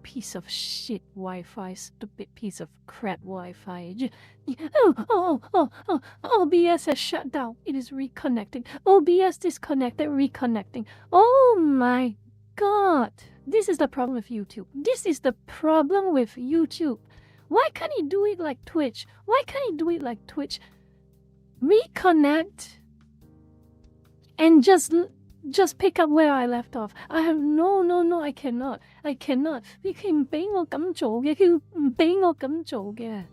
piece of shit Wi-Fi, stupid piece of crap Wi-Fi. OBS has shut down. It is reconnecting. OBS disconnected, reconnecting. Oh my God. This is the problem with YouTube. This is the problem with YouTube. Why can't he do it like Twitch? Why can't he do it like Twitch? Reconnect and just pick up where I left off. I have no, I cannot. 佢唔俾我咁做嘅，佢唔俾我咁做嘅。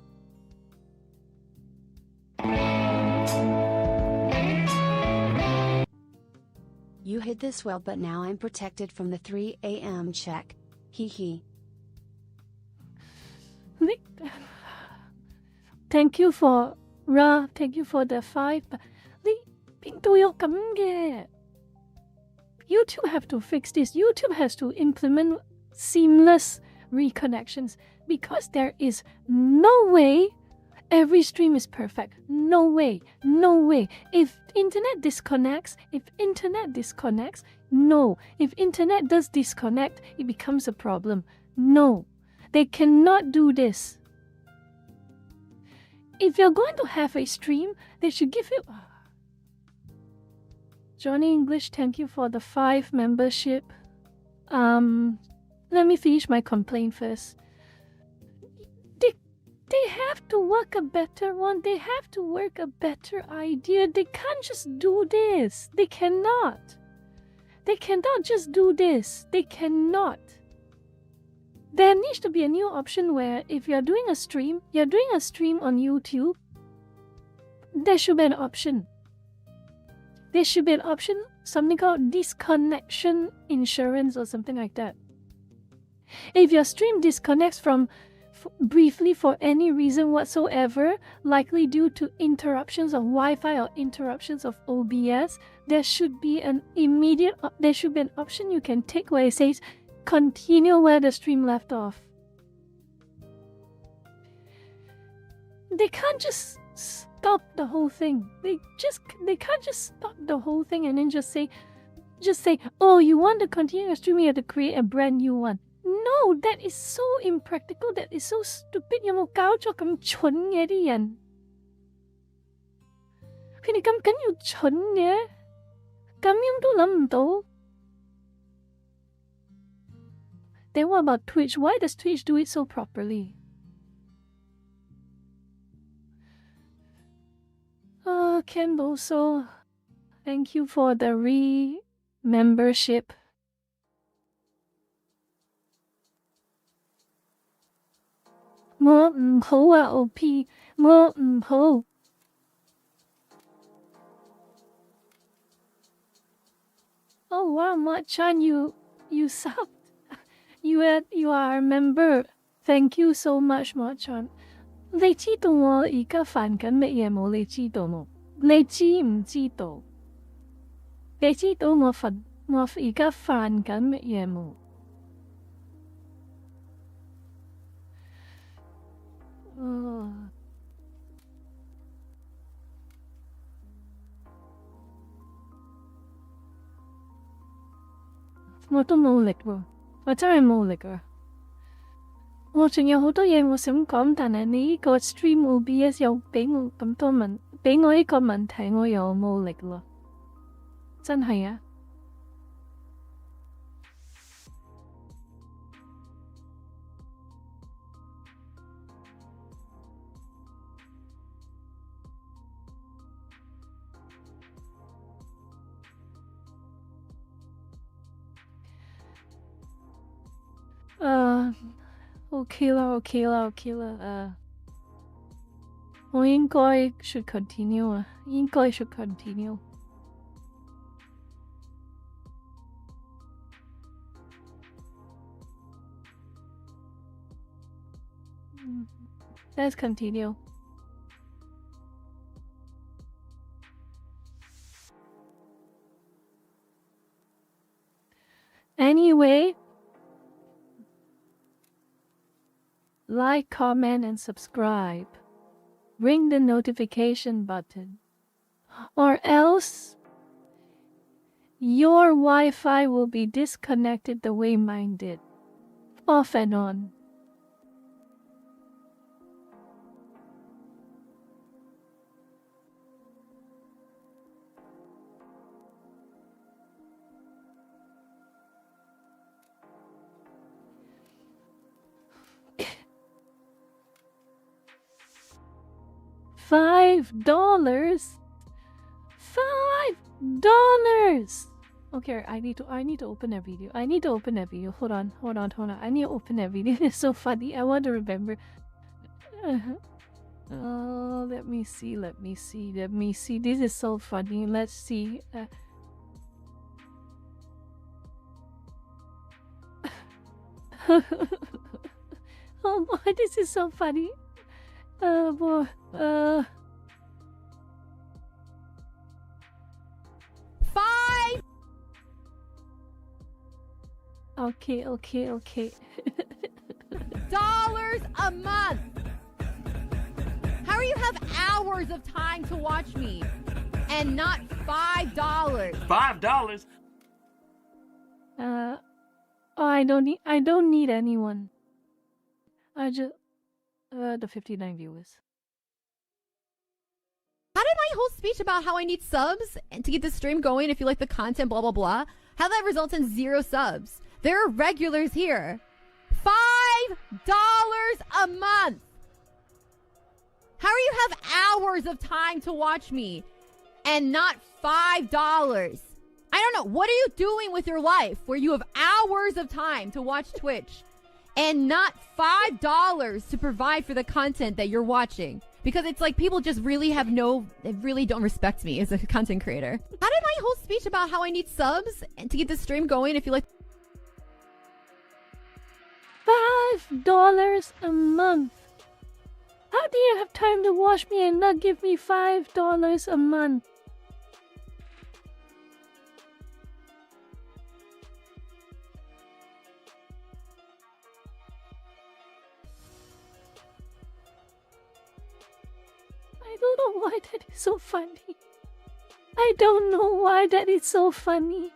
You hid this well, but now I'm protected from the 3 a.m. check. Hee hee. Thank you for the 5. 你邊度有咁嘅？ YouTube have to fix this. YouTube has to implement seamless reconnections because there is no way every stream is perfect. No way. If internet disconnects, no. If internet does disconnect, it becomes a problem. No. They cannot do this. If you're going to have a stream, they should give you... Johnny English, thank you for the 5 membership. Let me finish my complaint first. They have to work a better one. They have to work a better idea. They can't just do this. They cannot. They cannot just do this. They cannot. There needs to be a new option where if you're doing a stream on YouTube, there should be an option. There should be an option, something called disconnection insurance or something like that. If your stream disconnects briefly for any reason whatsoever, likely due to interruptions of Wi-Fi or interruptions of OBS, there should be an option you can take where it says continue where the stream left off. They can't just stop the whole thing. They can't just stop the whole thing and then just say, oh, you want to continue your stream, you have to create a brand new one. No, that is so impractical. That is so stupid. 有冇搞錯咁蠢嘅啲人？佢哋咁緊要蠢嘅，咁樣都諗唔到。Then what about Twitch? Why does Twitch do it so properly? Ken Boso, thank you for the membership. Mo OP, mo Oh wow, Machan, you subbed. You are a member. Thank you so much, Machan. 你知道我而家煩緊乜嘢冇？你知道冇？你知唔知道？你知道我而家煩緊乜嘢冇？我都冇力喎，我真係冇力啊！我仲有好多嘢我想講，但係你呢個 stream OBS 又俾我咁多俾我呢個問題，我又冇力咯，真係啊！OK 啦，我應該 should continue 啊，應該 should continue。Let's continue. Anyway, like, comment, and subscribe. Ring the notification button. Or else, your Wi-Fi will be disconnected the way mine did. Off and on. $5. $5. Okay, I need to open that video. I need to open that video. Hold on. I need to open that video. It's so funny. I want to remember. Oh, let me see. This is so funny. Let's see. Oh boy, this is so funny. Boy. $5 Okay. a month. How do you have hours of time to watch me and not $5? $5? Oh, I don't need anyone. I just the 59 viewers. How did my whole speech about how I need subs and to keep the stream going if you like the content, blah, blah, blah, how that results in 0 subs? There are regulars here. $5 a month. How do you have hours of time to watch me and not $5? I don't know. What are you doing with your life where you have hours of time to watch Twitch and not $5 to provide for the content that you're watching? Because it's like people just really really don't respect me as a content creator. How did my whole speech about how I need subs and to keep the stream going if you like... $5 a month. How do you have time to watch me and not give me $5 a month? I don't know why that is so funny. I don't know why that is so funny.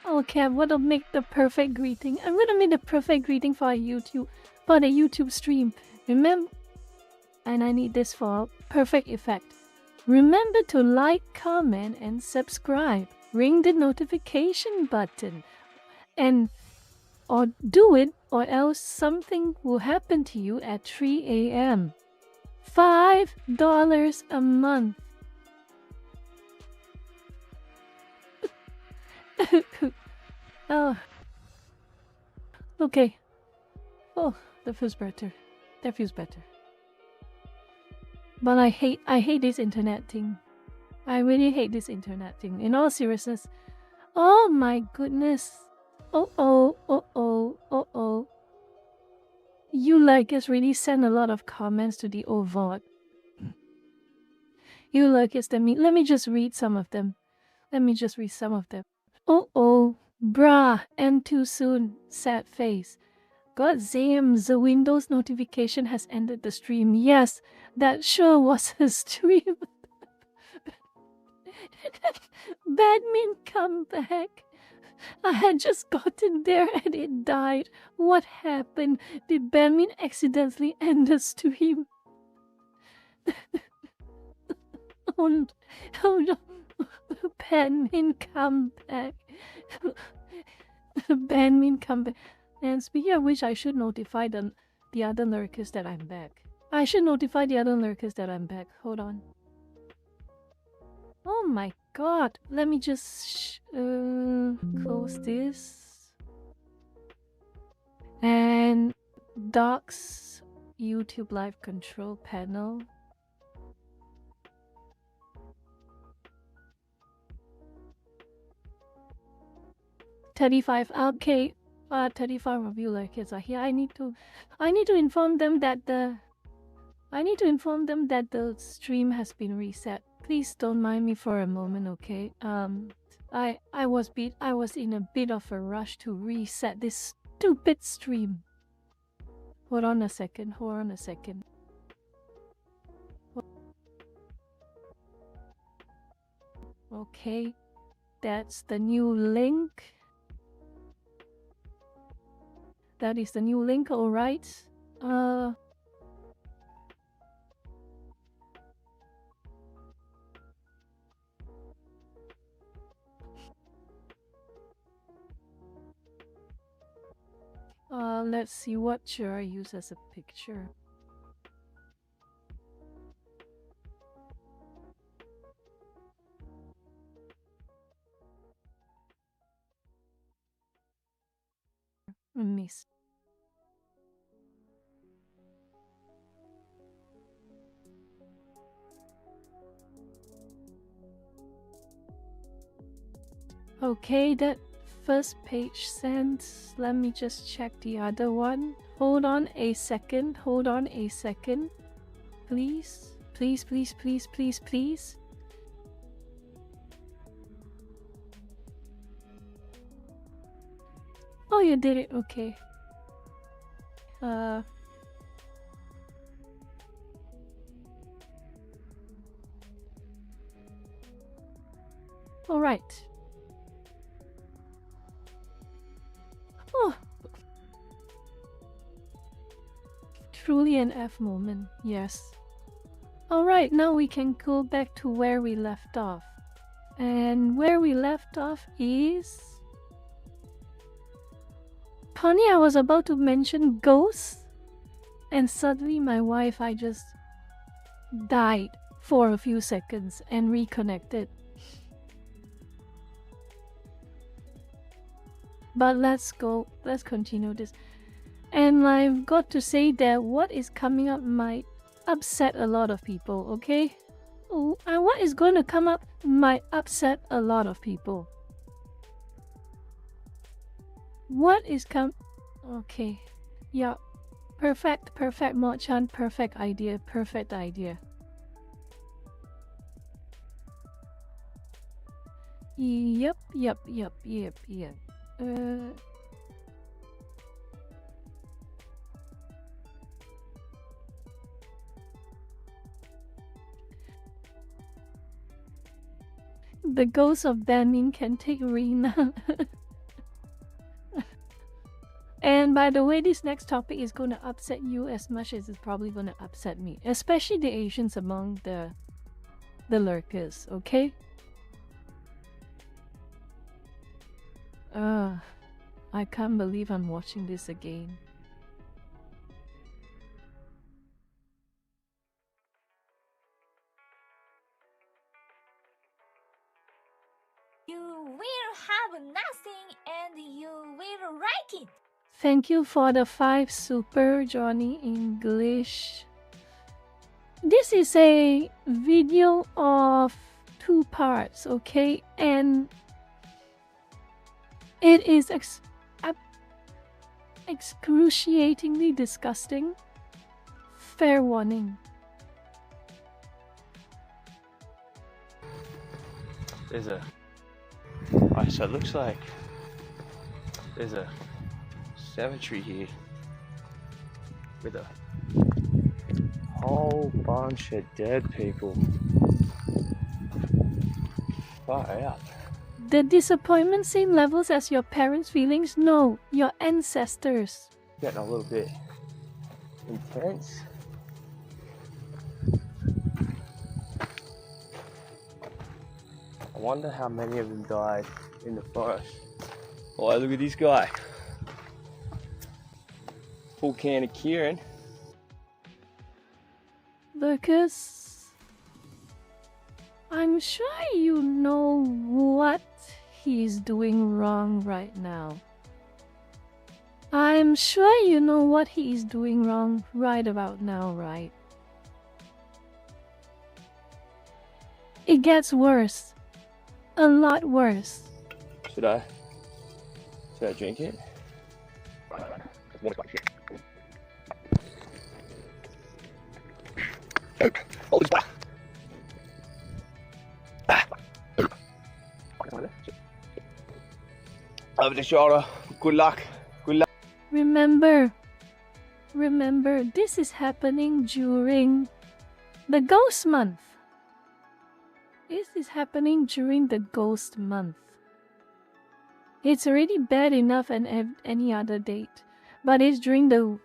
Okay, I'm gonna make the perfect greeting. I'm gonna make the perfect greeting for the YouTube stream. Remember, and I need this for perfect effect. Remember to like, comment, and subscribe. Ring the notification button, or do it, or else something will happen to you at 3 a.m. $5 a month. Oh. Okay. Oh, that feels better. But I hate this internet thing. I really hate this internet thing. In all seriousness. Oh my goodness. Oh. You likers really send a lot of comments to the OVOD. You likers, let me just read some of them. Oh, bruh, and too soon, sad face. God damn, the Windows notification has ended the stream. Yes, that sure was a stream. Badmin, come back. I had just gotten there and it died. What happened? Did Badmin accidentally end the stream? Oh no. Badmin, come back. Badmin, come back. And speaking of which, I should notify the other lurkers that I'm back. Hold on. Oh my god. Let me just close this. And docs YouTube live control panel. Okay. 35 of you lurkers are here. I need to inform them that the stream has been reset. Please don't mind me for a moment, okay? I was in a bit of a rush to reset this stupid stream. Hold on a second. Okay, that's the new link. That is the new link, alright. Let's see, what should I use as a picture? Miss. Okay, that first page sent. Let me just check the other one. Hold on a second. Please. Oh, you did it. Okay. All right. Oh. Truly an F moment, yes. Alright, now we can go back to where we left off. And where we left off is... Connie, I was about to mention ghosts. And suddenly my Wi-Fi just died for a few seconds and reconnected. But let's continue this. And I've got to say that what is coming up might upset a lot of people, okay? Oh, and what is going to come up might upset a lot of people. What is okay. Yeah. Perfect, Mo-chan. Perfect idea. Yep. The ghost of Banmin can take Rina. And by the way, this next topic is going to upset you as much as it's probably going to upset me. Especially the Asians among the lurkers, okay? I can't believe I'm watching this again. You will have nothing and you will like it. Thank you for the 5 super Johnny English. This is a video of 2 parts, okay? And it is excruciatingly disgusting. Fair warning. There's a... Alright, so it looks like there's a cemetery here with a whole bunch of dead people. Far out. The disappointment same levels as your parents' feelings? No, your ancestors. Getting a little bit intense. I wonder how many of them died in the forest. Oh, look at this guy. Full can of Kieran. Lucas, I'm sure you know what he's doing wrong right now. I'm sure you know what he is doing wrong right about now, right? It gets worse. A lot worse. Should I drink it? Over the shoulder. Good luck. Good luck. Remember, this is happening during the ghost month. This is happening during the ghost month. It's already bad enough on any other date, but it's during the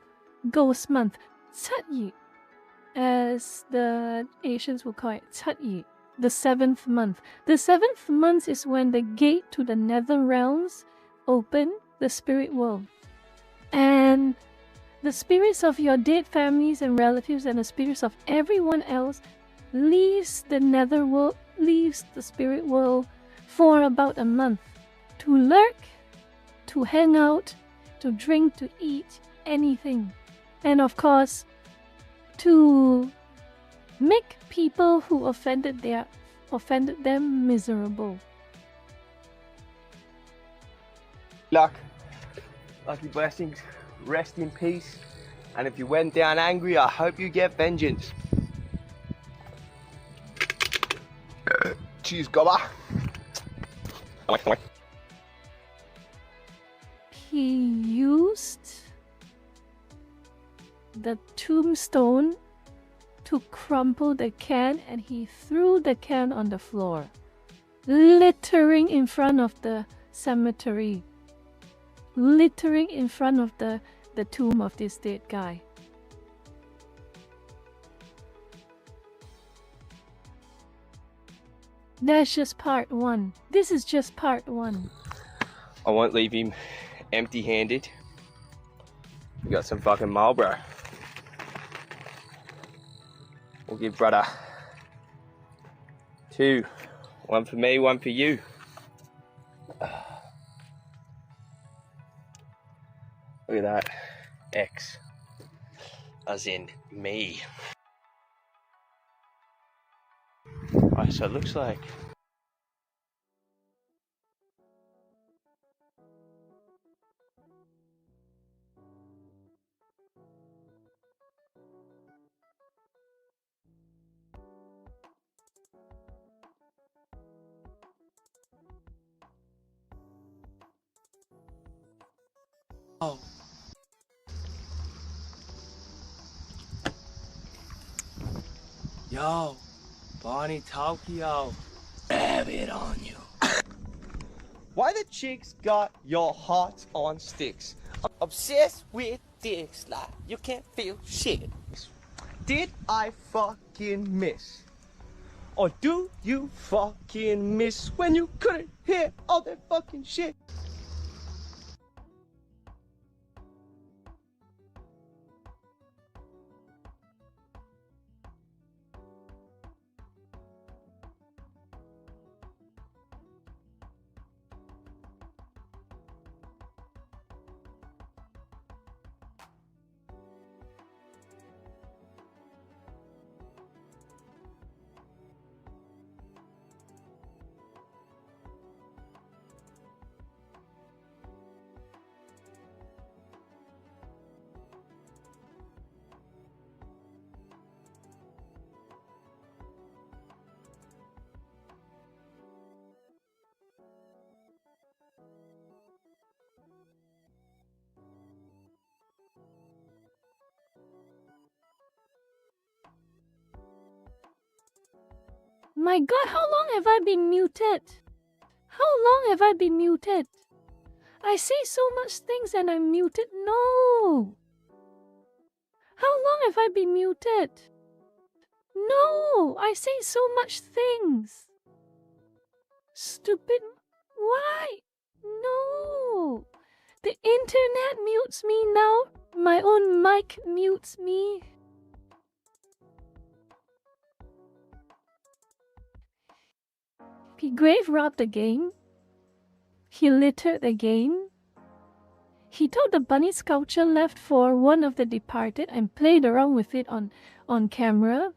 ghost month. 七月, as the Asians will call it, 七月, the 7th month. The 7th month is when the gate to the nether realms open, the spirit world. And the spirits of your dead families and relatives and the spirits of everyone else leaves the nether world, leaves the spirit world for about a month to lurk, to hang out, to drink, to eat, anything. And of course, to make people who offended them miserable. Luck. Lucky blessings. Rest in peace. And if you went down angry, I hope you get vengeance. Cheers, gobber. He used the tombstone to crumple the can, and he threw the can on the floor, littering in front of the cemetery, littering in front of the tomb of this dead guy. That's just part 1. This is just part 1. I won't leave him empty-handed. We got some fucking Marlboro. We'll give brother 2. 1 for me, 1 for you. Look at that. X. As in me. Right, so it looks like Yo, Bonnie Tokyo. Have it on you. Why the chicks got your hearts on sticks? Obsessed with dicks like you can't feel shit. Did I fucking miss? Or do you fucking miss when you couldn't hear all that fucking shit? My God, how long have I been muted? How long have I been muted? I say so much things and I'm muted. No! How long have I been muted? No! I say so much things. Stupid. Why? No! The internet mutes me now. My own mic mutes me. He grave robbed again. He littered again. He took the bunny sculpture left for one of the departed and played around with it on camera.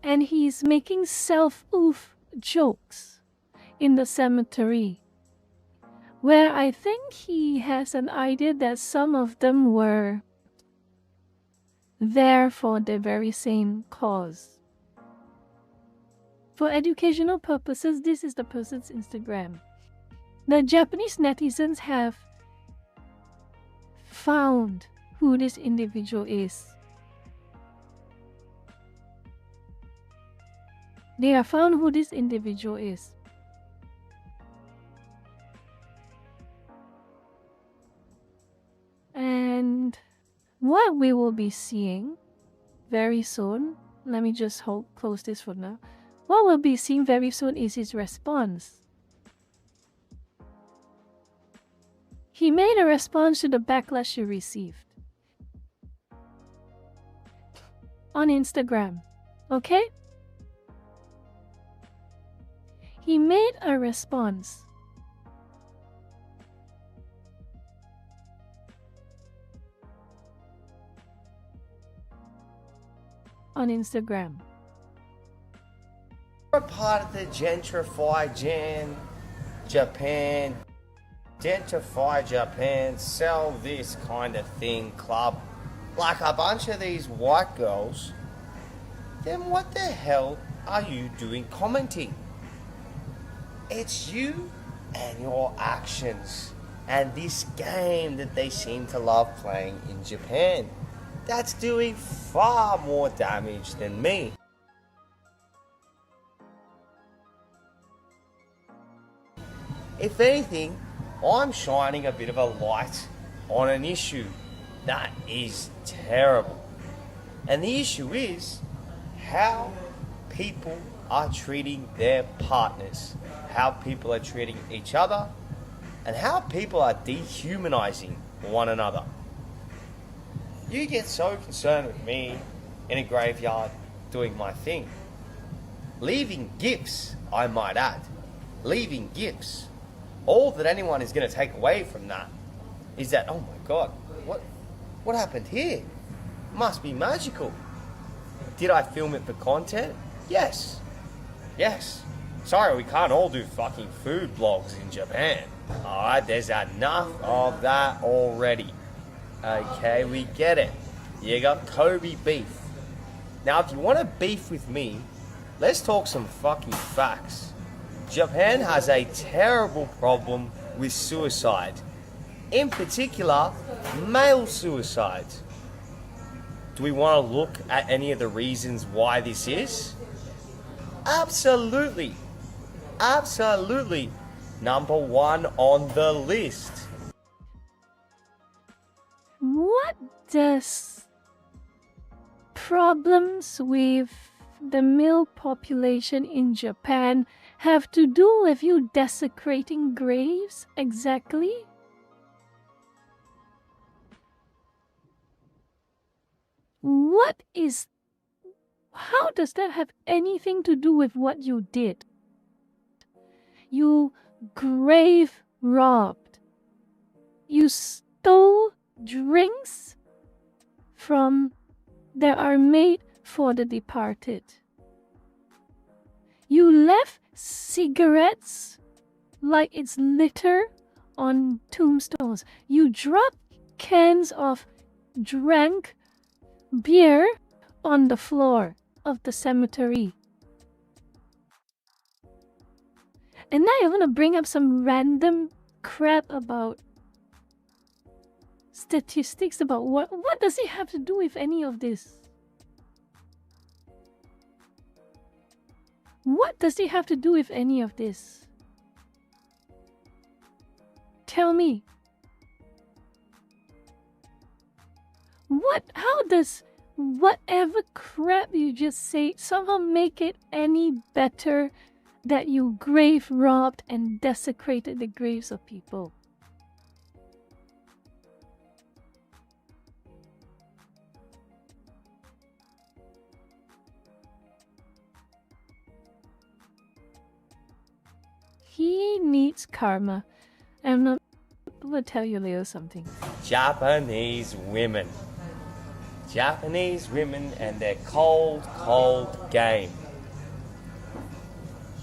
And he's making self-oof jokes in the cemetery, where I think he has an idea that some of them were there for the very same cause. For educational purposes, this is the person's Instagram. The Japanese netizens have found who this individual is. They have found who this individual is. And what we will be seeing very soon, let me just close this for now. What we'll be seeing very soon is his response. He made a response to the backlash he received on Instagram, okay? He made a response. On Instagram. We're part of the Gentrify Japan. Gentrify Japan, sell this kind of thing club. Like a bunch of these white girls. Then what the hell are you doing commenting? It's you and your actions and this game that they seem to love playing in Japan. That's doing far more damage than me. If anything, I'm shining a bit of a light on an issue that is terrible. And the issue is how people are treating their partners, how people are treating each other, and how people are dehumanizing one another. You get so concerned with me in a graveyard doing my thing. Leaving gifts, I might add. Leaving gifts. All that anyone is going to take away from that is that, oh my God, what happened here? Must be magical. Did I film it for content? Yes. Yes. Sorry, we can't all do fucking food blogs in Japan. Alright, there's enough of that already. Okay, we get it. You got Kobe beef. Now, if you want to beef with me, let's talk some fucking facts. Japan has a terrible problem with suicide. In particular, male suicide. Do we want to look at any of the reasons why this is? Absolutely. Absolutely. Number one on the list. What does problems with the male population in Japan have to do with you desecrating graves exactly? How does that have anything to do with what you did? You grave robbed. You stole drinks that are made for the departed. You left cigarettes like it's litter on tombstones. You dropped cans of drank beer on the floor of the cemetery. And now you're gonna bring up some random crap about statistics about what does it have to do with any of this? What does it have to do with any of this? Tell me. How does whatever crap you just say somehow make it any better that you grave robbed and desecrated the graves of people? He needs karma. I'm not going to tell you later something. Japanese women. Japanese women and their cold, cold game.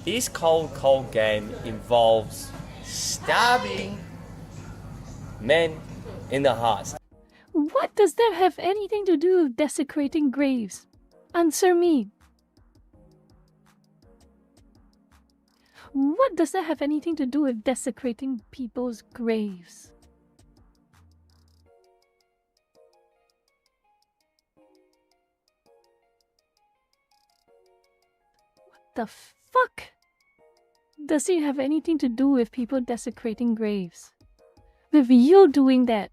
This cold, cold game involves stabbing men in the heart. What does that have anything to do with desecrating graves? Answer me. What does that have anything to do with desecrating people's graves? What the fuck does it have anything to do with people desecrating graves? With you doing that?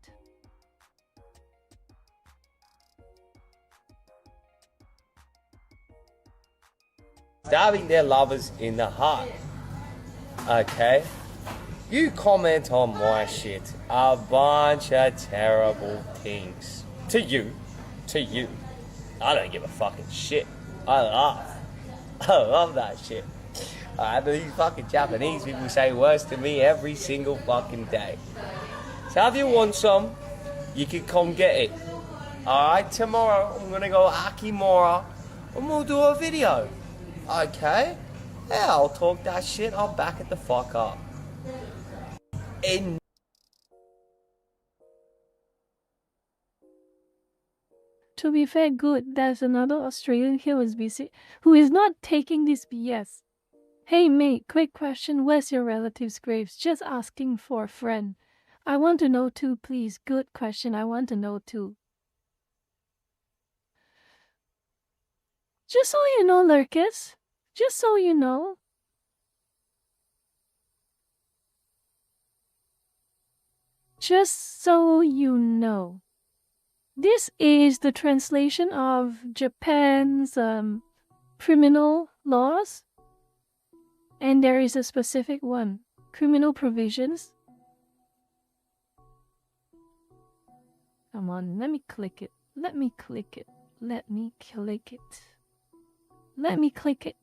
Stabbing their lovers in the heart. Okay? You comment on my shit. A bunch of terrible things. To you. I don't give a fucking shit. I love that shit. These fucking Japanese people say words to me every single fucking day. So if you want some, you can come get it. Alright, tomorrow I'm gonna go Akimura and we'll do a video. Okay? Yeah, I'll talk that shit, I'll back it the fuck up. To be fair, good, there's another Australian here who is not taking this BS. Hey mate, quick question, where's your relatives' graves? Just asking for a friend. I want to know too, please. Good question, I want to know too. Just so you know, Lurkus. Just so you know. Just so you know. This is the translation of Japan's criminal laws. And there is a specific one. Criminal provisions. Come on, let me click it. Let me click it. Let me click it. Let me click it.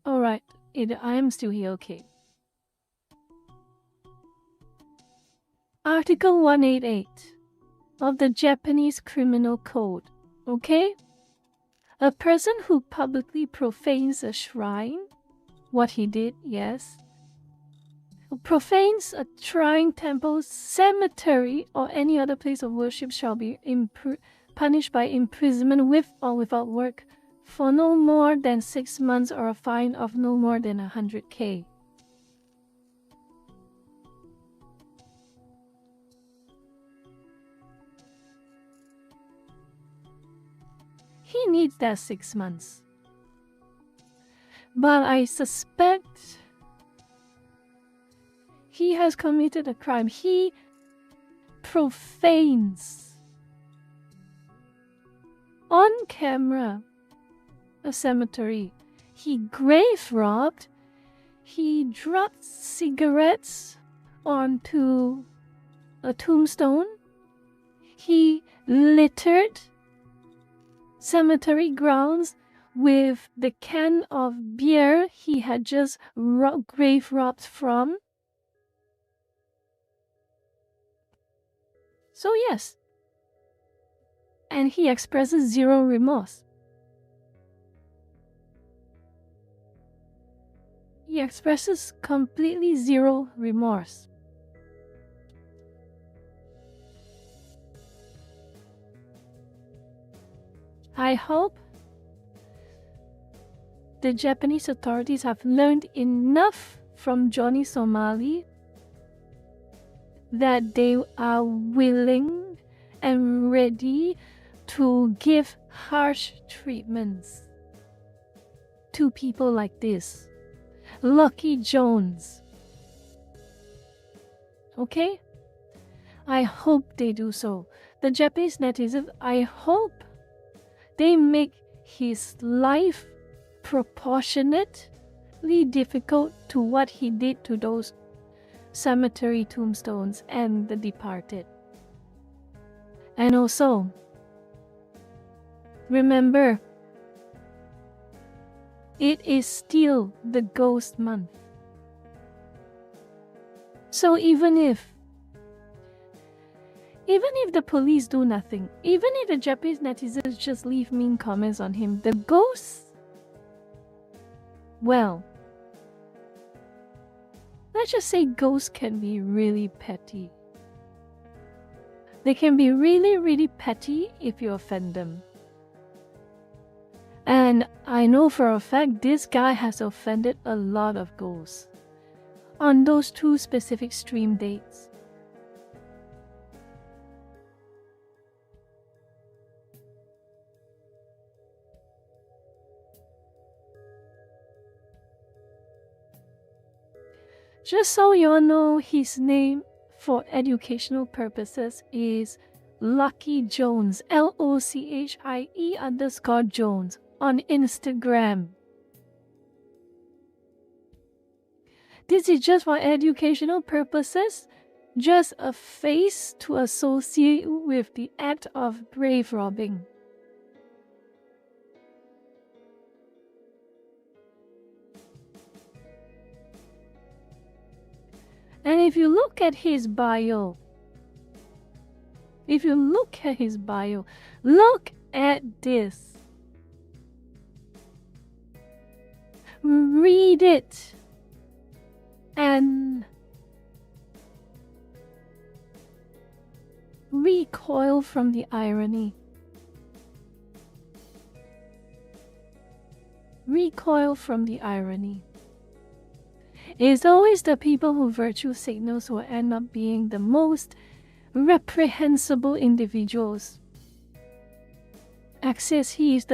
Alright, I am still here, okay. Article 188 of the Japanese Criminal Code, okay? A person who publicly profanes a shrine, what he did, yes, profanes a shrine, temple, cemetery, or any other place of worship shall be punished by imprisonment with or without work for no more than 6 months or a fine of no more than 100K. He needs that 6 months. But I suspect he has committed a crime. He profanes on camera a cemetery. He grave robbed. He dropped cigarettes onto a tombstone. He littered cemetery grounds with the can of beer he had just grave robbed from. So yes, and he expresses zero remorse. He expresses completely zero remorse. I hope the Japanese authorities have learned enough from Johnny Somali that they are willing and ready to give harsh treatments to people like this. Lucky Jones. Okay? I hope they do so. The Japanese netizens, I hope they make his life proportionately difficult to what he did to those cemetery tombstones and the departed. And also, remember, it is still the ghost month. So even if the police do nothing, even if the Japanese netizens just leave mean comments on him, the ghosts, well, let's just say ghosts can be really petty. They can be really, really petty if you offend them. And I know for a fact this guy has offended a lot of ghosts on those 2 specific stream dates. Just so you all know, his name for educational purposes is Lucky Jones, LOCHIE_Jones on Instagram. This is just for educational purposes, just a face to associate with the act of grave robbing. And if you look at his bio, look at this. Read it. And recoil from the irony. Recoil from the irony. It's always the people who virtue signals who end up being the most reprehensible individuals. Access, he is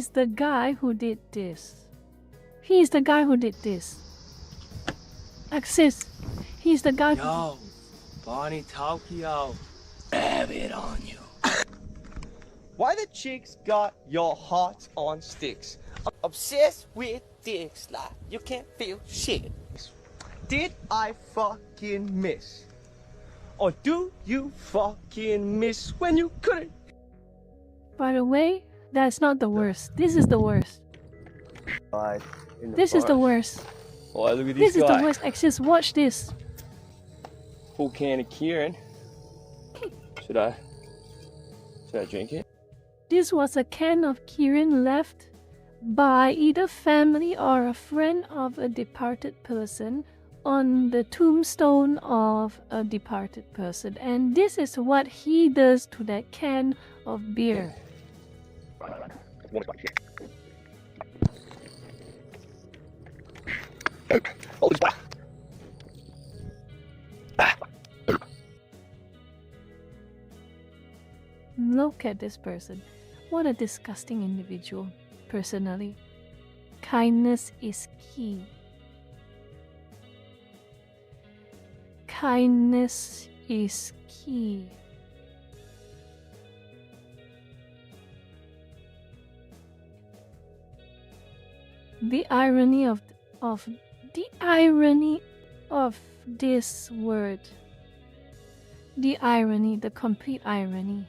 the guy who did this. He is the guy who did this. Access, he's the guy who... Yo, Bonnie Tokyo, have it on you. Why the chicks got your heart on sticks? Obsessed with dicks like you can't feel shit. Did I fucking miss? Or do you fucking miss when you couldn't? By the way, that's not the worst. This is the worst. This is the worst. Oh, look at This is the worst. Access, watch this. Full can of Kieran. Should I drink it? This was a can of Kirin left by either family or a friend of a departed person on the tombstone of a departed person. And this is what he does to that can of beer. Look at this person. What a disgusting individual. Personally, kindness is key. Kindness is key. The irony of this word. The irony, the complete irony.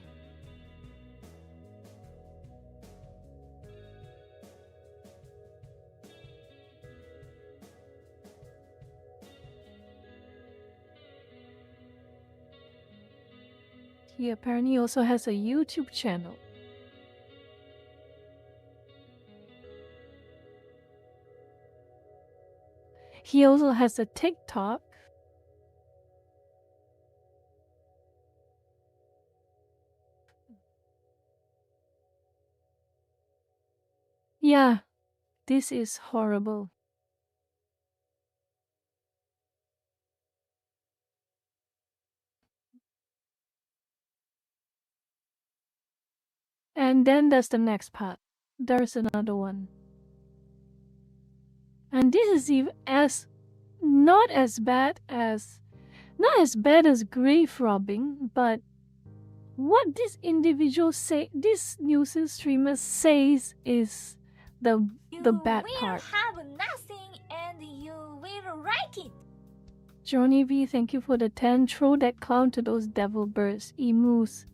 He apparently also has a YouTube channel. He also has a TikTok. Yeah, this is horrible. And then there's the next part. There's another one. And this is even not as bad as grave robbing, but what this individual this news streamer says is the bad part. You will have nothing and you will like it. Johnny V, thank you for the 10. Throw that clown to those devil birds, emus.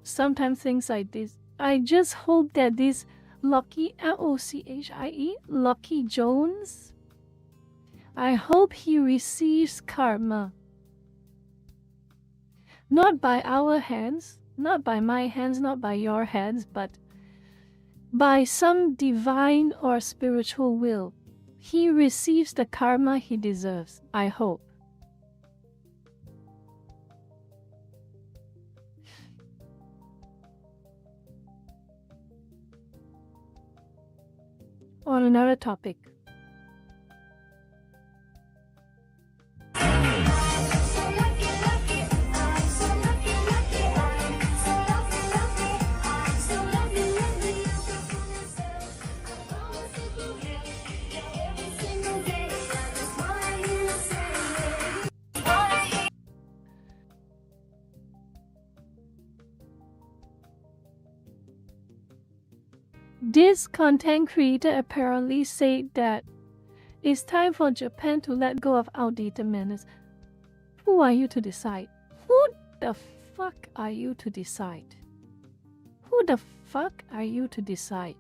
Sometimes things like this. I just hope that this Lucky, L-O-C-H-I-E, Lucky Jones, I hope he receives karma. Not by our hands, not by my hands, not by your hands, but by some divine or spiritual will. He receives the karma he deserves, I hope. On another topic. This content creator apparently said that it's time for Japan to let go of outdated manners. Who are you to decide? Who the fuck are you to decide? Who the fuck are you to decide?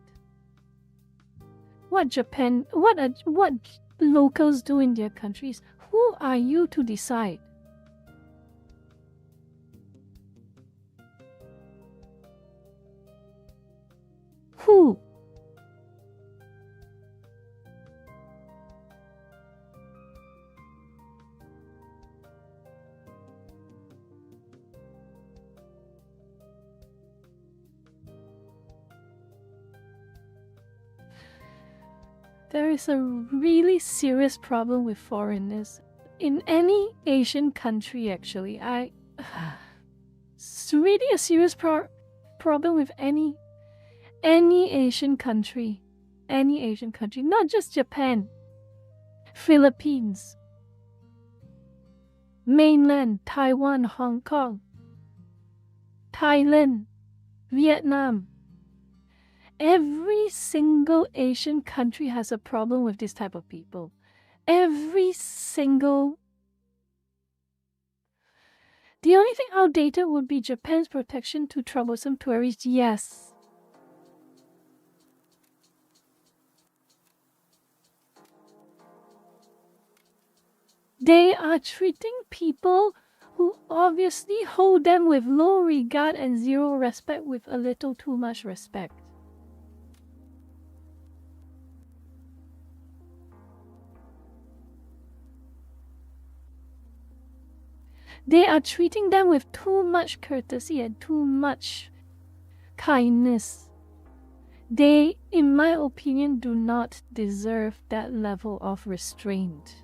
What locals do in their countries? Who are you to decide? Who? There is a really serious problem with foreigners in any Asian country, actually. It's really a serious problem with any Asian country. Any Asian country, not just Japan. Philippines, mainland, Taiwan, Hong Kong, Thailand, Vietnam. Every single Asian country has a problem with this type of people. Every single. The only thing outdated would be Japan's protection to troublesome tourists, yes. They are treating people who obviously hold them with low regard and zero respect with a little too much respect. They are treating them with too much courtesy and too much kindness. They, in my opinion, do not deserve that level of restraint.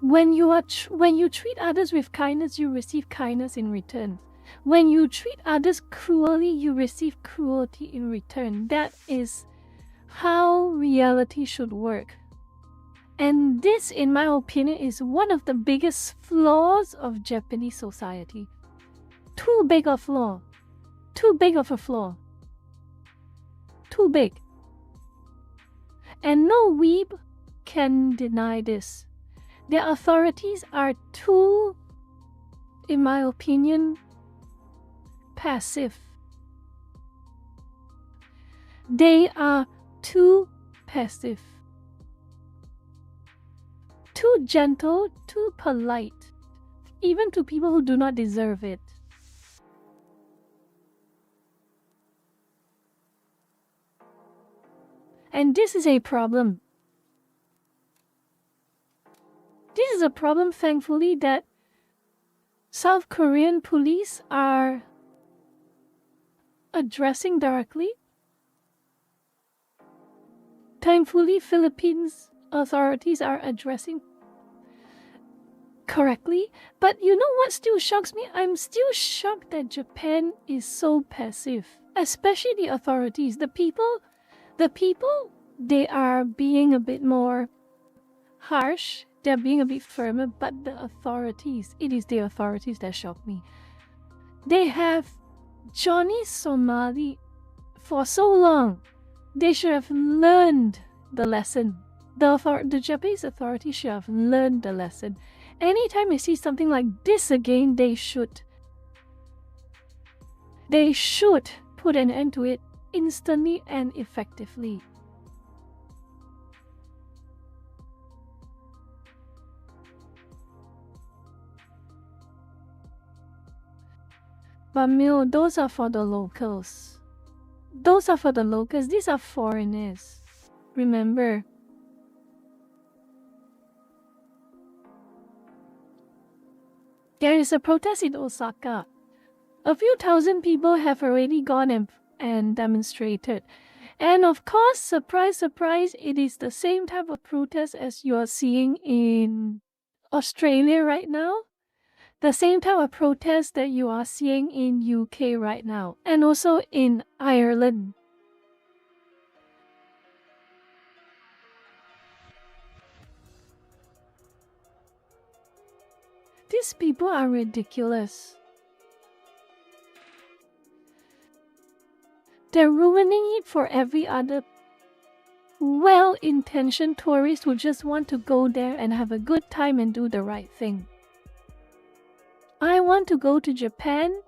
When you treat others with kindness, you receive kindness in return. When you treat others cruelly, you receive cruelty in return. That is how reality should work. And this, in my opinion, is one of the biggest flaws of Japanese society. Too big a flaw. Too big of a flaw. Too big. And no weeb can deny this. Their authorities are too, in my opinion, passive. They are too passive. Too gentle, too polite, even to people who do not deserve it. And this is a problem. This is a problem, thankfully, that South Korean police are addressing directly. Thankfully, Philippines authorities are addressing correctly. But you know what still shocks me? I'm still shocked that Japan is so passive. Especially the authorities. The people, they are being a bit more harsh. They're being a bit firmer, but the authorities, it is the authorities that shock me. They have Johnny Somali for so long. They should have learned the lesson. The Japanese authorities should have learned the lesson. Anytime you see something like this again, they should put an end to it instantly and effectively. But Mil, those are for the locals. Those are for the locals. These are foreigners. Remember. There is a protest in Osaka. A few thousand people have already gone and demonstrated. And of course, surprise, surprise, it is the same type of protest as you are seeing in Australia right now. The same type of protest that you are seeing in UK right now. And also in Ireland. These people are ridiculous. They're ruining it for every other well-intentioned tourist who just want to go there and have a good time and do the right thing. I want to go to Japan.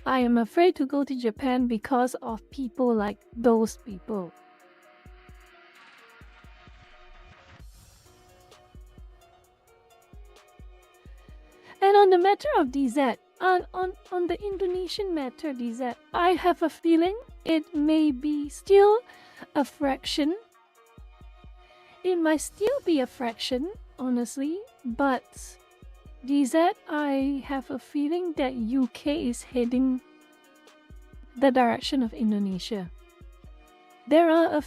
I am afraid to go to Japan because of people like those people. And on the matter of DZ, on the Indonesian matter DZ, I have a feeling it may be still a fraction. It might still be a fraction, honestly, but DZ, I have a feeling that UK is heading the direction of Indonesia. There are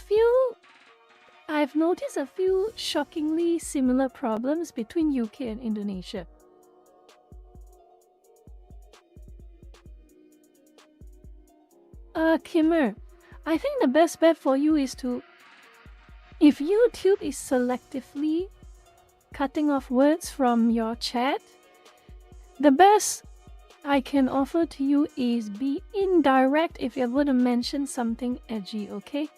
I've noticed a few shockingly similar problems between UK and Indonesia. Kimmer, I think the best bet for you is to, if YouTube is selectively cutting off words from your chat, the best I can offer to you is be indirect if you're going to mention something edgy, okay?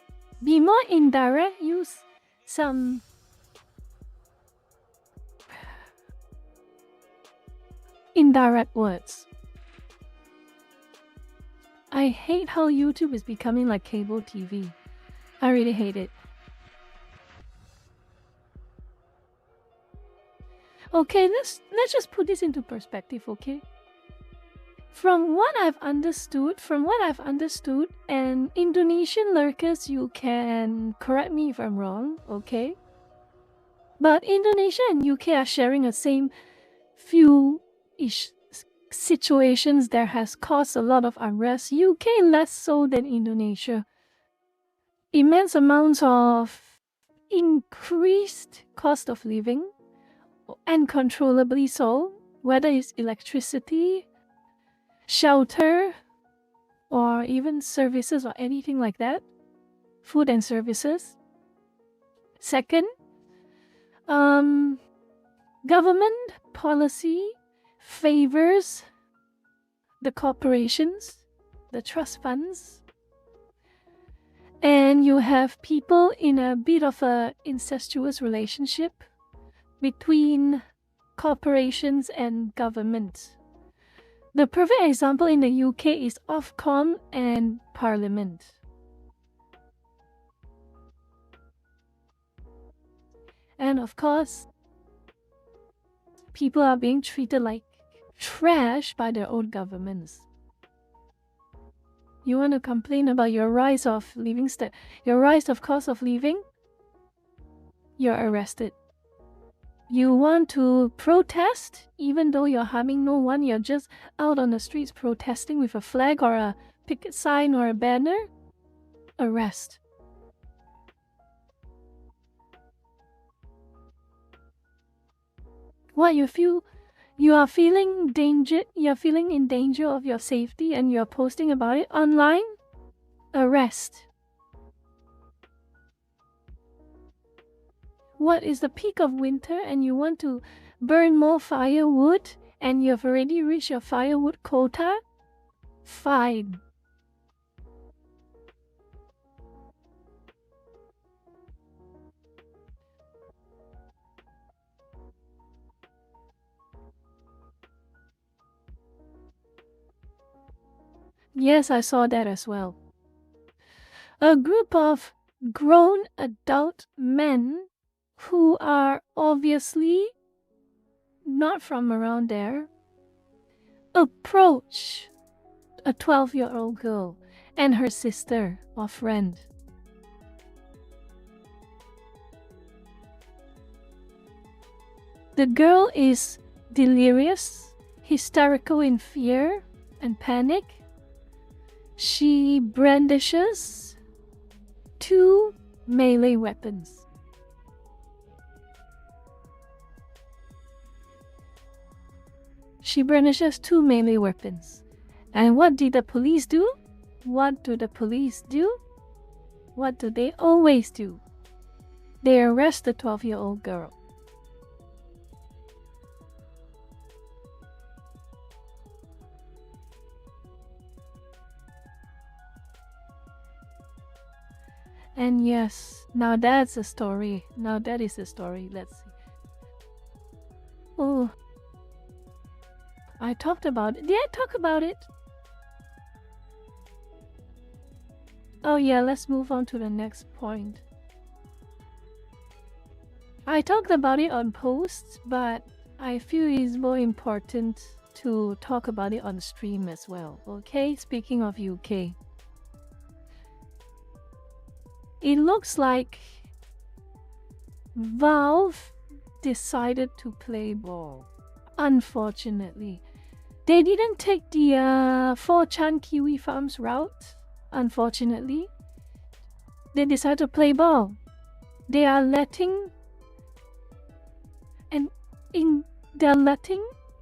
Be more indirect, use some indirect words. I hate how YouTube is becoming like cable TV. I really hate it. Okay, let's just put this into perspective, okay? From what I've understood, and Indonesian lurkers, you can correct me if I'm wrong, okay? But Indonesia and UK are sharing the same few-ish situations that has caused a lot of unrest. UK less so than Indonesia. Immense amounts of increased cost of living, uncontrollably so, whether it's electricity, shelter, or even services or anything like that. Food and services. Second, government policy favors the corporations, the trust funds, and you have people in a bit of a incestuous relationship between corporations and government. The perfect example in the UK is Ofcom and Parliament. And of course, people are being treated like trash by their own governments. You want to complain about your rise of cost of living? You're arrested. You want to protest, even though you're harming no one, you're just out on the streets protesting with a flag or a picket sign or a banner? Arrest. What you are feeling in danger of your safety and you're posting about it online? Arrest. What is the peak of winter and you want to burn more firewood and you've already reached your firewood quota? Fine. Yes, I saw that as well. A group of grown adult men who are obviously not from around there approach a 12-year-old girl and her sister or friend. The girl is delirious, hysterical in fear and panic, she brandishes 2 melee weapons. She brandishes 2 melee weapons. And what did the police do? What do the police do? What do they always do? They arrest the 12-year-old girl. And yes, now that's a story. Now that is a story. Let's see. Oh, I talked about it. Did I talk about it? Oh yeah, let's move on to the next point. I talked about it on posts, but I feel it's more important to talk about it on stream as well. Okay, speaking of UK. It looks like Valve decided to play ball. Unfortunately, they didn't take the 4chan Kiwi Farms route. Unfortunately, they decided to play ball. They are letting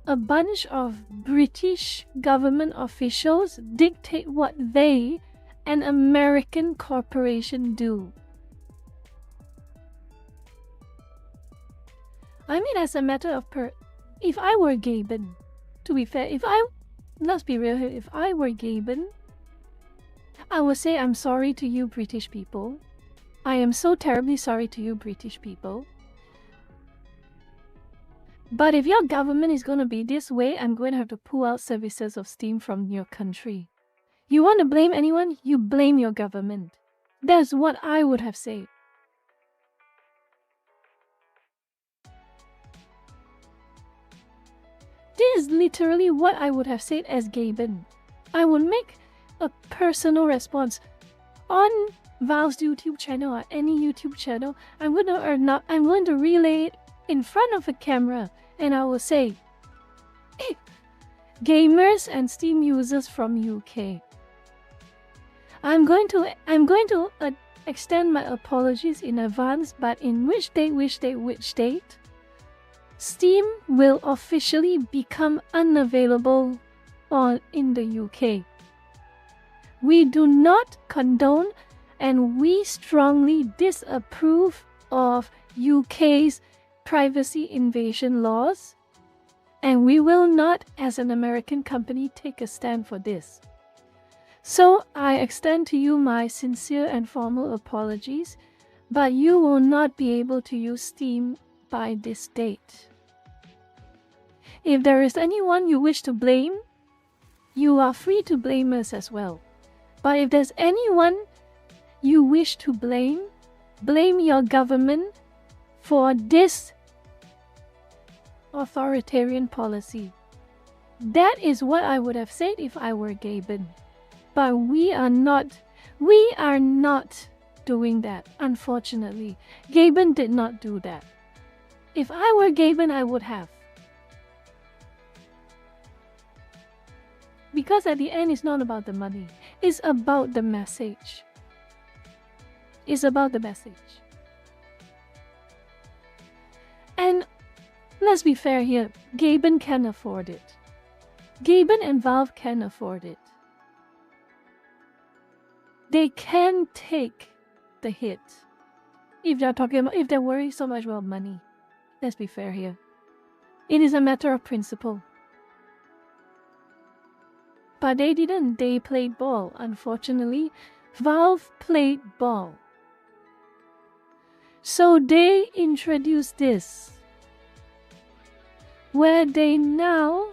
a bunch of British government officials dictate what they, an American corporation, do. I mean, as a matter of if I were Gaben, to be fair, let's be real here, if I were Gaben, I would say I'm sorry to you British people. I am so terribly sorry to you British people. But if your government is going to be this way, I'm going to have to pull out services of Steam from your country. You want to blame anyone? You blame your government. That's what I would have said. This is literally what I would have said as Gaben. I would make a personal response on Valve's YouTube channel or any YouTube channel. I'm going to relay it in front of a camera, and I will say, hey, gamers and Steam users from UK, I'm going to extend my apologies in advance, but in which date, Steam will officially become unavailable in the UK. We do not condone and we strongly disapprove of UK's privacy invasion laws, and we will not, as an American company, take a stand for this. So I extend to you my sincere and formal apologies, but you will not be able to use Steam by this date. If there is anyone you wish to blame, you are free to blame us as well. But if there's anyone you wish to blame your government for this authoritarian policy. That is what I would have said if I were Gaben. But we are not doing that, unfortunately. Gaben did not do that. If I were Gaben, I would have. Because at the end, it's not about the money. It's about the message. It's about the message. And let's be fair here. Gaben can afford it. Gaben and Valve can afford it. They can take the hit. If they're worried so much about money. Let's be fair here. It is a matter of principle. But they didn't. They played ball. Unfortunately, Valve played ball. So they introduced this, where they now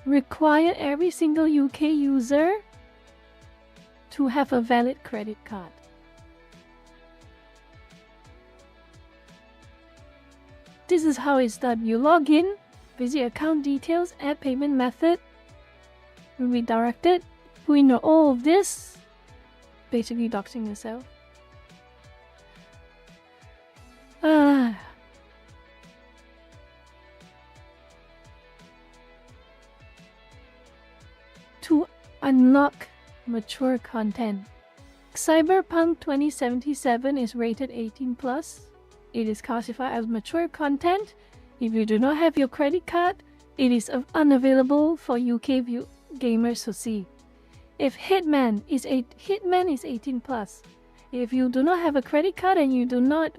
require every single UK user to have a valid credit card. This is how it's done. You log in, visit account details, add payment method, redirect it, put in all of this, basically doxing yourself. block mature content. Cyberpunk 2077 is rated 18+. It is classified as mature content. If you do not have your credit card, it is unavailable for UK gamers to see. If Hitman is 18+. If you do not have a credit card and you do not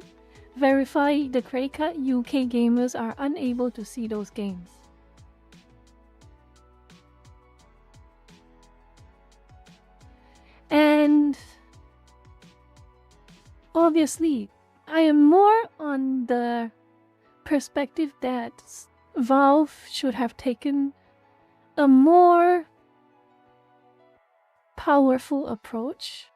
verify the credit card, UK gamers are unable to see those games. And obviously, I am more on the perspective that Valve should have taken a more powerful approach.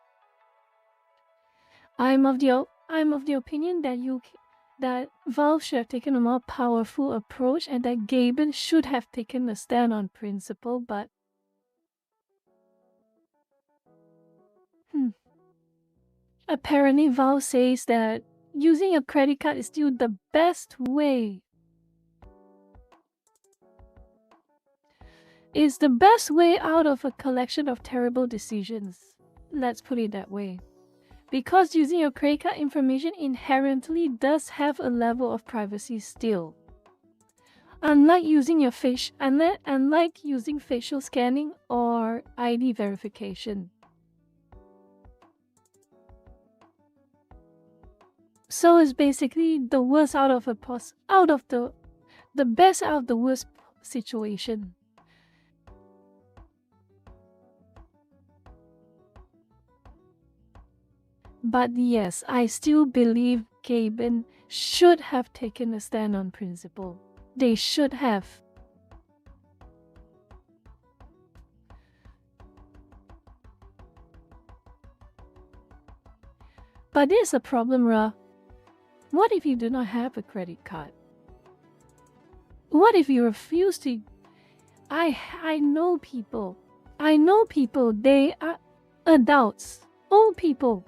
I'm of the opinion that Valve should have taken a more powerful approach and that Gaben should have taken a stand on principle, but apparently Valve says that using a credit card is still the best way. Is the best way out of a collection of terrible decisions. Let's put it that way. Because using your credit card information inherently does have a level of privacy still. Unlike using your unlike using facial scanning or ID verification. So it's basically the worst out of the best out of the worst situation. But yes, I still believe Gaben should have taken a stand on principle. They should have. But there's a problem, Ra. What if you do not have a credit card? What if you refuse to? I know people. They are adults. Old people,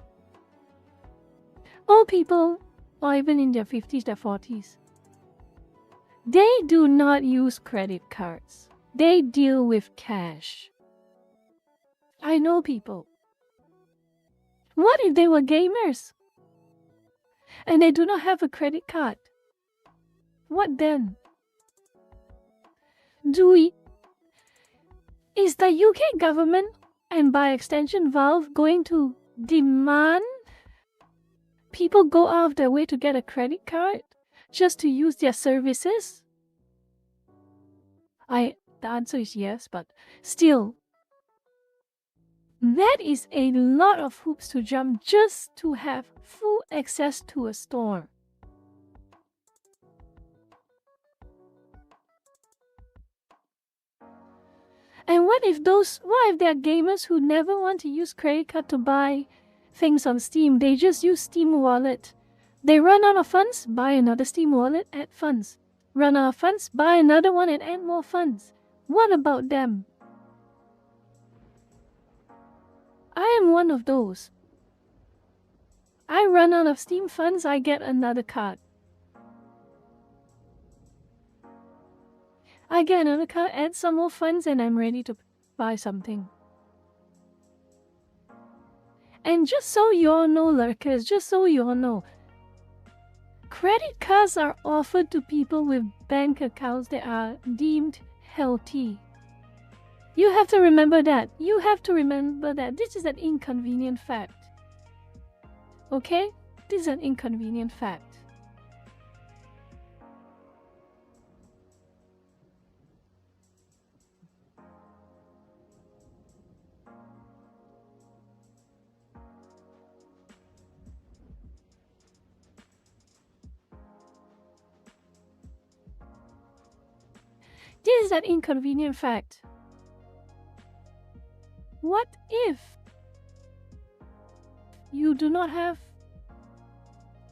or even in their 50s, their 40s. They do not use credit cards. They deal with cash. I know people. What if they were gamers? And they do not have a credit card? What then? Is the UK government, and by extension Valve, going to demand people go out of their way to get a credit card just to use their services? The answer is yes, but still, that is a lot of hoops to jump just to have full access to a store. And what if there are gamers who never want to use credit card to buy things on Steam? They just use Steam Wallet. They run out of funds, buy another Steam Wallet, add funds. Run out of funds, buy another one and add more funds. What about them? I am one of those. I run out of Steam funds, I get another card. I get another card, add some more funds, and I'm ready to buy something. And just so you all know, lurkers, just so you all know, credit cards are offered to people with bank accounts that are deemed healthy. You have to remember that. You have to remember that. This is an inconvenient fact. Okay? This is an inconvenient fact. This is an inconvenient fact. What if you do not have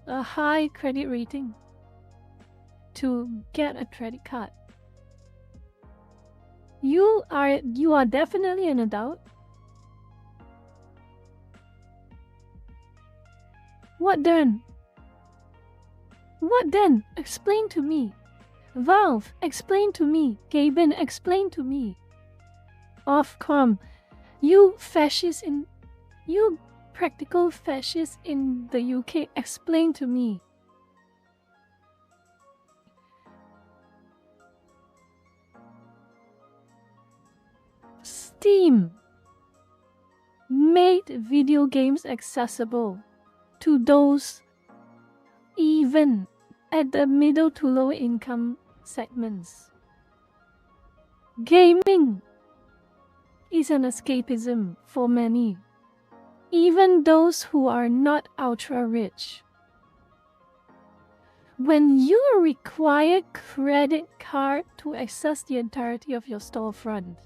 a high credit rating to get a credit card? You are definitely an adult. What then? What then? Explain to me. Valve, explain to me. Gaben, explain to me. Ofcom, You fascists in... You practical fascists in the UK, explain to me. Steam made video games accessible to those even at the middle to low income segments. Gaming is an escapism for many, even those who are not ultra rich. When you require credit card to access the entirety of your storefront,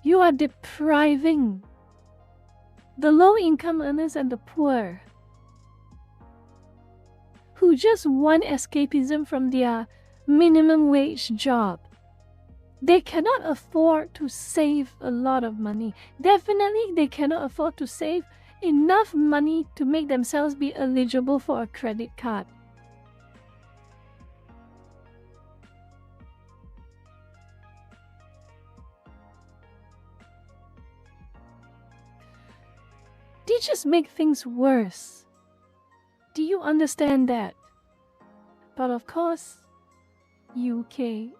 you are depriving the low-income earners and the poor who just want escapism from their minimum wage job. They cannot afford to save a lot of money. Definitely, they cannot afford to save enough money to make themselves be eligible for a credit card. They just make things worse. Do you understand that? But of course, UK,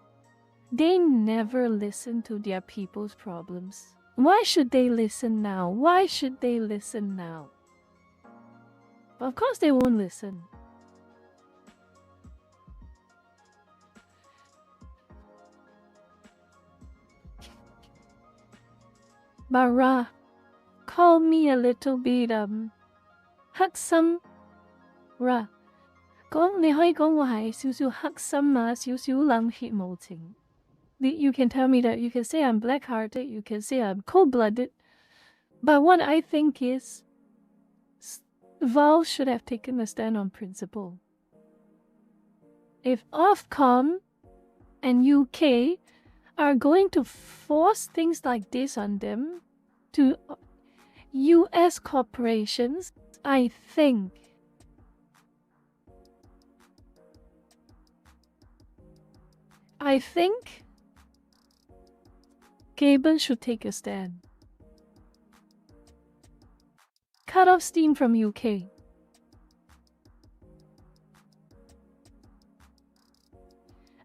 they never listen to their people's problems. Why should they listen now? Why should they listen now? But of course they won't listen. Bara, call me a little bit黑心 Ra. 你可以講我係少少黑心啊，少少冷血無情。You can tell me that. You can say I'm black-hearted. You can say I'm cold-blooded. But what I think is, Valve should have taken a stand on principle. If Ofcom and UK are going to force things like this on them, to US corporations, I think Gaben should take a stand. Cut off Steam from UK.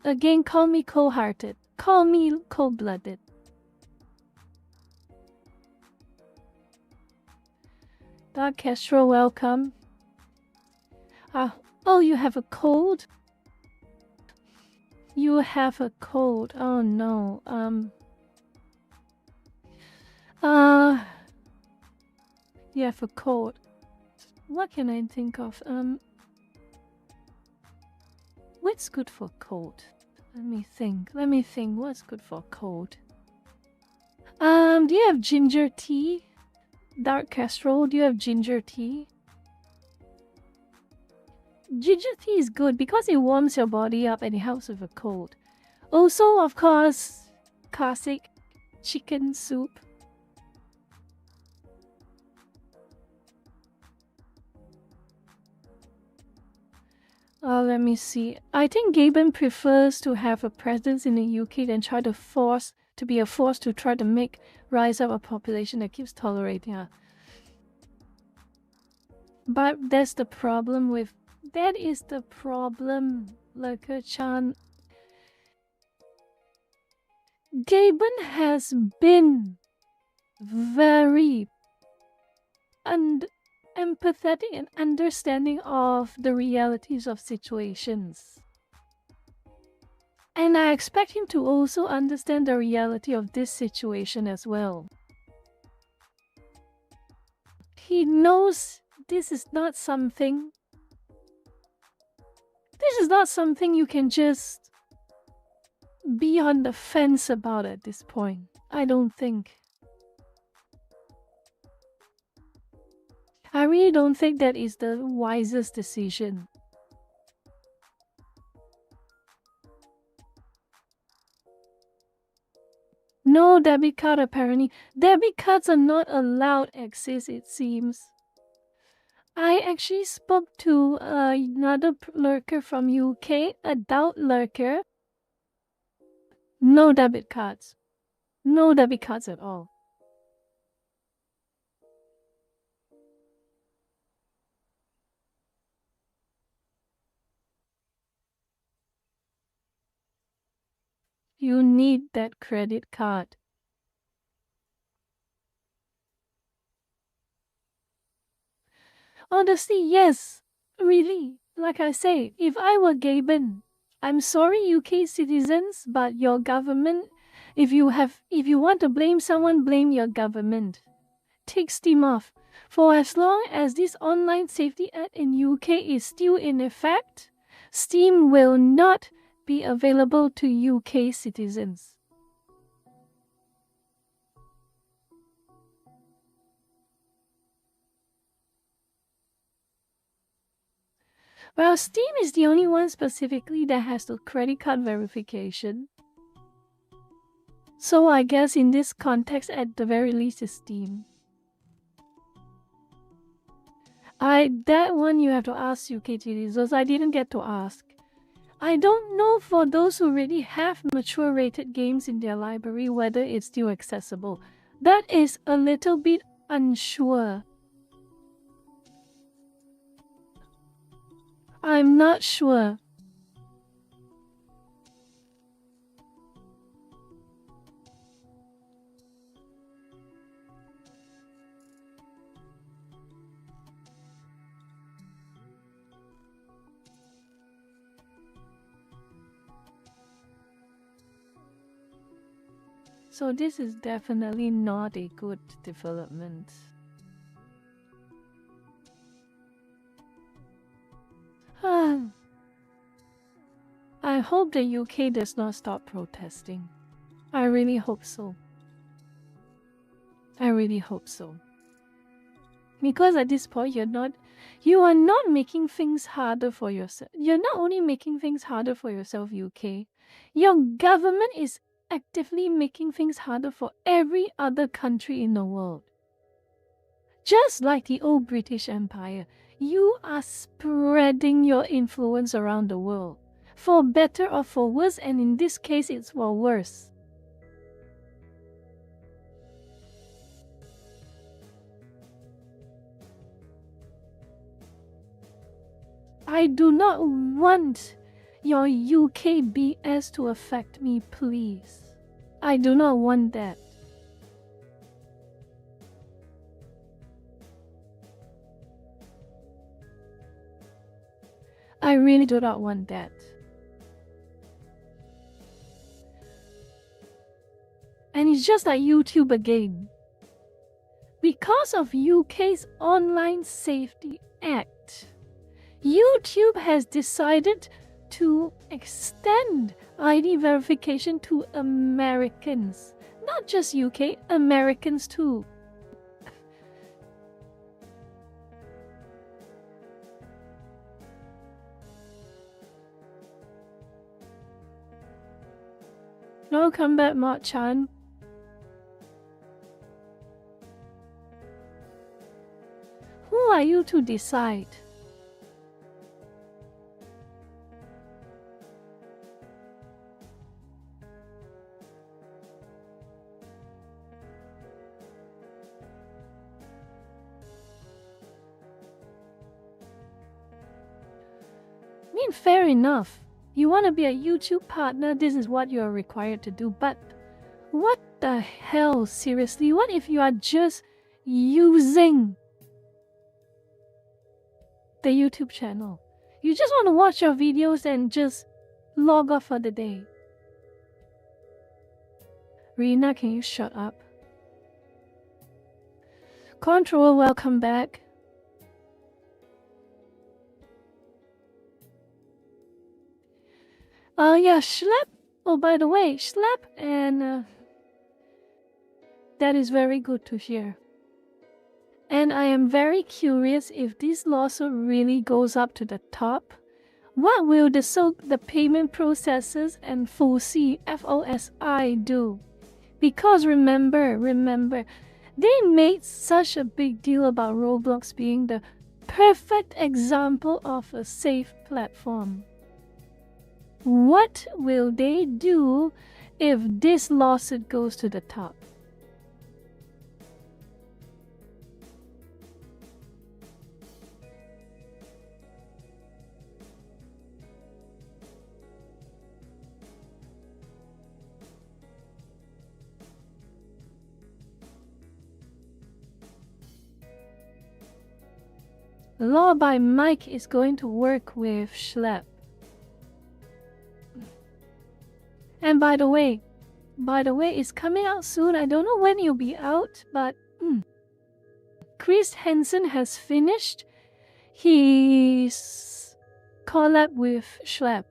Again, call me cold-hearted. Call me cold-blooded. Dark Castro, welcome. Oh, you have a cold? You have a cold. Oh no. You have a cold. What can I think of? What's good for cold? Let me think. What's good for cold? Do you have ginger tea? Dark Castro, do you have ginger tea? Ginger tea is good because it warms your body up and it helps with a cold. Also, of course, classic chicken soup. Let me see. I think Gaben prefers to have a presence in the UK than try to be a force to try to rise up a population that keeps tolerating her. But that's the problem with... That is the problem, Lurker-chan. Gaben has been very empathetic and understanding of the realities of situations. And I expect him to also understand the reality of this situation as well. He knows this is not something you can just be on the fence about at this point. I don't think. I really don't think that is the wisest decision. No debit card apparently. Debit cards are not allowed access, it seems. I actually spoke to another lurker from UK, adult lurker. No debit cards. No debit cards at all. You need that credit card. Honestly, yes. Really. Like I say, if I were Gaben, I'm sorry UK citizens, but your government, if you want to blame someone, blame your government. Take Steam off. For as long as this online safety act in UK is still in effect, Steam will not be available to UK citizens. Well, Steam is the only one specifically that has the credit card verification. So I guess in this context, at the very least, is Steam. That one you have to ask UK citizens. I didn't get to ask. I don't know for those who already have mature rated games in their library whether it's still accessible. That is a little bit unsure. I'm not sure. So this is definitely not a good development. I hope the UK does not stop protesting. I really hope so. I really hope so. Because at this point, you are not making things harder for yourself. You're not only making things harder for yourself, UK. Your government is actively making things harder for every other country in the world. Just like the old British Empire, you are spreading your influence around the world, for better or for worse, and in this case, it's for worse. I do not want your UK BS to affect me, please. I do not want that. I really do not want that. And it's just like YouTube again. Because of UK's Online Safety Act, YouTube has decided to extend ID verification to Americans. Not just UK, Americans too. Welcome back, Mark Chan. Who are you to decide? I mean, fair enough. You want to be a YouTube partner, this is what you are required to do. But what the hell, seriously? What if you are just using the YouTube channel? You just want to watch your videos and just log off for the day. Rina, can you shut up? Control, welcome back. Yeah, Schlep. Oh, by the way, Schlep and that is very good to hear. And I am very curious if this lawsuit really goes up to the top. What will the payment processors and FOSI do? Because remember, they made such a big deal about Roblox being the perfect example of a safe platform. What will they do if this lawsuit goes to the top. Law by Mike is going to work with Schlep. And by the way, it's coming out soon. I don't know when it'll be out, but Chris Hansen has finished his collab with Schlep,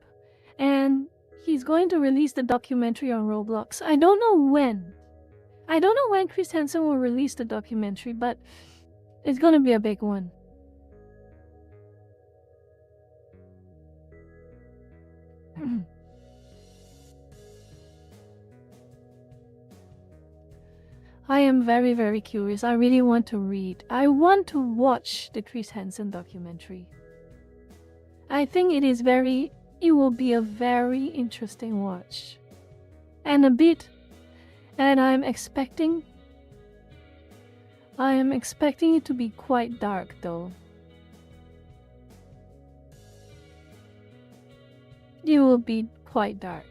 and he's going to release the documentary on Roblox. I don't know when. I don't know when Chris Hansen will release the documentary, but it's gonna be a big one. I am very, very curious. I really want to read. I want to watch the Chris Hansen documentary. I think it will be a very interesting watch. And I am expecting it to be quite dark though. It will be quite dark.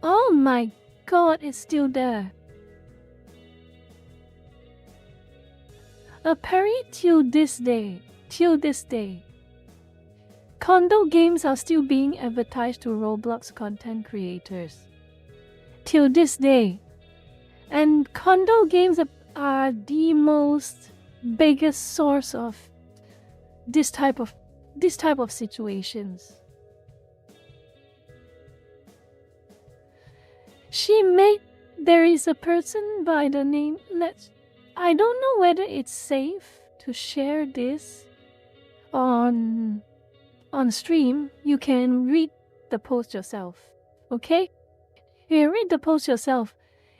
Oh my god, it's still there. Apparently till this day. Condo games are still being advertised to Roblox content creators. Till this day. And condo games are the most biggest source of this type of situations. There is a person by the name, I don't know whether it's safe to share this on stream. You can read the post yourself, okay? You can read the post yourself.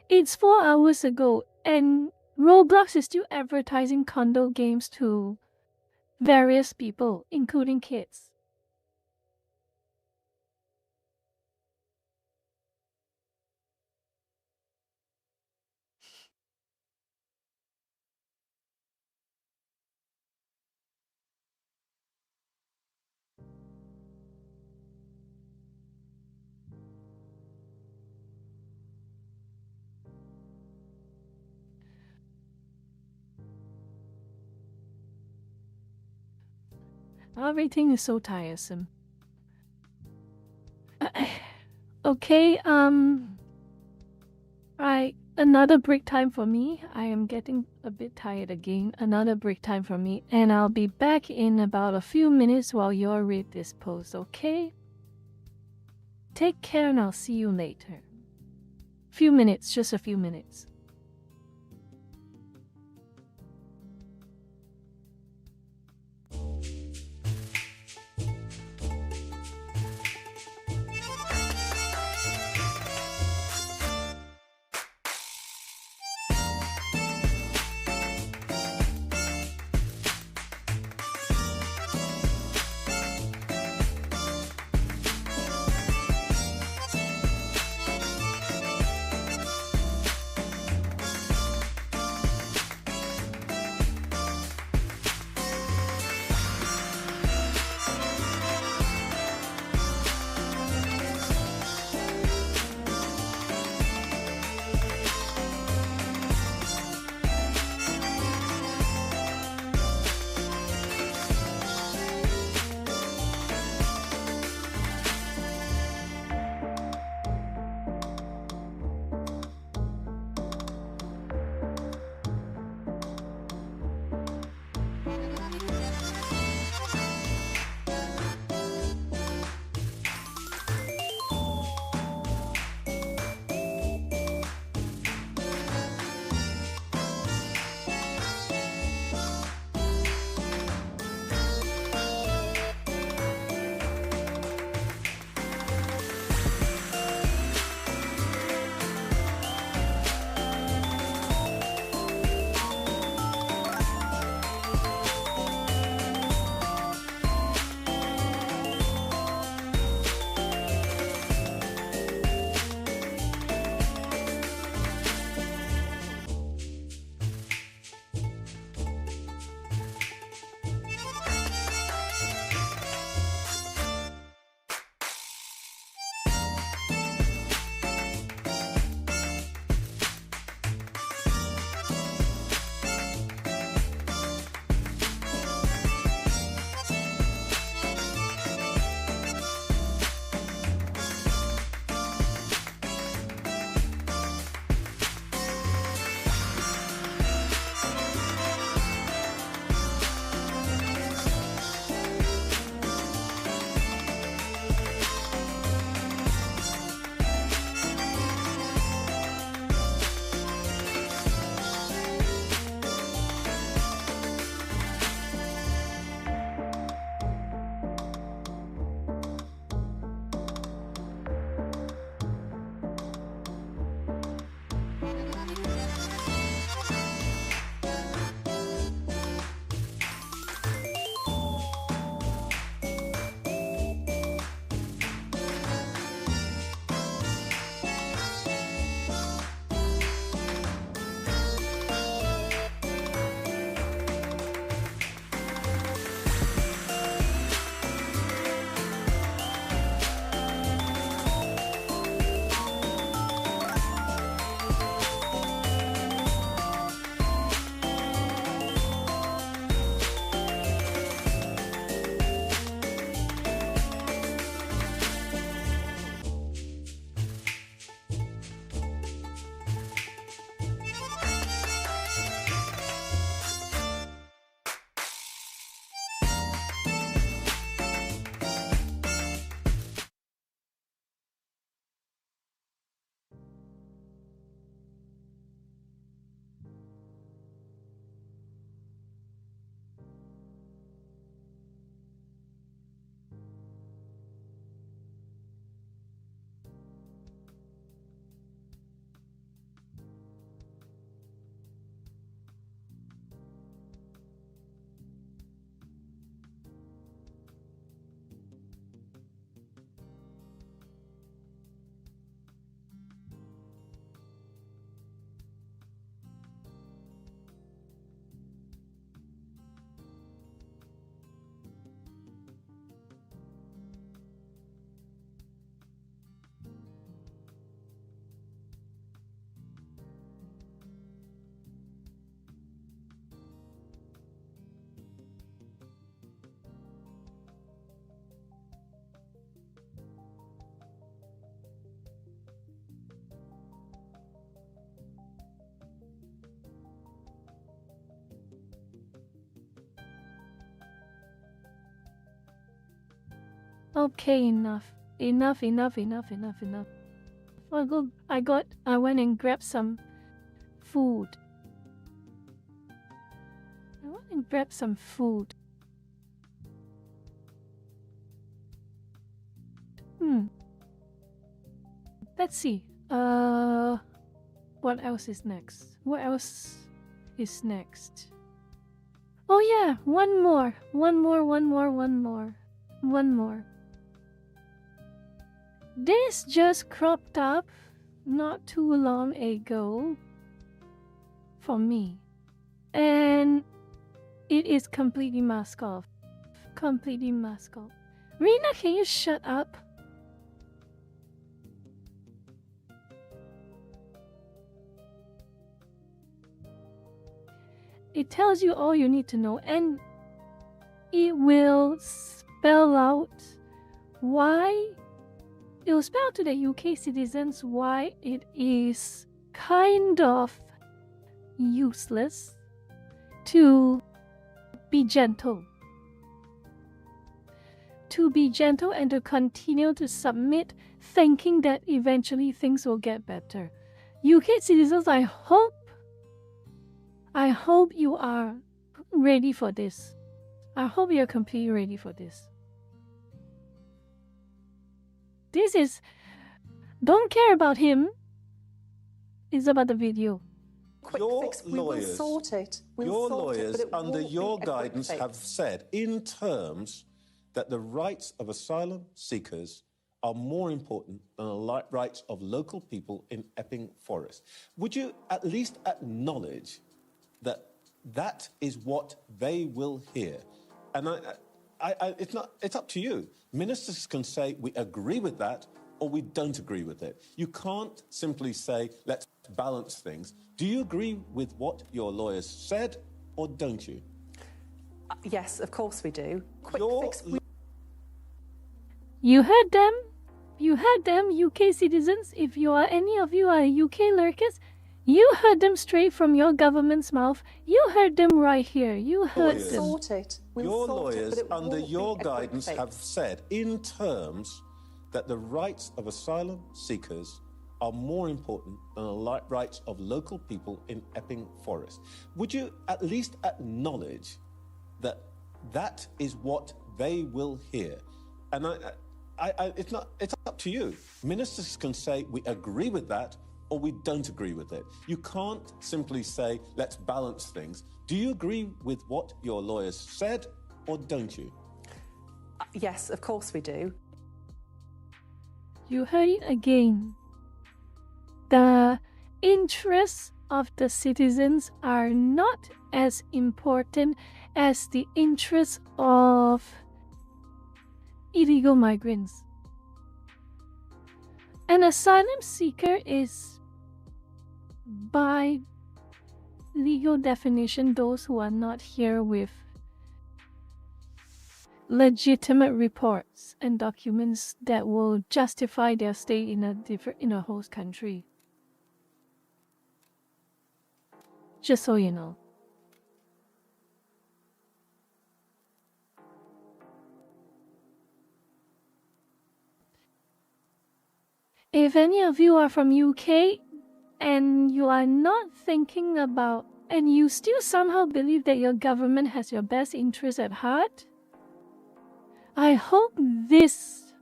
It's 4 hours ago, and Roblox is still advertising condo games to various people, including kids. Everything is so tiresome. Okay, another break time for me. I am getting a bit tired again. Another break time for me, and I'll be back in about a few minutes while you read this post, okay? Take care and I'll see you later. Few minutes, just a few minutes. Okay, enough. Enough. I went and grabbed some food. Let's see. What else is next? Oh yeah, one more. This just cropped up not too long ago for me. And it is completely mask off. Rina, can you shut up? It tells you all you need to know, and it will spell out why. It will spell out to the UK citizens why it is kind of useless to be gentle. And to continue to submit, thinking that eventually things will get better. UK citizens, I hope you are ready for this. I hope you're completely ready for this. This is... Don't care about him. It's about the video. Your lawyers, under your guidance, have said in terms that the rights of asylum seekers are more important than the rights of local people in Epping Forest. Would you at least acknowledge that that is what they will hear? And it's up to you. Ministers can say we agree with that or we don't agree with it. You can't simply say let's balance things. Do you agree with what your lawyers said or don't you? Yes, of course we do. You heard them, UK citizens. If any of you are UK lurkers, you heard them straight from your government's mouth. You heard them right here. You heard them. Your lawyers, under your guidance, have said in terms that the rights of asylum seekers are more important than the rights of local people in Epping Forest. Would you at least acknowledge that that is what they will hear? And it's up to you. Ministers can say we agree with that or we don't agree with it. You can't simply say let's balance things. Do you agree with what your lawyers said or don't you? Yes, of course we do. You heard it again. The interests of the citizens are not as important as the interests of illegal migrants. An asylum seeker is, by legal definition, those who are not here with legitimate reports and documents that will justify their stay in a host country. Just so you know. If any of you are from UK and you are not thinking about, and you still somehow believe that your government has your best interest at heart, I hope this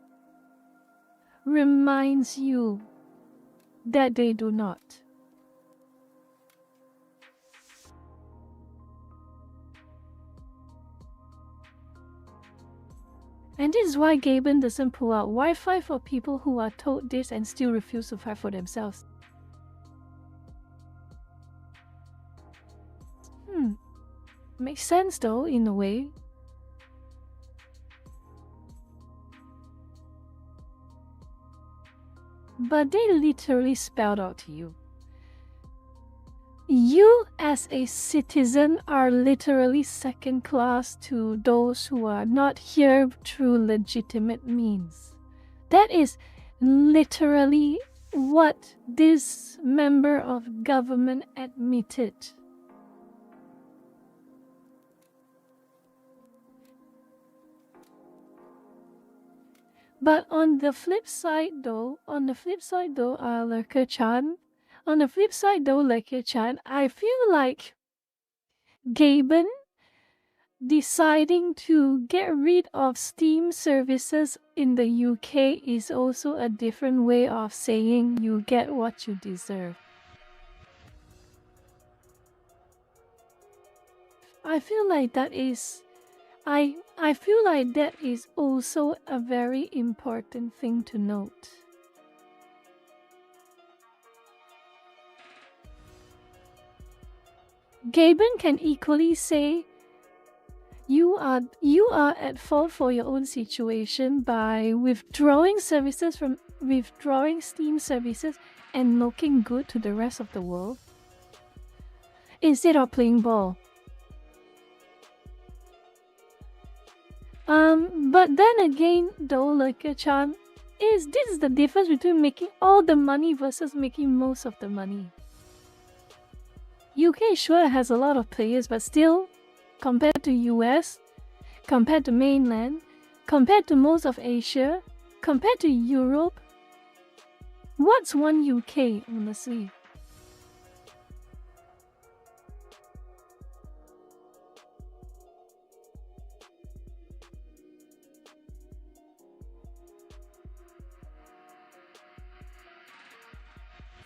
reminds you that they do not. And this is why Gaben doesn't pull out Wi-Fi for people who are told this and still refuse to fight for themselves. Makes sense though, in a way. But they literally spelled out to you. You as a citizen are literally second class to those who are not here through legitimate means. That is literally what this member of government admitted. But on the flip side though, Lurker-chan, I feel like Gaben deciding to get rid of Steam services in the UK is also a different way of saying you get what you deserve. I feel like that is also a very important thing to note. Gaben can equally say you are at fault for your own situation by withdrawing Steam services and looking good to the rest of the world instead of playing ball. But then again, though, Lurker-chan, this is the difference between making all the money versus making most of the money. UK sure has a lot of players, but still, compared to US, compared to mainland, compared to most of Asia, compared to Europe, what's one UK, honestly?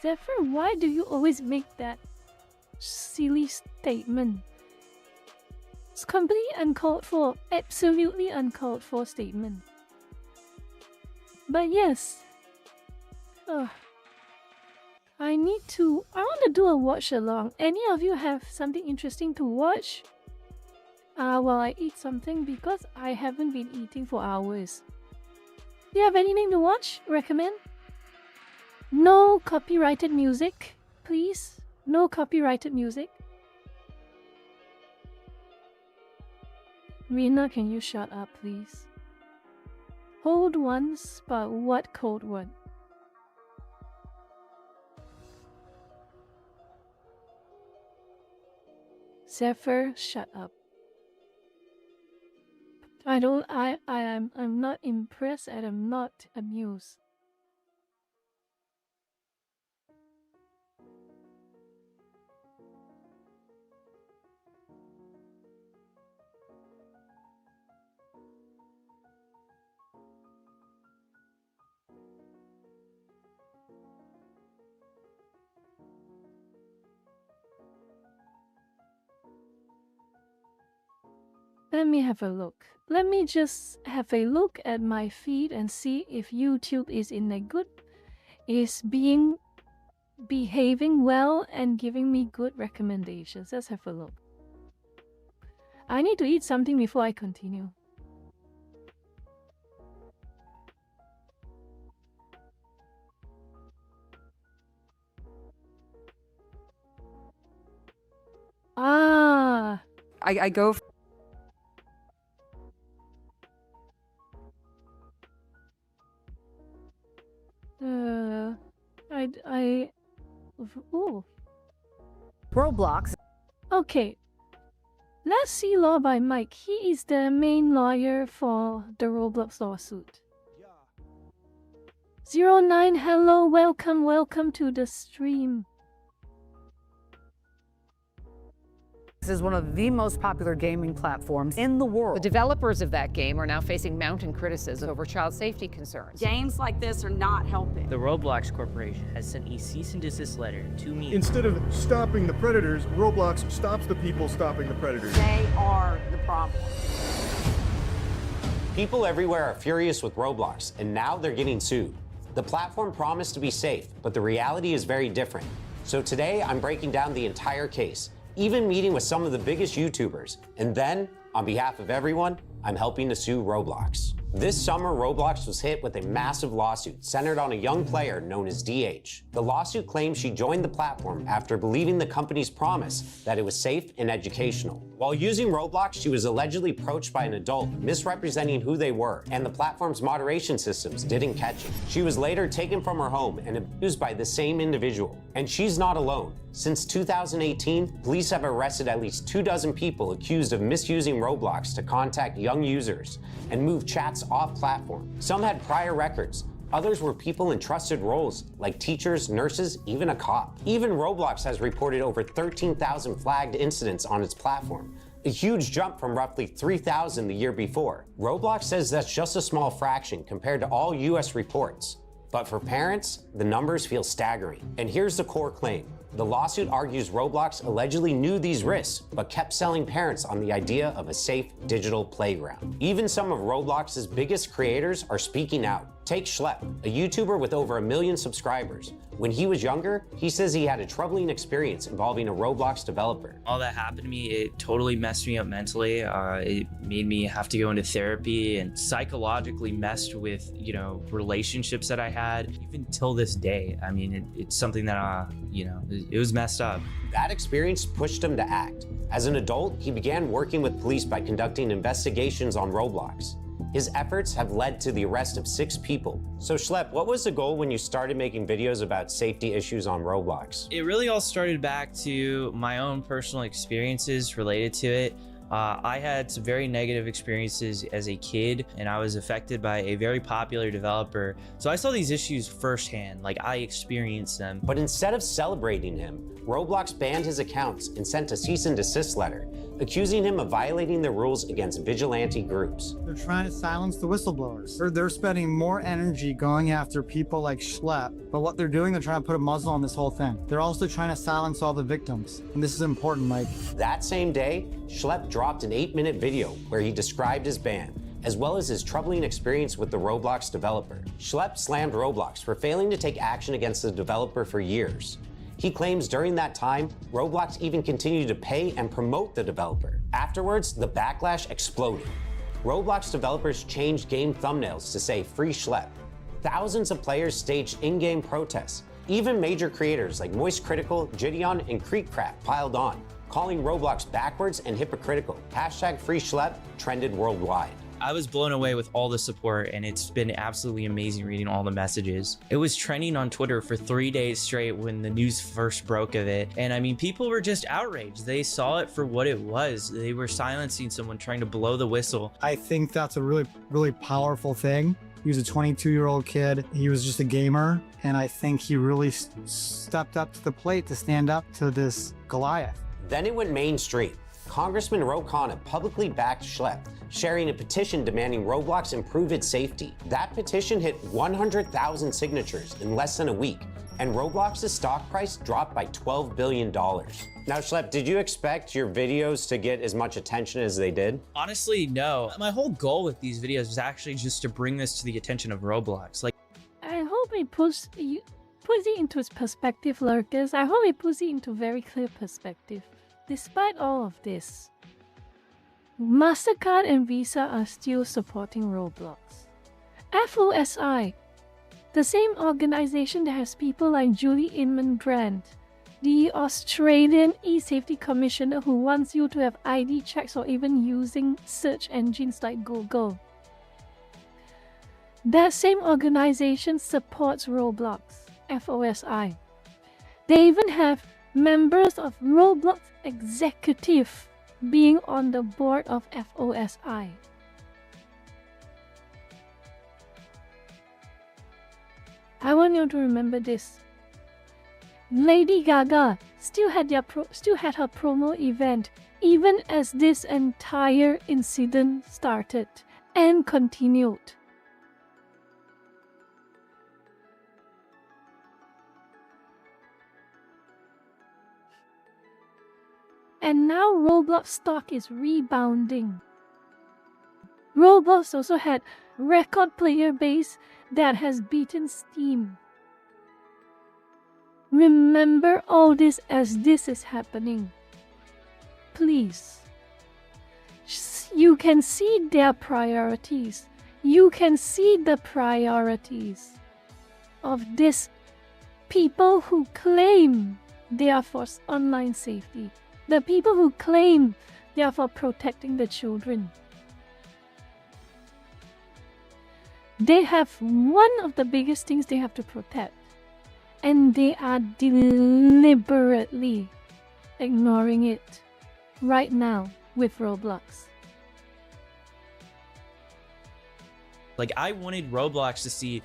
Zephyr, why do you always make that silly statement? It's completely uncalled for, absolutely uncalled for statement. But yes, I want to do a watch along. Any of you have something interesting to watch? While I eat something, because I haven't been eating for hours. Do you have anything to watch? Recommend? No copyrighted music, please. No copyrighted music. Rina, can you shut up, please? Hold once, but what code one? Zephyr, shut up. I'm not impressed and I'm not amused. Let me have a look. Let me just have a look at my feed and see if YouTube is behaving well and giving me good recommendations. Let's have a look. I need to eat something before I continue. I go. Ooh. Roblox. Okay. Let's see law by Mike. He is the main lawyer for the Roblox lawsuit. 09, hello, welcome to the stream. This is one of the most popular gaming platforms in the world. The developers of that game are now facing mounting criticism over child safety concerns. Games like this are not helping. The Roblox Corporation has sent a cease and desist letter to me. Instead of stopping the predators, Roblox stops the people stopping the predators. They are the problem. People everywhere are furious with Roblox, and now they're getting sued. The platform promised to be safe, but the reality is very different. So today, I'm breaking down the entire case, even meeting with some of the biggest YouTubers. And then, on behalf of everyone, I'm helping to sue Roblox. This summer, Roblox was hit with a massive lawsuit centered on a young player known as DH. The lawsuit claims she joined the platform after believing the company's promise that it was safe and educational. While using Roblox, she was allegedly approached by an adult misrepresenting who they were, and the platform's moderation systems didn't catch it. She was later taken from her home and abused by the same individual. And she's not alone. Since 2018, police have arrested at least 24 people accused of misusing Roblox to contact young users and move chats off platform. Some had prior records. Others were people in trusted roles, like teachers, nurses, even a cop. Even Roblox has reported over 13,000 flagged incidents on its platform, a huge jump from roughly 3,000 the year before. Roblox says that's just a small fraction compared to all US reports. But for parents, the numbers feel staggering. And here's the core claim. The lawsuit argues Roblox allegedly knew these risks, but kept selling parents on the idea of a safe digital playground. Even some of Roblox's biggest creators are speaking out. Take Schlepp, a YouTuber with over 1 million subscribers. When he was younger, he says he had a troubling experience involving a Roblox developer. All that happened to me, it totally messed me up mentally. It made me have to go into therapy and psychologically messed with, relationships that I had. Even till this day, I mean, it's something that, it was messed up. That experience pushed him to act. As an adult, he began working with police by conducting investigations on Roblox. His efforts have led to the arrest of 6 people. So Schlepp, what was the goal when you started making videos about safety issues on Roblox? It really all started back to my own personal experiences related to it. I had some very negative experiences as a kid, and I was affected by a very popular developer. So I saw these issues firsthand, like I experienced them. But instead of celebrating him, Roblox banned his accounts and sent a cease and desist letter, accusing him of violating the rules against vigilante groups. They're trying to silence the whistleblowers. They're spending more energy going after people like Schlepp, but what they're doing, they're trying to put a muzzle on this whole thing. They're also trying to silence all the victims, and this is important, Mike. That same day, Schlepp dropped an 8-minute video where he described his ban, as well as his troubling experience with the Roblox developer. Schlepp slammed Roblox for failing to take action against the developer for years. He claims during that time, Roblox even continued to pay and promote the developer. Afterwards, the backlash exploded. Roblox developers changed game thumbnails to say "Free Schlepp." Thousands of players staged in-game protests. Even major creators like Moist Critical, Gideon, and Creekcrap piled on, calling Roblox backwards and hypocritical. #Free Schlepp trended worldwide. I was blown away with all the support, and it's been absolutely amazing reading all the messages. It was trending on Twitter for 3 days straight when the news first broke of it. And I mean, people were just outraged. They saw it for what it was. They were silencing someone trying to blow the whistle. I think that's a really, really powerful thing. He was a 22-year-old kid. He was just a gamer. And I think he really stepped up to the plate to stand up to this Goliath. Then it went mainstream. Congressman Ro Khanna publicly backed Schlepp, sharing a petition demanding Roblox improve its safety. That petition hit 100,000 signatures in less than a week, and Roblox's stock price dropped by $12 billion. Now, Schlepp, did you expect your videos to get as much attention as they did? Honestly, no. My whole goal with these videos was actually just to bring this to the attention of Roblox. I hope it puts it into perspective, lurkers. I hope it puts it into very clear perspective. Despite all of this, MasterCard and Visa are still supporting Roblox. FOSI, the same organization that has people like Julie Inman Brand, the Australian e-safety commissioner who wants you to have ID checks or even using search engines like Google. That same organization supports Roblox, FOSI. They even have members of Roblox executive being on the board of FOSI. I want you to remember this. Lady Gaga still had her promo event even as this entire incident started and continued. And now Roblox stock is rebounding. Roblox also had record player base that has beaten Steam. Remember all this as this is happening. Please. You can see their priorities. You can see the priorities of these people who claim they are for online safety. The people who claim they are for protecting the children. They have one of the biggest things they have to protect. And they are deliberately ignoring it right now with Roblox. Like, I wanted Roblox to see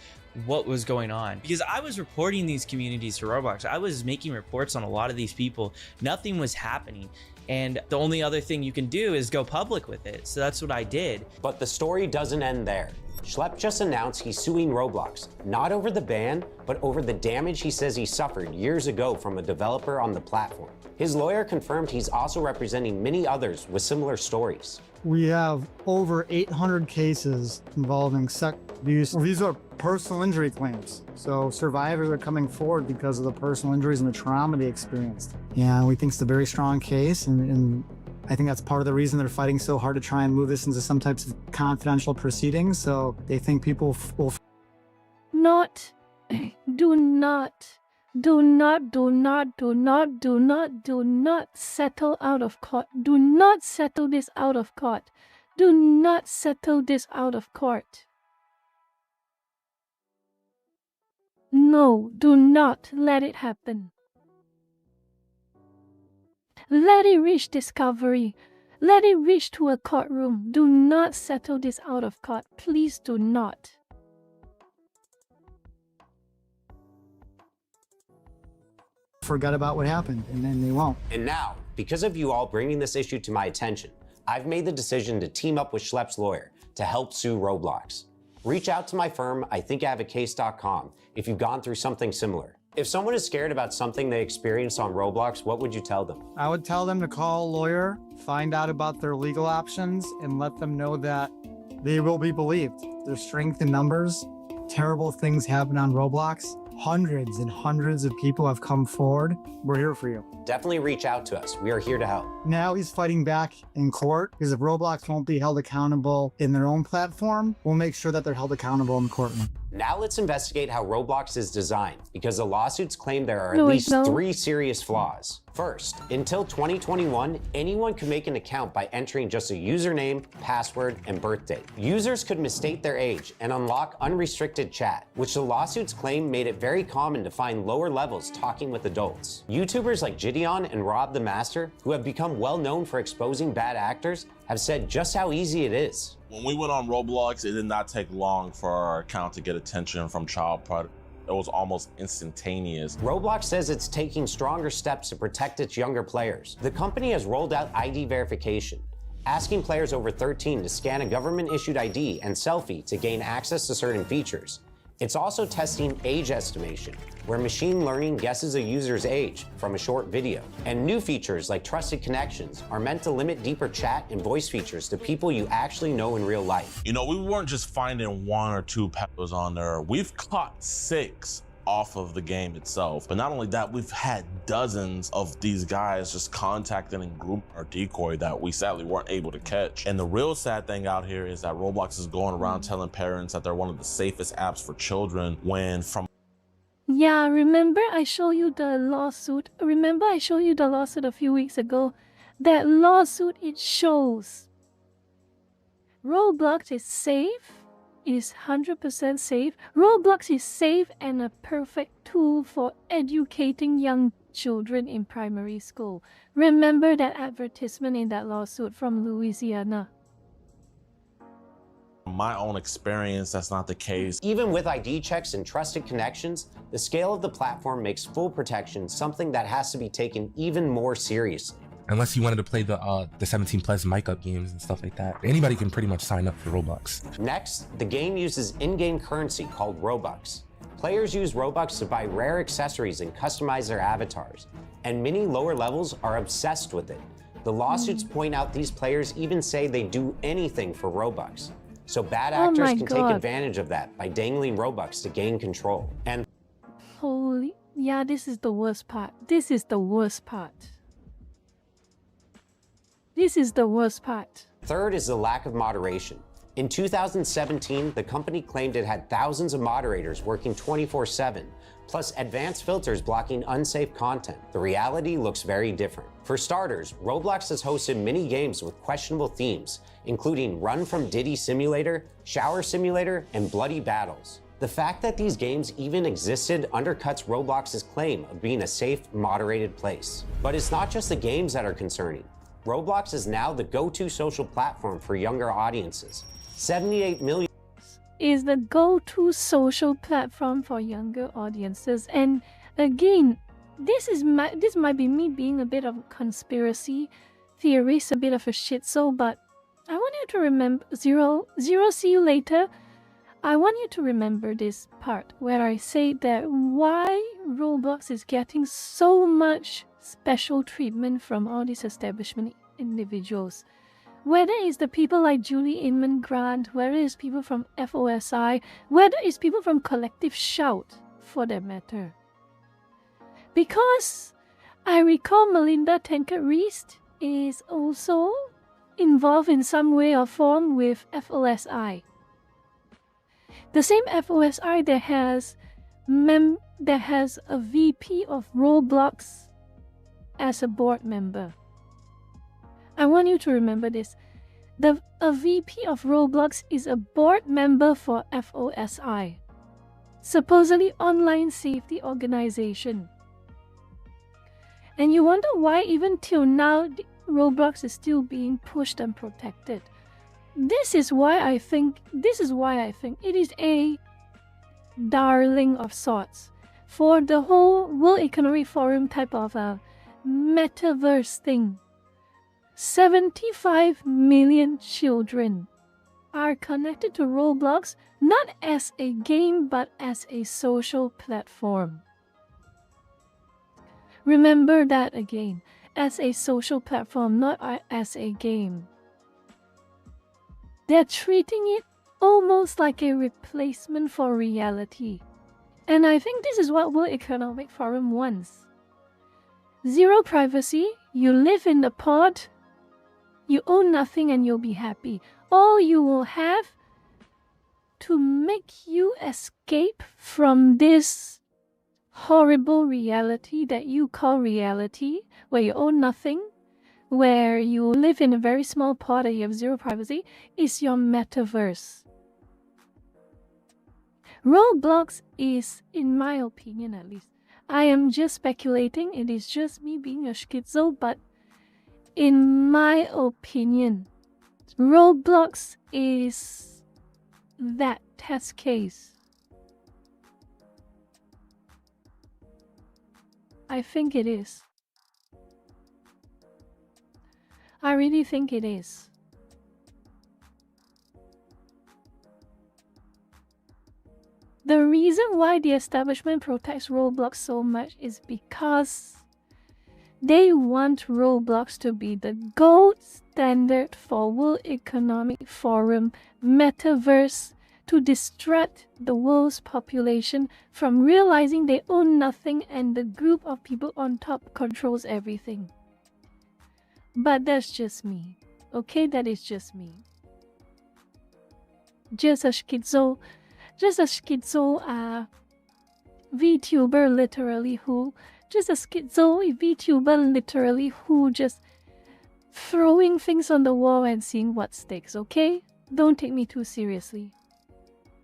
what was going on because I was reporting these communities to Roblox. I was making reports on a lot of these people. Nothing was happening. And the only other thing you can do is go public with it. So that's what I did. But the story doesn't end there. Schlepp just announced he's suing Roblox, not over the ban, but over the damage he says he suffered years ago from a developer on the platform. His lawyer confirmed he's also representing many others with similar stories. We have over 800 cases involving sex abuse. These are personal injury claims. So survivors are coming forward because of the personal injuries and the trauma they experienced. Yeah, we think it's a very strong case, and I think that's part of the reason they're fighting so hard to try and move this into some types of confidential proceedings. So they think people will do not settle out of court. Do not settle this out of court. Do not settle this out of court. No, do not let it happen. Let it reach discovery. Let it reach to a courtroom. Do not settle this out of court. Please do not. forget about what happened, and then they won't. And now, because of you all bringing this issue to my attention, I've made the decision to team up with Schlepp's lawyer to help sue Roblox. Reach out to my firm, ithinkihavaCase.com, if you've gone through something similar. If someone is scared about something they experienced on Roblox, what would you tell them? I would tell them to call a lawyer, find out about their legal options, and let them know that they will be believed. There's strength in numbers. Terrible things happen on Roblox. Hundreds and hundreds of people have come forward. We're here for you. Definitely reach out to us. We are here to help. Now he's fighting back in court because if Roblox won't be held accountable in their own platform, we'll make sure that they're held accountable in the courtroom. Now let's investigate how Roblox is designed, because the lawsuits claim there are at least 3 serious flaws. First, until 2021, anyone could make an account by entering just a username, password, and birth date. Users could misstate their age and unlock unrestricted chat, which the lawsuits claim made it very common to find lower levels talking with adults. YouTubers like Gideon and Rob the Master, who have become well known for exposing bad actors, have said just how easy it is. When we went on Roblox, it did not take long for our account to get attention from child predators. It was almost instantaneous. Roblox says it's taking stronger steps to protect its younger players. The company has rolled out ID verification, asking players over 13 to scan a government-issued ID and selfie to gain access to certain features. It's also testing age estimation, where machine learning guesses a user's age from a short video. And new features like trusted connections are meant to limit deeper chat and voice features to people you actually know in real life. You know, we weren't just finding 1 or 2 peppers on there. We've caught 6 off of the game itself. But not only that, we've had dozens of these guys just contacting and grouping our decoy that we sadly weren't able to catch. And the real sad thing out here is that Roblox is going around telling parents that they're one of the safest apps for children, when from Yeah, remember I showed you the lawsuit? Remember I showed you the lawsuit a few weeks ago? That lawsuit, it shows Roblox is safe. It is 100% safe. Roblox is safe and a perfect tool for educating young children in primary school. Remember that advertisement in that lawsuit from Louisiana? my own experience, that's not the case. Even with ID checks and trusted connections, the scale of the platform makes full protection something that has to be taken even more seriously. Unless you wanted to play the 17 plus mic up games and stuff like that. Anybody can pretty much sign up for Roblox. Next, the game uses in-game currency called Robux. Players use Robux to buy rare accessories and customize their avatars, and many lower levels are obsessed with it. The lawsuits point out these players even say they do anything for Robux. So bad actors can take advantage of that by dangling Robux to gain control. And holy, yeah, this is the worst part. This is the worst part. This is the worst part. Third is the lack of moderation. In 2017, the company claimed it had thousands of moderators working 24/7, plus advanced filters blocking unsafe content. The reality looks very different. For starters, Roblox has hosted many games with questionable themes, including Run from Diddy Simulator, Shower Simulator, and Bloody Battles. The fact that these games even existed undercuts Roblox's claim of being a safe, moderated place. But it's not just the games that are concerning. Roblox is now the go-to social platform for younger audiences. 78 million is the go-to social platform for younger audiences. And again, this might be me being a bit of a conspiracy theorist, a bit of a shitso, but I want you to remember, Zero, see you later. I want you to remember this part where I say that why Roblox is getting so much special treatment from all these establishment individuals. Whether it's the people like Julie Inman Grant, whether it's people from FOSI, whether it's people from Collective Shout, for that matter. Because I recall Melinda Tankard-Reist is also involved in some way or form with FOSI. The same FOSI that has a VP of Roblox as a board member. I want you to remember this. A VP of Roblox is a board member for FOSI, supposedly online safety organization. And you wonder why even till now Roblox is still being pushed and protected. This is why I think it is a darling of sorts for the whole World Economic Forum type of a metaverse thing. 75 million children are connected to Roblox not as a game but as a social platform. Remember that again, as a social platform, not as a game. They're treating it almost like a replacement for reality. And I think this is what World Economic Forum wants. Zero privacy, you live in the pod, you own nothing and you'll be happy. All you will have to make you escape from this horrible reality that you call reality, where you own nothing, where you live in a very small pod and you have zero privacy, is your metaverse. Roblox is, in my opinion at least, I am just speculating, it is just me being a schizo, but in my opinion, Roblox is that test case. I think it is. I really think it is. The reason why the establishment protects Roblox so much is because they want Roblox to be the gold standard for World Economic Forum metaverse, to distract the world's population from realizing they own nothing and the group of people on top controls everything. But that's just me. Okay, that is just me. Just a schizo VTuber literally who just throwing things on the wall and seeing what sticks, okay? Don't take me too seriously.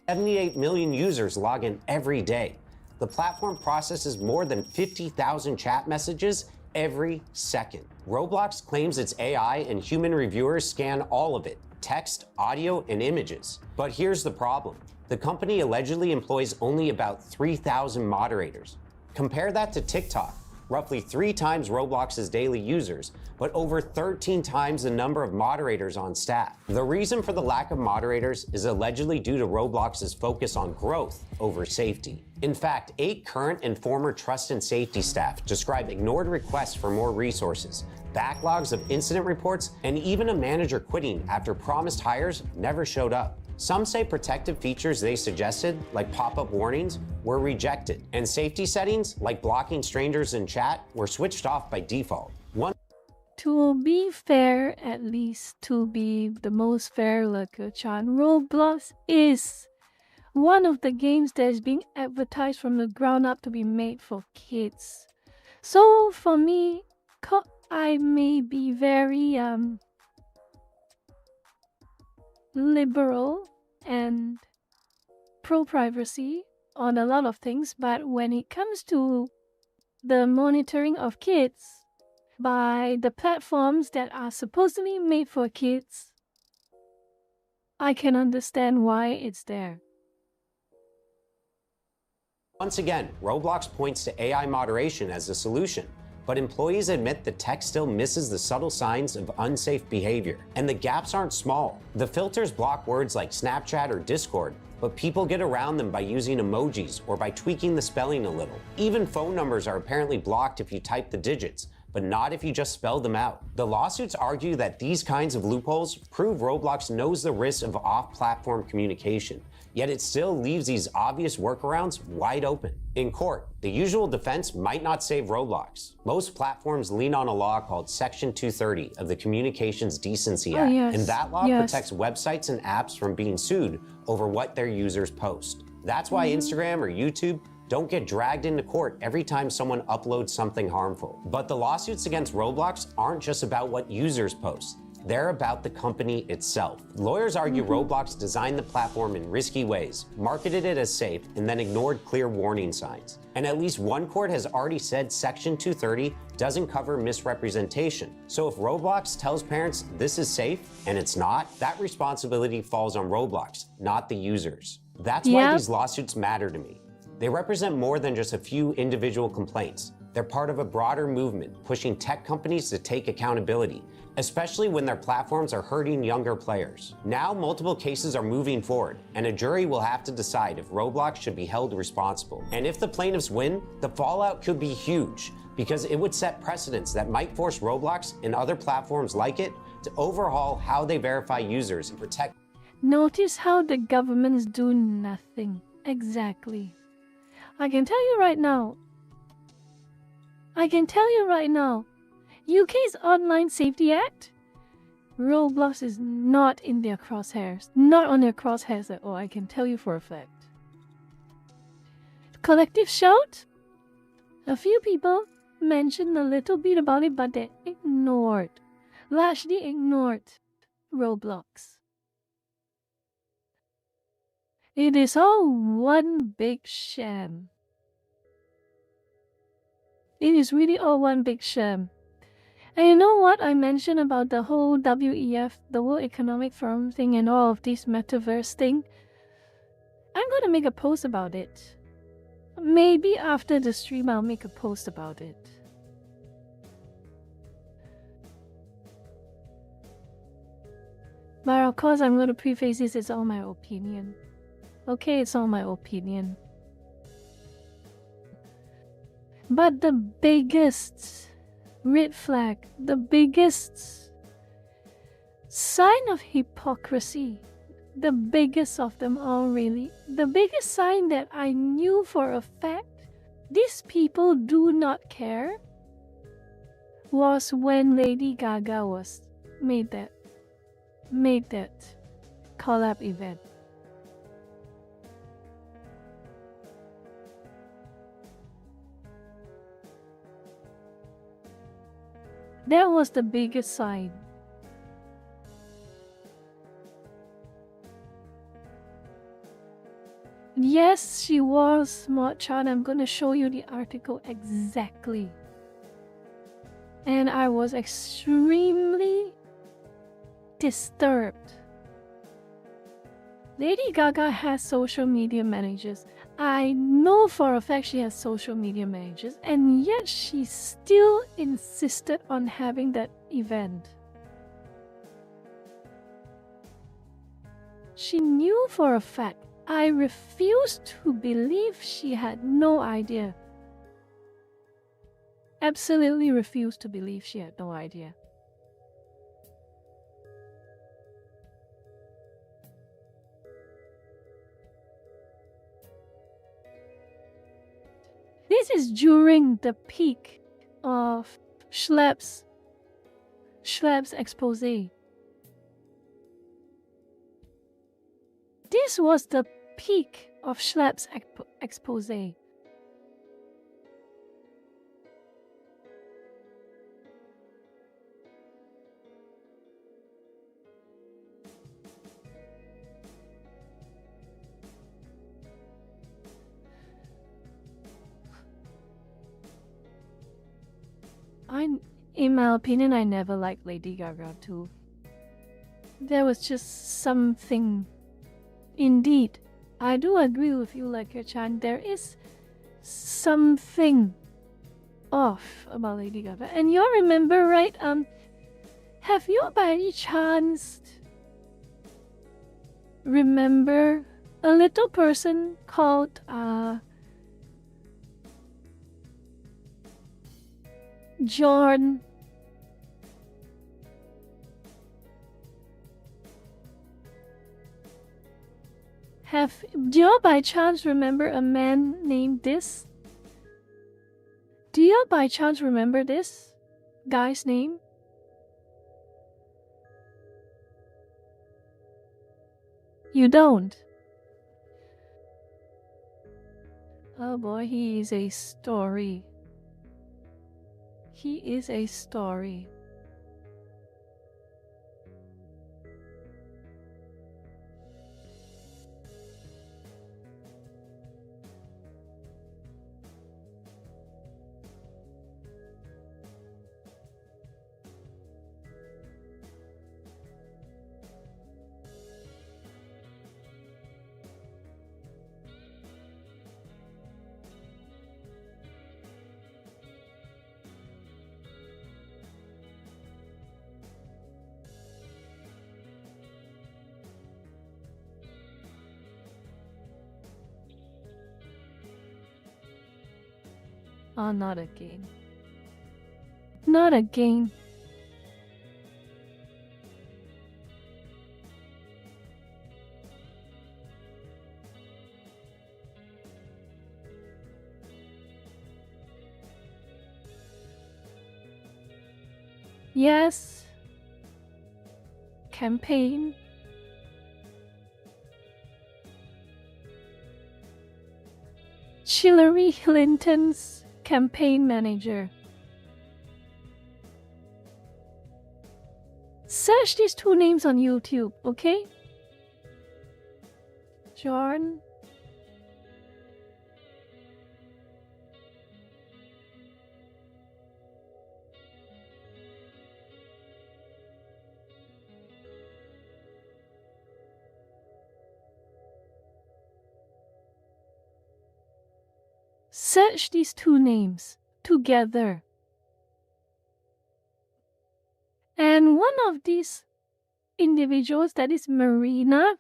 78 million users log in every day. The platform processes more than 50,000 chat messages every second. Roblox claims its AI and human reviewers scan all of it, text, audio, and images. But here's the problem. The company allegedly employs only about 3,000 moderators. Compare that to TikTok, roughly 3 times Roblox's daily users, but over 13 times the number of moderators on staff. The reason for the lack of moderators is allegedly due to Roblox's focus on growth over safety. In fact, 8 current and former trust and safety staff describe ignored requests for more resources, backlogs of incident reports, and even a manager quitting after promised hires never showed up. Some say protective features they suggested, like pop-up warnings, were rejected, and safety settings, like blocking strangers in chat, were switched off by default. To be fair, at least to be the most fair, Chan, Roblox is one of the games that is being advertised from the ground up to be made for kids. So for me, I may be very liberal and pro-privacy on a lot of things, but when it comes to the monitoring of kids by the platforms that are supposedly made for kids, I can understand why it's there. Once again, Roblox points to AI moderation as the solution, but employees admit the tech still misses the subtle signs of unsafe behavior. And the gaps aren't small. The filters block words like Snapchat or Discord, but people get around them by using emojis or by tweaking the spelling a little. Even phone numbers are apparently blocked if you type the digits, but not if you just spell them out. The lawsuits argue that these kinds of loopholes prove Roblox knows the risks of off-platform communication, yet it still leaves these obvious workarounds wide open. In court, the usual defense might not save Roblox. Most platforms lean on a law called Section 230 of the Communications Decency Act, and that law protects websites and apps from being sued over what their users post. That's why Instagram or YouTube don't get dragged into court every time someone uploads something harmful. But the lawsuits against Roblox aren't just about what users post. They're about the company itself. Lawyers argue Roblox designed the platform in risky ways, marketed it as safe, and then ignored clear warning signs. And at least one court has already said Section 230 doesn't cover misrepresentation. So if Roblox tells parents this is safe and it's not, that responsibility falls on Roblox, not the users. That's why these lawsuits matter to me. They represent more than just a few individual complaints. They're part of a broader movement pushing tech companies to take accountability, especially when their platforms are hurting younger players. Now, multiple cases are moving forward, and a jury will have to decide if Roblox should be held responsible. And if the plaintiffs win, the fallout could be huge, because it would set precedents that might force Roblox and other platforms like it to overhaul how they verify users and protect. Notice how the governments do nothing. Exactly. I can tell you right now, UK's Online Safety Act, Roblox is not in their crosshairs. Not on their crosshairs at all, I can tell you for a fact. Collective shout? A few people mentioned a little bit about it, but they largely ignored Roblox. It is all one big sham. It is really all one big sham. And you know what I mentioned about the whole WEF, the World Economic Forum thing and all of this Metaverse thing? I'm going to make a post about it. Maybe after the stream I'll make a post about it. But of course I'm going to preface this, it's all my opinion. Okay, it's all my opinion. But the biggest red flag, the biggest sign of hypocrisy, the biggest of them all really, the biggest sign that I knew for a fact these people do not care was when Lady Gaga was made that collab event. That was the biggest sign. Yes, she was smart child. I'm gonna show you the article exactly. And I was extremely disturbed. Lady Gaga has social media managers. I know for a fact she has social media managers, and yet she still insisted on having that event. She knew for a fact. I refused to believe she had no idea. Absolutely refused to believe she had no idea. This is during the peak of Schlepp's expose. This was the peak of Schlepp's expose. in my opinion, I never liked Lady Gaga too. There was just something. Indeed, I do agree with you, Lekka-chan. There is something off about Lady Gaga. And you remember, right? Have you by any chance remember a little person called John? Do you by chance remember a man named this? Do you by chance remember this guy's name? You don't? Oh boy, he is a story. He is a story. Oh, not again. Not again. Yes. Campaign. Hillary Clinton's campaign manager. Search these two names on YouTube, okay? John. Search these two names together. And one of these individuals, that is Marina.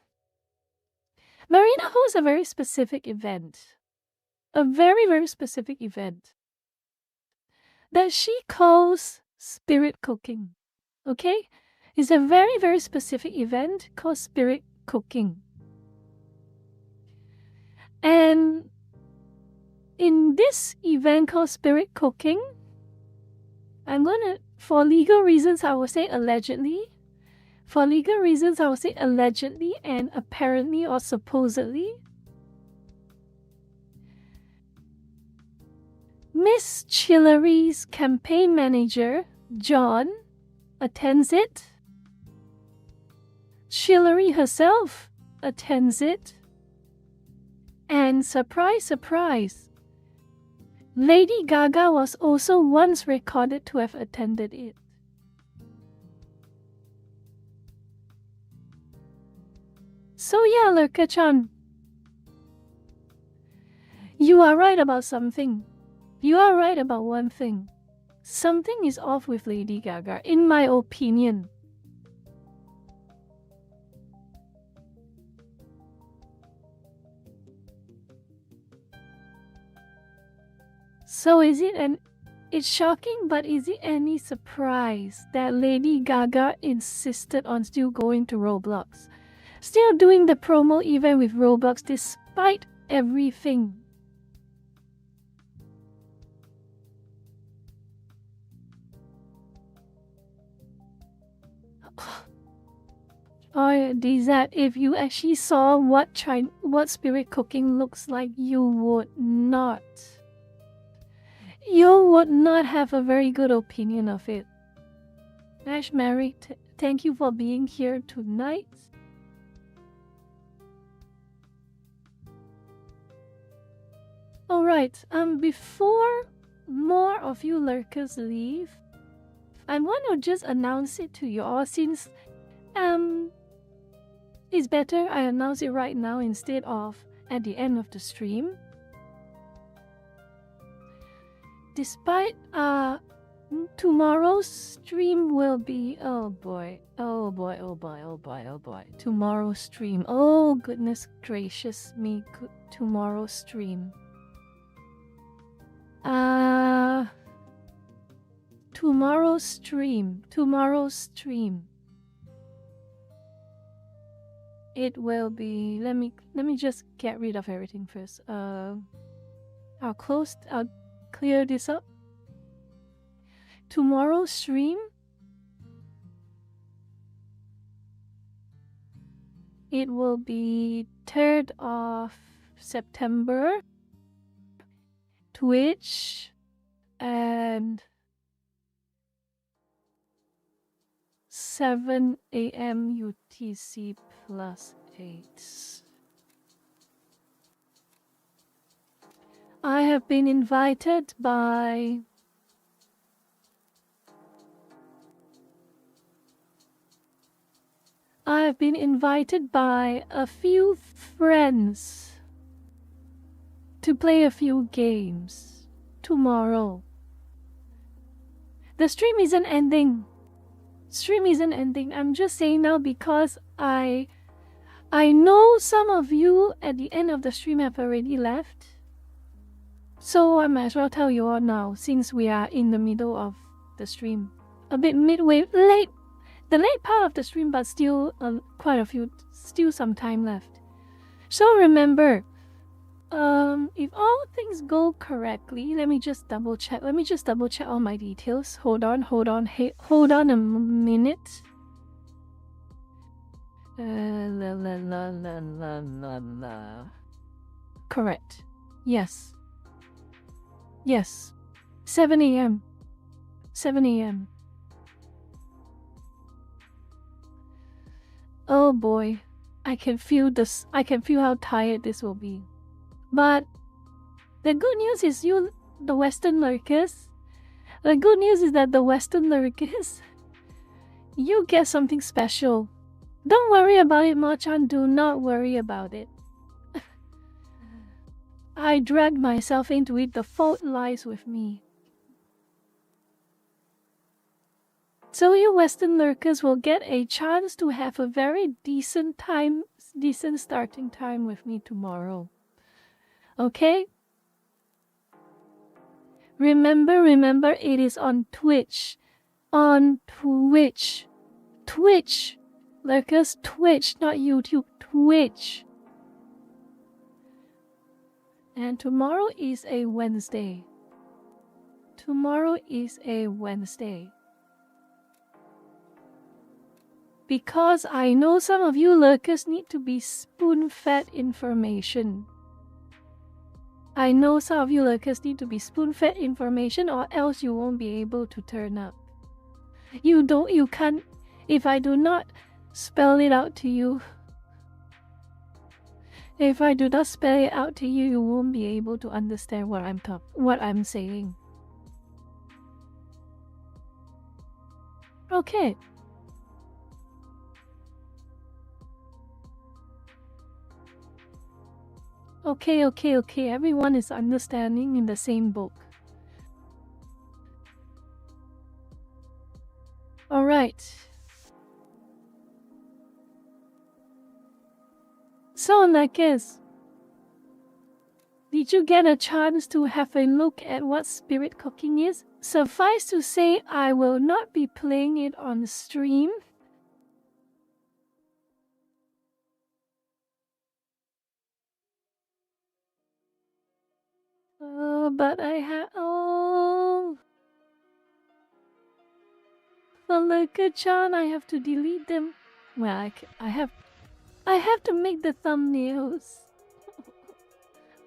Marina hosts a very specific event. A very, very specific event. That she calls spirit cooking. Okay? It's a very, very specific event called spirit cooking. And in this event called spirit cooking, I'm gonna, for legal reasons, I will say allegedly. For legal reasons, I will say allegedly and apparently or supposedly. Miss Hillary's campaign manager, John, attends it. Hillary herself attends it. And surprise, surprise, Lady Gaga was also once recorded to have attended it. So yeah, Lekka-chan, you are right about something. You are right about one thing. Something is off with Lady Gaga, in my opinion. So is it it's shocking, but is it any surprise that Lady Gaga insisted on still going to Roblox? Still doing the promo event with Roblox despite everything? Oh, Dizat, if you actually saw what spirit cooking looks like, you would not. You would not have a very good opinion of it. Ash Mary, thank you for being here tonight. Alright, before more of you lurkers leave, I want to just announce it to you all since it's better I announce it right now instead of at the end of the stream. Despite tomorrow's stream will be tomorrow's stream. Oh goodness gracious me, tomorrow's stream. Tomorrow's stream. It will be, let me just get rid of everything first. I'll clear this up. Tomorrow's stream, it will be 3rd of September, Twitch, and 7 AM UTC +8. I have been invited by a few friends to play a few games tomorrow. The stream isn't ending. I'm just saying now because I know some of you at the end of the stream have already left. So I might as well tell you all now since we are in the middle of the stream. A bit midway, the late part of the stream, but still still some time left. So remember, if all things go correctly, let me just double check all my details. Hold on a minute. Correct. Yes. 7 AM. Oh boy, I can feel this. I can feel how tired this will be. But the good news is the Western lurkers. The good news is that the Western lurkers, you get something special. Don't worry about it, Machan. Do not worry about it. I dragged myself into it. The fault lies with me. So you Western lurkers will get a chance to have a very decent starting time with me tomorrow. Okay? Remember, it is on Twitch. Twitch. Lurkers, Twitch, not YouTube. Twitch. And tomorrow is a Wednesday. Because I know some of you lurkers need to be spoon-fed information. or else you won't be able to turn up. You can't, if I do not spell it out to you, you won't be able to understand what I'm saying. Okay. Okay. Everyone is understanding in the same book. Alright. So, Nakis, did you get a chance to have a look at what spirit cooking is? Suffice to say, I will not be playing it on stream. But I have... Oh... The Lurker-chan, I have to delete them. Well, I have to make the thumbnails.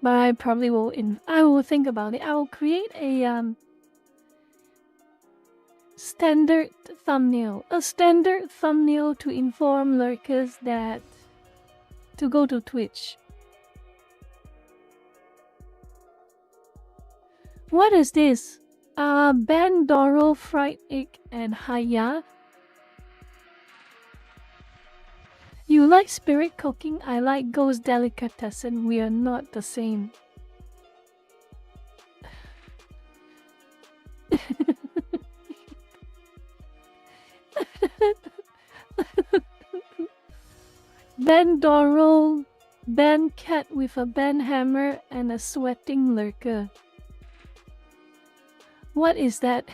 But I probably will... I will think about it. I will create a... standard thumbnail. A standard thumbnail to inform lurkers that... to go to Twitch. What is this? Bandoro, fried egg, and Haya. You like spirit cooking, I like ghost delicatessen. We are not the same. Bandoro, band cat with a band hammer and a sweating lurker. What is that?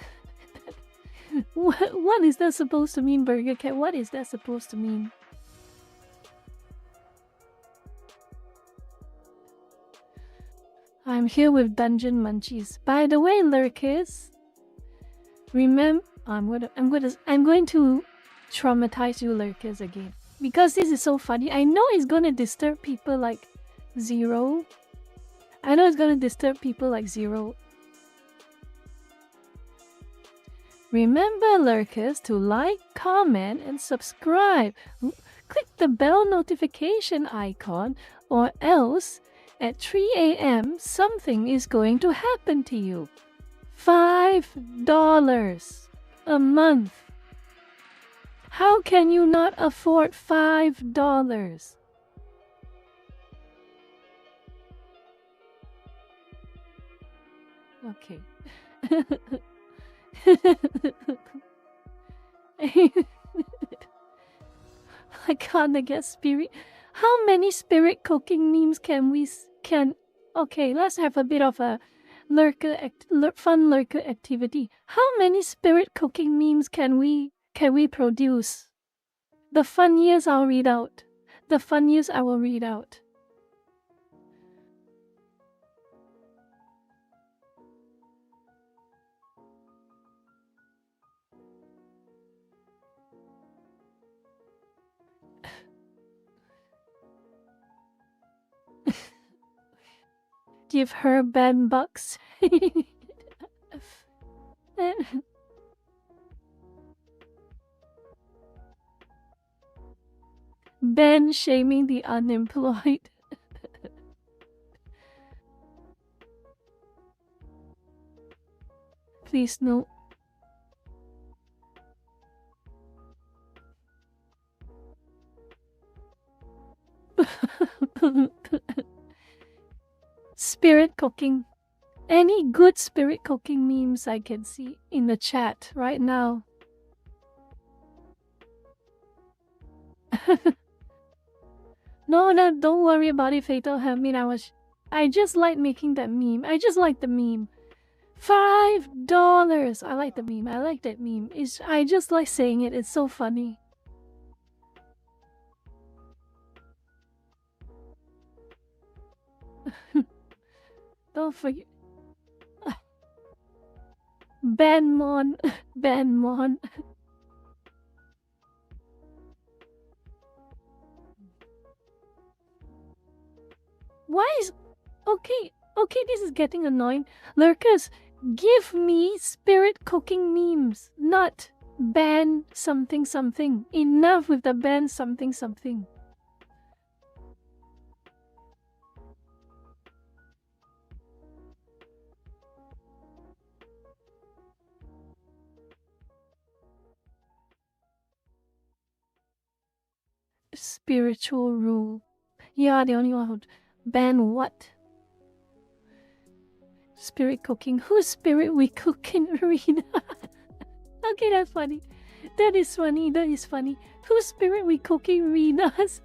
What is that supposed to mean, Burger Cat? What is that supposed to mean? I'm here with Dungeon Munchies. By the way, lurkers, remember, I'm going to traumatize you lurkers again. Because this is so funny. I know it's gonna disturb people like Zero. I know it's gonna disturb people like Zero. Remember, lurkers, to like, comment, and subscribe. Click the bell notification icon, or else at 3 a.m. something is going to happen to you. $5 a month. How can you not afford $5? Okay. I can't get spirit. How many spirit cooking memes can we Okay, let's have a bit of a fun lurker activity. How many spirit cooking memes can we produce? The funniest I'll read out. The funniest I will read out. Give her $10. Ben shaming the unemployed. Please no. Spirit cooking. Any good spirit cooking memes I can see in the chat right now? No, don't worry about it, Fatal Hermit. I just like making that meme. I just like the meme. $5. I like the meme. I like that meme. I just like saying it. It's so funny. Don't forget. Banmon. Banmon. Why is... Okay, this is getting annoying. Lurkers, give me spirit cooking memes, not ban something something. Enough with the ban something something. Spiritual rule. Yeah, the only one who ban what? Spirit cooking. Whose spirit we cook in arena? Okay, that's funny. That is funny. That is funny. Whose spirit we cook in arenas?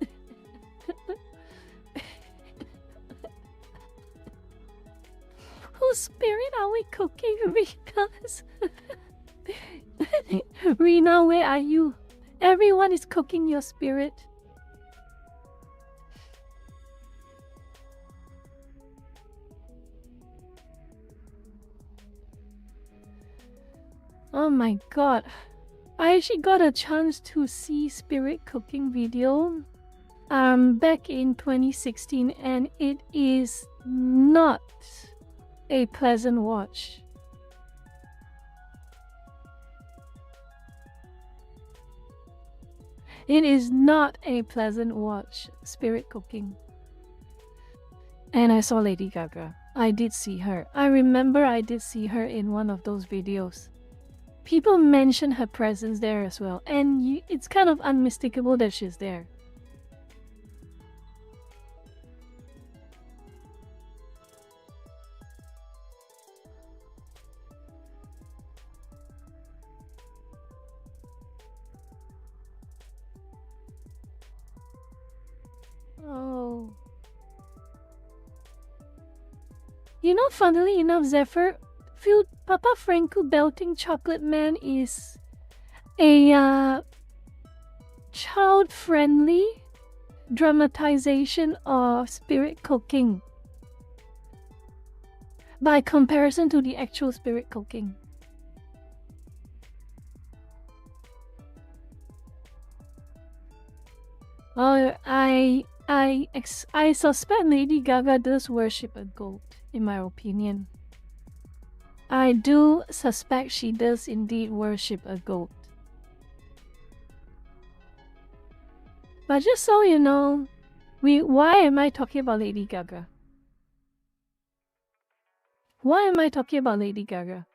Whose spirit are we cooking arenas? Rena, where are you? Everyone is cooking your spirit. Oh my god. I actually got a chance to see spirit cooking video back in 2016, and it is not a pleasant watch. It is not a pleasant watch, spirit cooking. And I saw Lady Gaga. I did see her. I remember I did see her in one of those videos. People mention her presence there as well, and it's kind of unmistakable that she's there. Oh. You know, funnily enough, Zephyr, Papa Franco belting Chocolate Man is a child-friendly dramatization of spirit cooking by comparison to the actual spirit cooking. Oh, I suspect Lady Gaga does worship a goat, in my opinion. I do suspect she does indeed worship a goat. But just so you know, why am I talking about Lady Gaga? Why am I talking about Lady Gaga?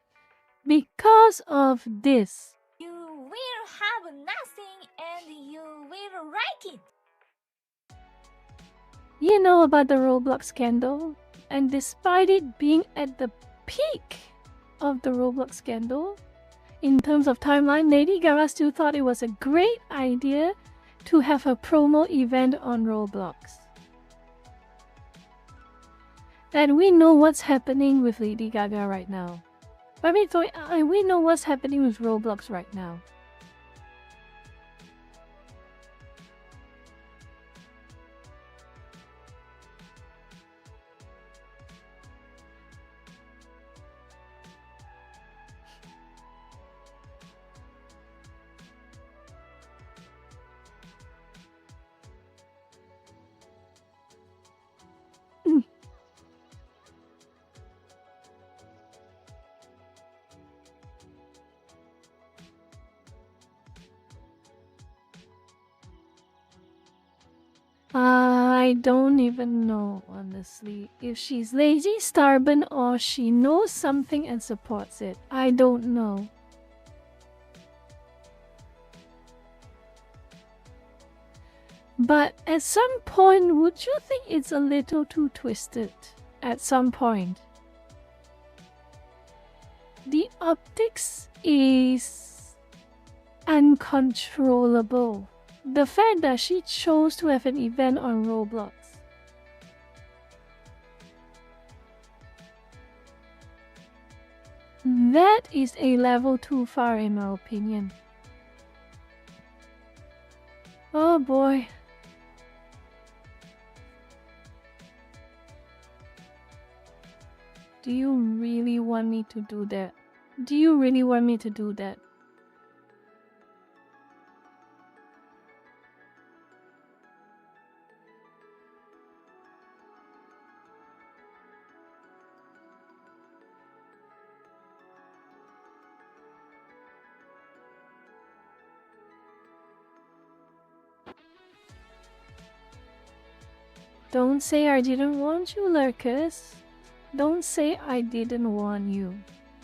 Because of this. You will have nothing and you will like it. You know about the Roblox scandal? And despite it being at the peak of the Roblox scandal, in terms of timeline, Lady Gaga still thought it was a great idea to have a promo event on Roblox. And we know what's happening with Lady Gaga right now. I mean, we know what's happening with Roblox right now. I don't even know, honestly, if she's lazy, stubborn, or she knows something and supports it. I don't know. But at some point, would you think it's a little too twisted? At some point. The optics is uncontrollable. The fact that she chose to have an event on Roblox. That is a level too far in my opinion. Oh boy. Do you really want me to do that? Do you really want me to do that? Don't say I didn't want you, Lurkus. Don't say I didn't want you.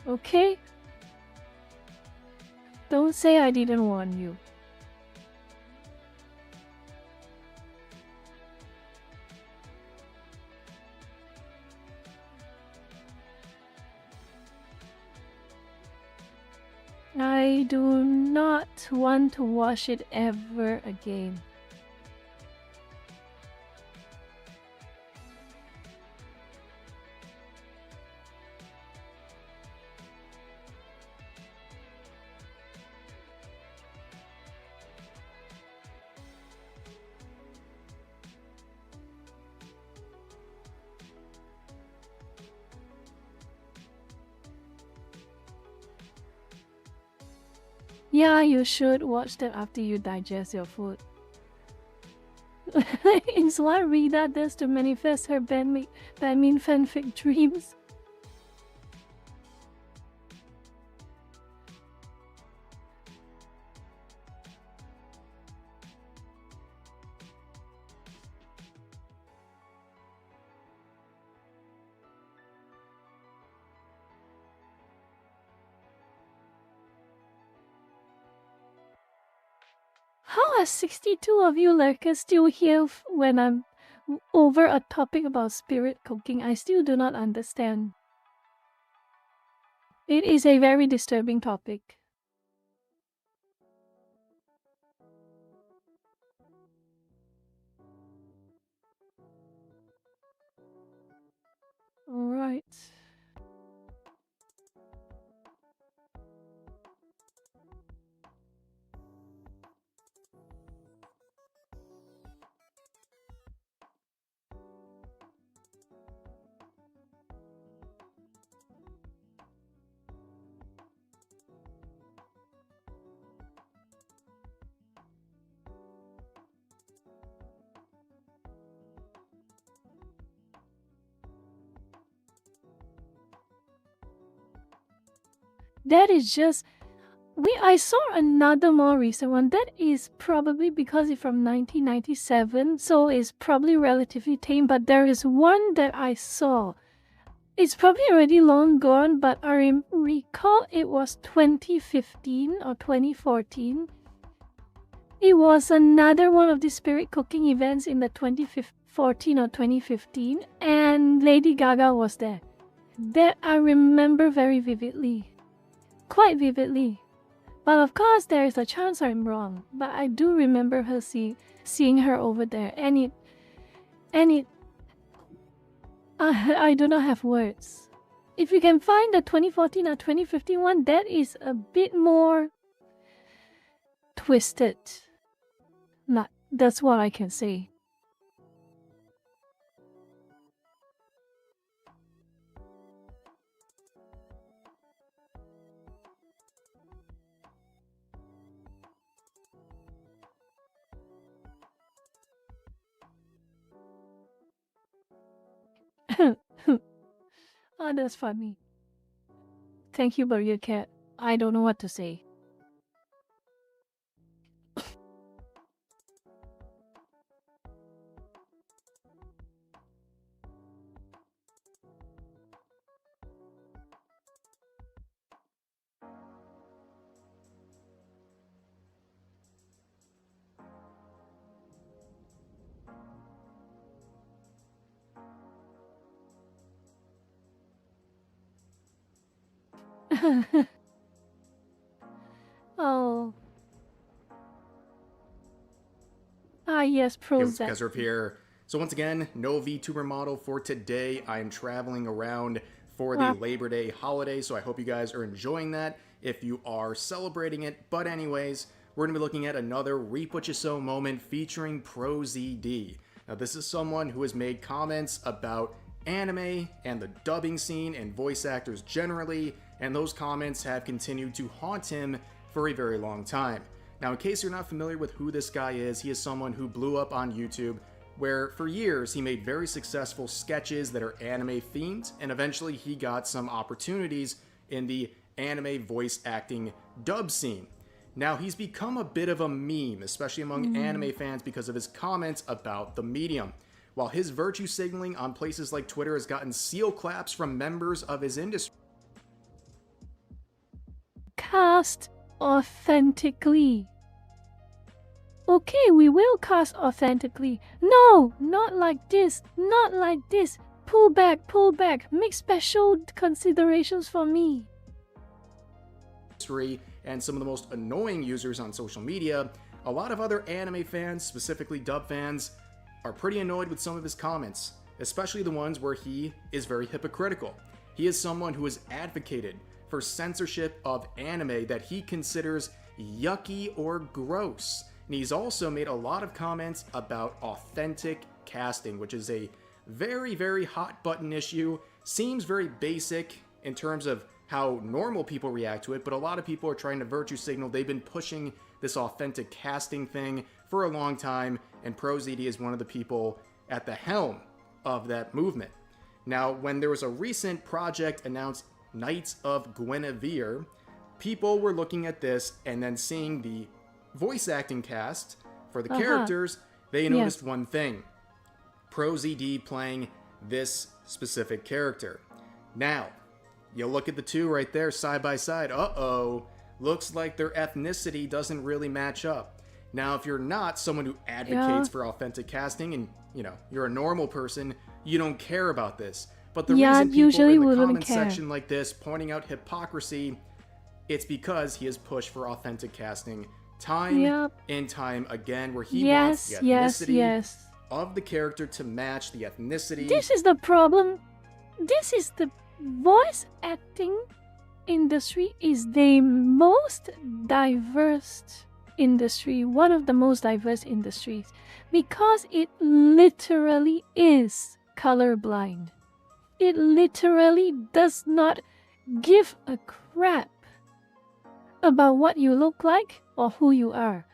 Okay? Don't say I didn't want you. I do not want to watch it ever again. Yeah, you should watch them after you digest your food. It's what Rita does to manifest her Banmin fanfic dreams. How are 62 of you lurkers still here when I'm over a topic about spirit cooking? I still do not understand. It is a very disturbing topic. All right. That is just... I saw another more recent one. That is probably because it's from 1997, so it's probably relatively tame, but there is one that I saw. It's probably already long gone, but I recall it was 2015 or 2014. It was another one of the spirit cooking events in the 2014 or 2015, and Lady Gaga was there. That I remember very vividly. Quite vividly. But of course there is a chance I'm wrong. But I do remember her seeing her over there. And I do not have words. If you can find the 2014 or 2015 one, that is a bit more twisted. That's what I can say. Oh, that's funny. Thank you, Burger Cat. I don't know what to say. Oh. Ah, yes, ProZD. Guys are up here. So once again, no VTuber model for today. I am traveling around for the Labor Day holiday, so I hope you guys are enjoying that if you are celebrating it. But anyways, we're going to be looking at another Reap What You Sow moment featuring ProZD. Now this is someone who has made comments about anime and the dubbing scene and voice actors generally, and those comments have continued to haunt him for a very long time. Now, in case you're not familiar with who this guy is, he is someone who blew up on YouTube, where for years he made very successful sketches that are anime themed, and eventually he got some opportunities in the anime voice acting dub scene. Now, he's become a bit of a meme, especially among anime fans, because of his comments about the medium. While his virtue signaling on places like Twitter has gotten seal claps from members of his industry. Cast authentically. Okay, we will cast authentically. No, not like this. Not like this. Pull back, pull back. Make special considerations for me. And some of the most annoying users on social media, a lot of other anime fans, specifically dub fans, are pretty annoyed with some of his comments, especially the ones where he is very hypocritical. He is someone who has advocated for censorship of anime that he considers yucky or gross. And he's also made a lot of comments about authentic casting, which is a very, very hot button issue. Seems very basic in terms of how normal people react to it, but a lot of people are trying to virtue signal. They've been pushing this authentic casting thing for a long time, and ProZD is one of the people at the helm of that movement. Now, when there was a recent project announced, Knights of Guinevere, people were looking at this and then seeing the voice acting cast for the characters, they noticed one thing. ProZD playing this specific character. Now, you look at the two right there side by side. Uh-oh. Looks like their ethnicity doesn't really match up. Now, if you're not someone who advocates for authentic casting and, you know, you're a normal person, you don't care about this. But the reason people in the comment section like this pointing out hypocrisy, it's because he has pushed for authentic casting time and time again, where he wants the ethnicity of the character to match the ethnicity. This is the problem. This is the voice acting industry is the most diverse industry, one of the most diverse industries, because it literally is colorblind. It literally does not give a crap about what you look like or who you are.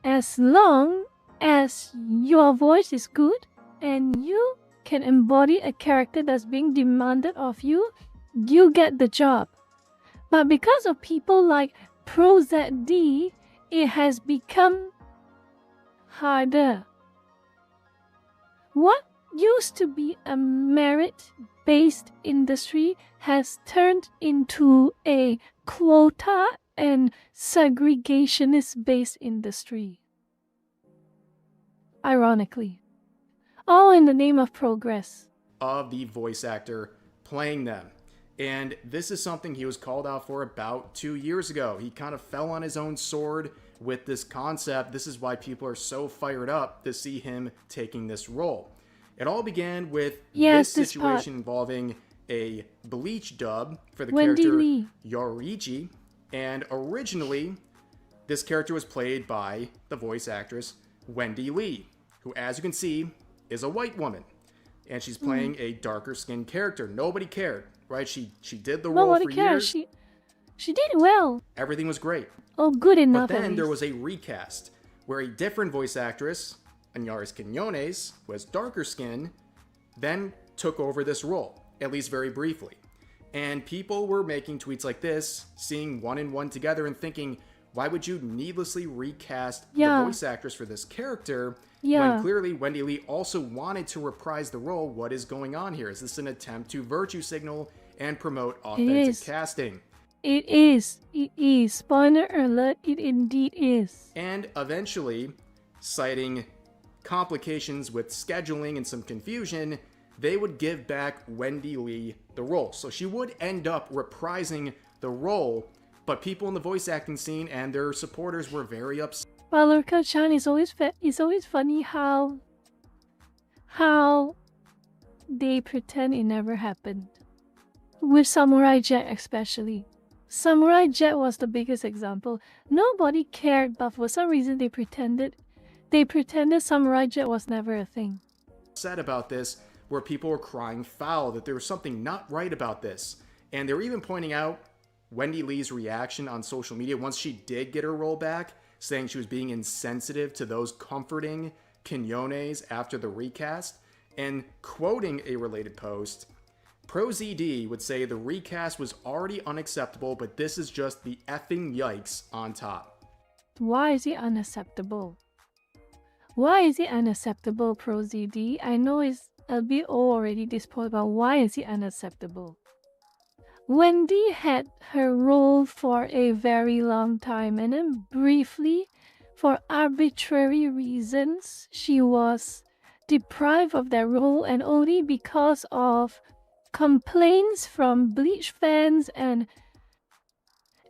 As long as your voice is good and you can embody a character that's being demanded of you, you get the job. But because of people like ProZD, it has become harder. What used to be a merit-based industry has turned into a quota and segregationist-based industry. Ironically. All in the name of progress. Of the voice actor playing them. And this is something he was called out for about 2 years ago. He kind of fell on his own sword with this concept. This is why people are so fired up to see him taking this role. It all began with this situation involving a Bleach dub for the character Yoriichi. And originally, this character was played by the voice actress Wendy Lee, who, as you can see, is a white woman. And she's playing a darker skinned character. Nobody cared, right? She did the role for years. She did well. Everything was great. Oh, good enough. But then there was a recast where a different voice actress, Añares Quiñones, who has darker skin, then took over this role, at least very briefly. And people were making tweets like this, seeing one and one together and thinking, why would you needlessly recast the voice actress for this character when clearly Wendy Lee also wanted to reprise the role? What is going on here? Is this an attempt to virtue signal and promote authentic casting? It is. It is. Spoiler alert, it indeed is. And eventually, citing complications with scheduling and some confusion, they would give back Wendy Lee the role. So she would end up reprising the role, but people in the voice acting scene and their supporters were very upset. Well, Lurka-chan is always funny how they pretend it never happened. With Samurai Jack especially. Samurai Jack was the biggest example. Nobody cared, but for some reason they pretended Samurai Jack was never a thing. Said about this, where people were crying foul, that there was something not right about this. And they were even pointing out Wendy Lee's reaction on social media once she did get her role back, saying she was being insensitive to those comforting Quiñones after the recast. And quoting a related post, ProZD would say the recast was already unacceptable, but this is just the effing yikes on top. Why is it unacceptable? Why is it unacceptable, ProZD? I know it's a bit old already, this point, but why is it unacceptable? Wendy had her role for a very long time, and then briefly, for arbitrary reasons, she was deprived of that role, and only because of complaints from Bleach fans and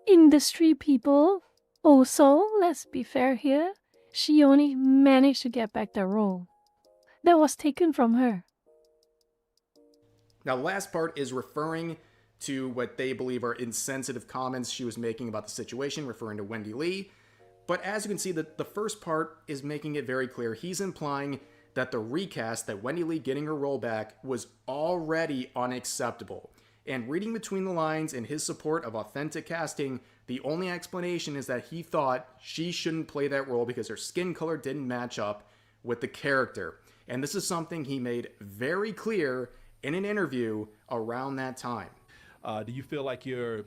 industry people. Also, let's be fair here, she only managed to get back the role that was taken from her. Now, the last part is referring to what they believe are insensitive comments she was making about the situation, referring to Wendy Lee. But as you can see, the first part is making it very clear. He's implying that the recast, that Wendy Lee getting her role back, was already unacceptable. And reading between the lines in his support of authentic casting, the only explanation is that he thought she shouldn't play that role because her skin color didn't match up with the character. And this is something he made very clear in an interview around that time. Do you feel like your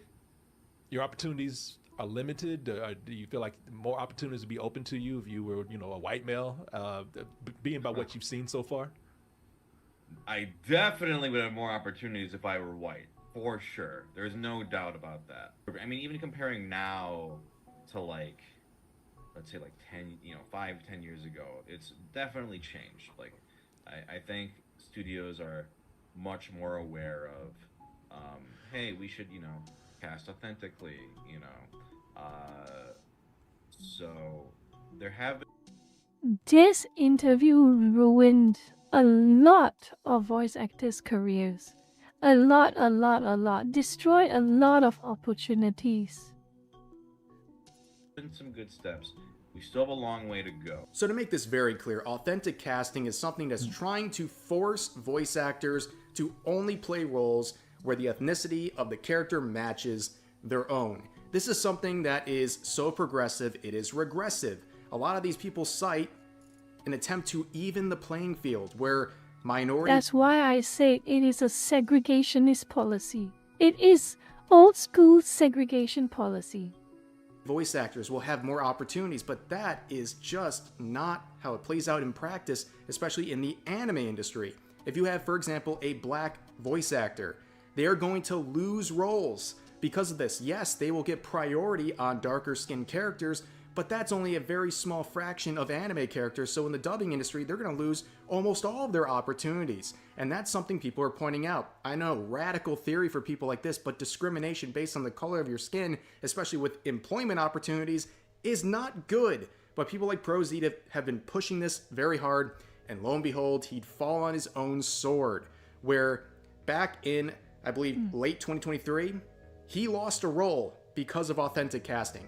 opportunities are limited? Do you feel like more opportunities would be open to you if you were, a white male, being by what you've seen so far? I definitely would have more opportunities if I were white, for sure. There's no doubt about that. I mean, even comparing now to like let's say like 5-10 years ago, it's definitely changed. Like, I think studios are much more aware of, hey, we should, cast authentically, so there have been... This interview ruined a lot of voice actors' careers. A lot. Destroyed a lot of opportunities. been some good steps. We still have a long way to go. So to make this very clear, authentic casting is something that's trying to force voice actors to only play roles where the ethnicity of the character matches their own. This is something that is so progressive, it is regressive. A lot of these people cite an attempt to even the playing field where minority... That's why I say it is a segregationist policy. It is old school segregation policy. Voice actors will have more opportunities, but that is just not how it plays out in practice, especially in the anime industry. If you have, for example, a black voice actor, they are going to lose roles because of this. Yes, they will get priority on darker skinned characters, but that's only a very small fraction of anime characters, so in the dubbing industry, they're going to lose almost all of their opportunities. And that's something people are pointing out. I know, radical theory for people like this, but discrimination based on the color of your skin, especially with employment opportunities, is not good. But people like ProZD have been pushing this very hard, and lo and behold, he'd fall on his own sword, where back in, I believe, late 2023, he lost a role because of authentic casting.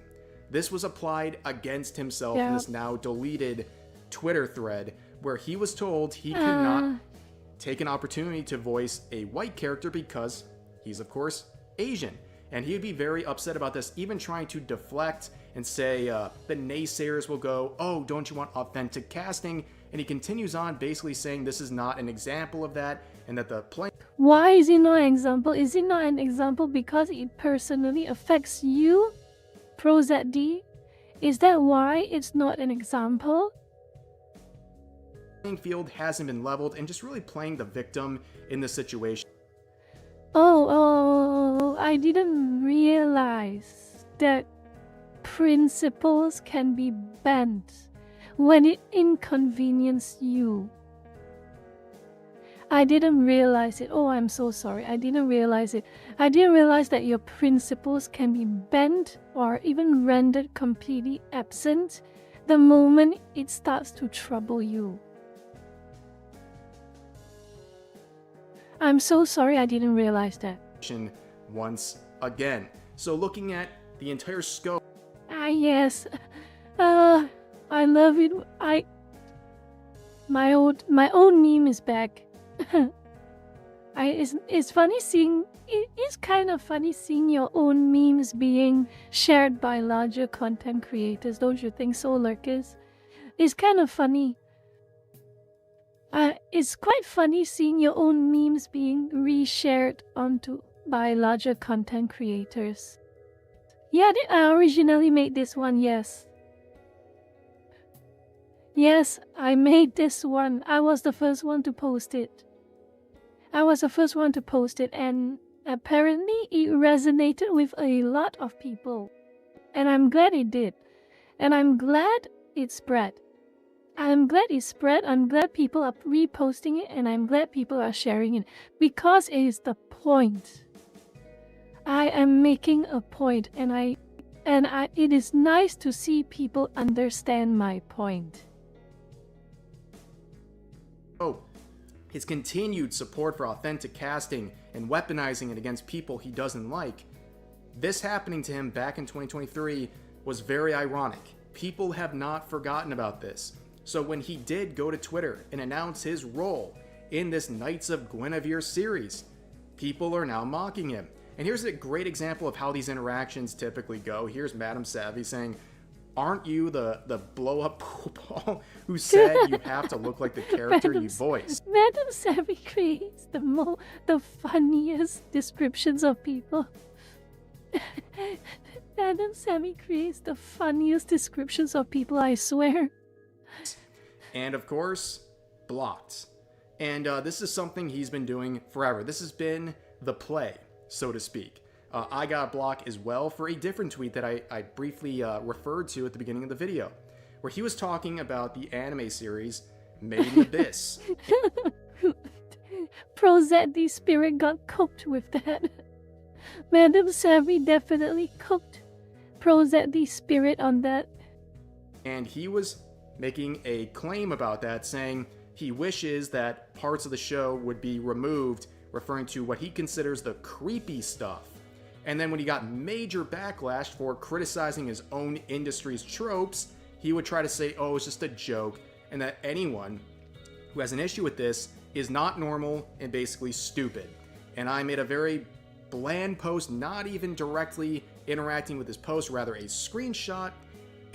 This was applied against himself in this now deleted Twitter thread where he was told he could not take an opportunity to voice a white character because he's, of course, Asian. And he would be very upset about this, even trying to deflect and say the naysayers will go, oh, don't you want authentic casting? And he continues on basically saying this is not an example of that and that the play... Why is it not an example? Is it not an example because it personally affects you? ProZD? Is that why it's not an example? The field hasn't been leveled and just really playing the victim in the situation. Oh, I didn't realize that principles can be bent when it inconveniences you. I didn't realize it. Oh, I'm so sorry. I didn't realize it. I didn't realize that your principles can be bent or even rendered completely absent the moment it starts to trouble you. I'm so sorry I didn't realize that. Once again. So looking at the entire scope. Yes. I love it. My own meme is back. It's funny seeing, it is kind of funny seeing your own memes being shared by larger content creators, don't you think so, lurkers? It's kind of funny. It's quite funny seeing your own memes being reshared by larger content creators. Yeah, I originally made this one, yes. Yes, I made this one. I was the first one to post it. And apparently it resonated with a lot of people. And I'm glad it did. And I'm glad it spread. I'm glad people are reposting it, and I'm glad people are sharing it. Because it is the point. I am making a point, and it is nice to see people understand my point. Oh, his continued support for authentic casting and weaponizing it against people he doesn't like. This happening to him back in 2023 was very ironic. People have not forgotten about this. So when he did go to Twitter and announce his role in this Knights of Guinevere series, people are now mocking him. And here's a great example of how these interactions typically go. Here's Madam Savvy saying, aren't you the blow-up pool ball who said you have to look like the character you voice? Madam Savvy creates the funniest descriptions of people. Madam Savvy creates the funniest descriptions of people, I swear. And of course, blocked. And this is something he's been doing forever. This has been the play, so to speak. I got blocked as well for a different tweet that I briefly referred to at the beginning of the video, where he was talking about the anime series Made in Abyss. ProZD Spirit got cooked with that. Madam Savvy definitely cooked ProZD Spirit on that. And he was making a claim about that, saying he wishes that parts of the show would be removed, referring to what he considers the creepy stuff. And then when he got major backlash for criticizing his own industry's tropes, he would try to say, oh, it's just a joke, and that anyone who has an issue with this is not normal and basically stupid. And I made a very bland post, not even directly interacting with his post, rather a screenshot,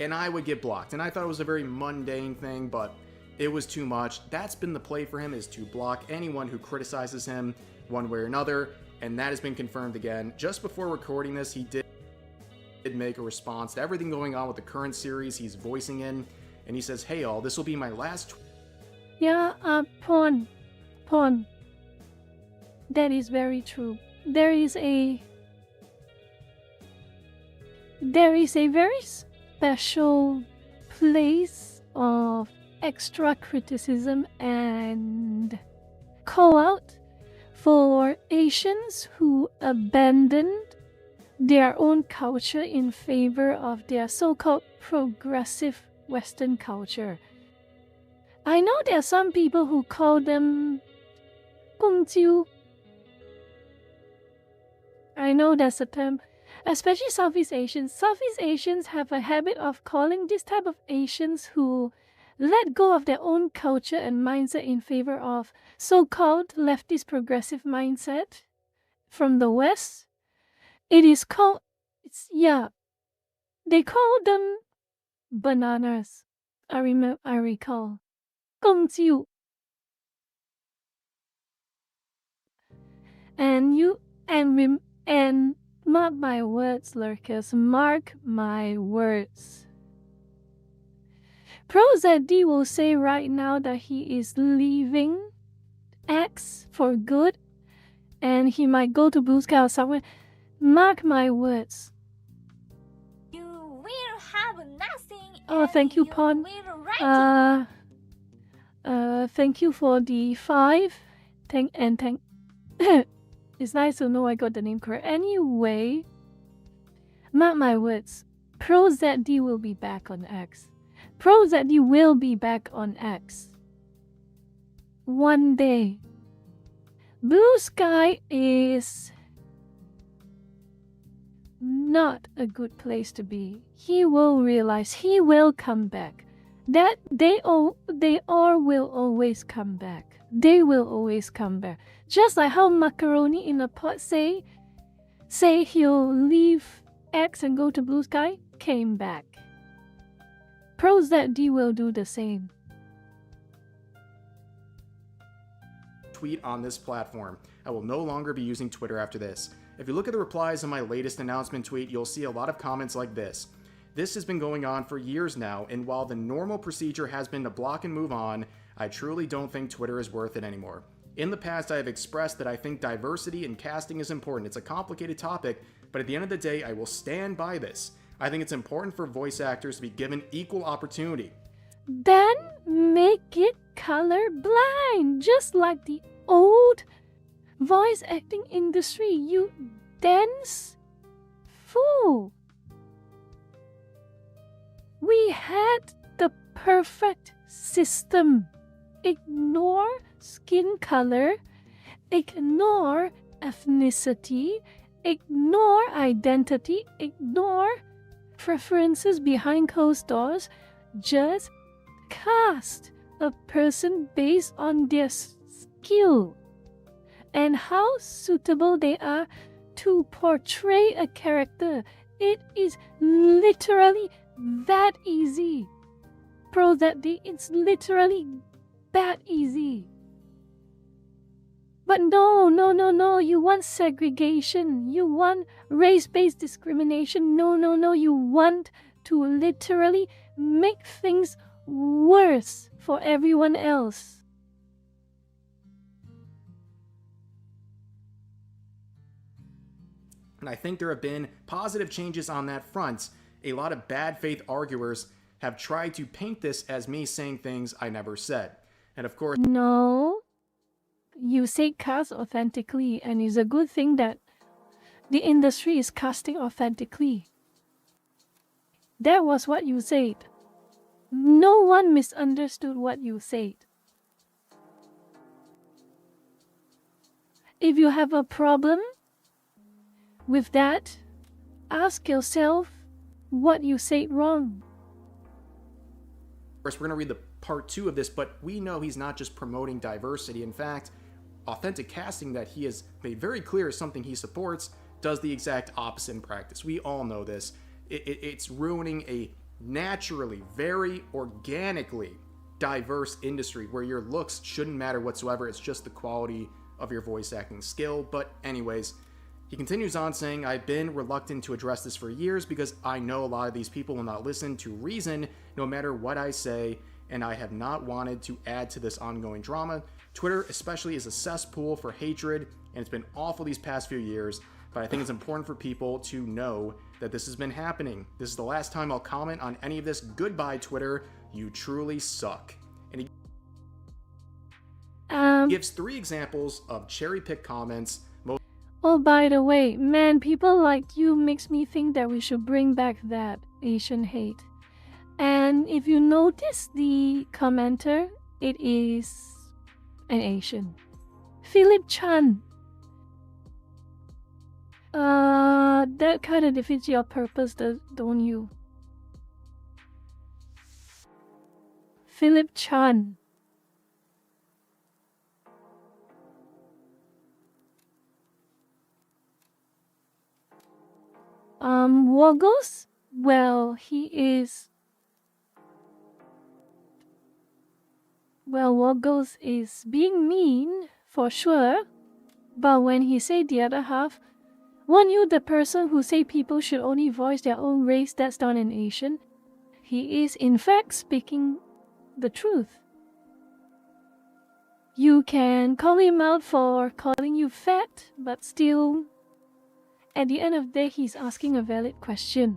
and I would get blocked. And I thought it was a very mundane thing, but it was too much. That's been the play for him, is to block anyone who criticizes him one way or another, and that has been confirmed again. Just before recording this, he did make a response to everything going on with the current series he's voicing in, and he says, hey all, this will be my last Yeah, Pawn. That is very true. There is a very special place of extra criticism and call out for Asians who abandoned their own culture in favor of their so-called progressive Western culture. I know there are some people who call them Gongjiu. I know that's a term, especially Southeast Asians. Southeast Asians have a habit of calling this type of Asians who let go of their own culture and mindset in favor of so-called leftist progressive mindset from the West. It is called, they call them bananas. I recall. Gongjiu. And mark my words, lurkers, mark my words. ProZD will say right now that he is leaving X for good, and he might go to Blue Sky or somewhere. Mark my words. You will have nothing. Oh, thank you, Pon. Thank you for the 5. Thank. It's nice to know I got the name correct. Anyway, mark my words. ProZD will be back on X. ProZD will be back on X. One day. Blue Sky is not a good place to be. He will realize, he will come back. That they all will always come back. They will always come back. Just like how Macaroni in a Pot say he'll leave X and go to Blue Sky, came back. ProZD will do the same. Tweet on this platform. I will no longer be using Twitter after this. If you look at the replies on my latest announcement tweet, you'll see a lot of comments like this. This has been going on for years now, and while the normal procedure has been to block and move on, I truly don't think Twitter is worth it anymore. In the past, I have expressed that I think diversity in casting is important. It's a complicated topic, but at the end of the day, I will stand by this. I think it's important for voice actors to be given equal opportunity. Then make it colorblind, just like the old voice acting industry, you dense fool. We had the perfect system. Ignore skin color, ignore ethnicity, ignore identity, ignore preferences behind closed doors. Just cast a person based on their skill and how suitable they are to portray a character. It is literally that easy. ProZD, it's literally that easy. But no, you want segregation, you want race-based discrimination, no, you want to literally make things worse for everyone else. And I think there have been positive changes on that front. A lot of bad faith arguers have tried to paint this as me saying things I never said. And of course, No, you say cast authentically, and it's a good thing that the industry is casting authentically. That was what you said. No one misunderstood what you said. If you have a problem with that, ask yourself what you said wrong. Of course, we're going to read the part 2 of this, but we know he's not just promoting diversity. In fact, authentic casting that he has made very clear is something he supports, does the exact opposite in practice. We all know this. It's ruining a naturally, very organically diverse industry where your looks shouldn't matter whatsoever. It's just the quality of your voice acting skill. But anyways, he continues on saying, I've been reluctant to address this for years because I know a lot of these people will not listen to reason no matter what I say, and I have not wanted to add to this ongoing drama. Twitter especially is a cesspool for hatred, and it's been awful these past few years, but I think it's important for people to know that this has been happening. This is the last time I'll comment on any of this. Goodbye, Twitter. You truly suck. And he gives 3 examples of cherry-picked comments. Oh, by the way, man, people like you makes me think that we should bring back that Asian hate. And if you notice the commenter, it is an Asian. Philip Chan. That kind of defeats your purpose, don't you? Philip Chan. Woggles? Well, he is... Well, Woggles is being mean, for sure. But when he said the other half, weren't you the person who say people should only voice their own race that's not an Asian? He is in fact speaking the truth. You can call him out for calling you fat, but still, at the end of the day, he's asking a valid question.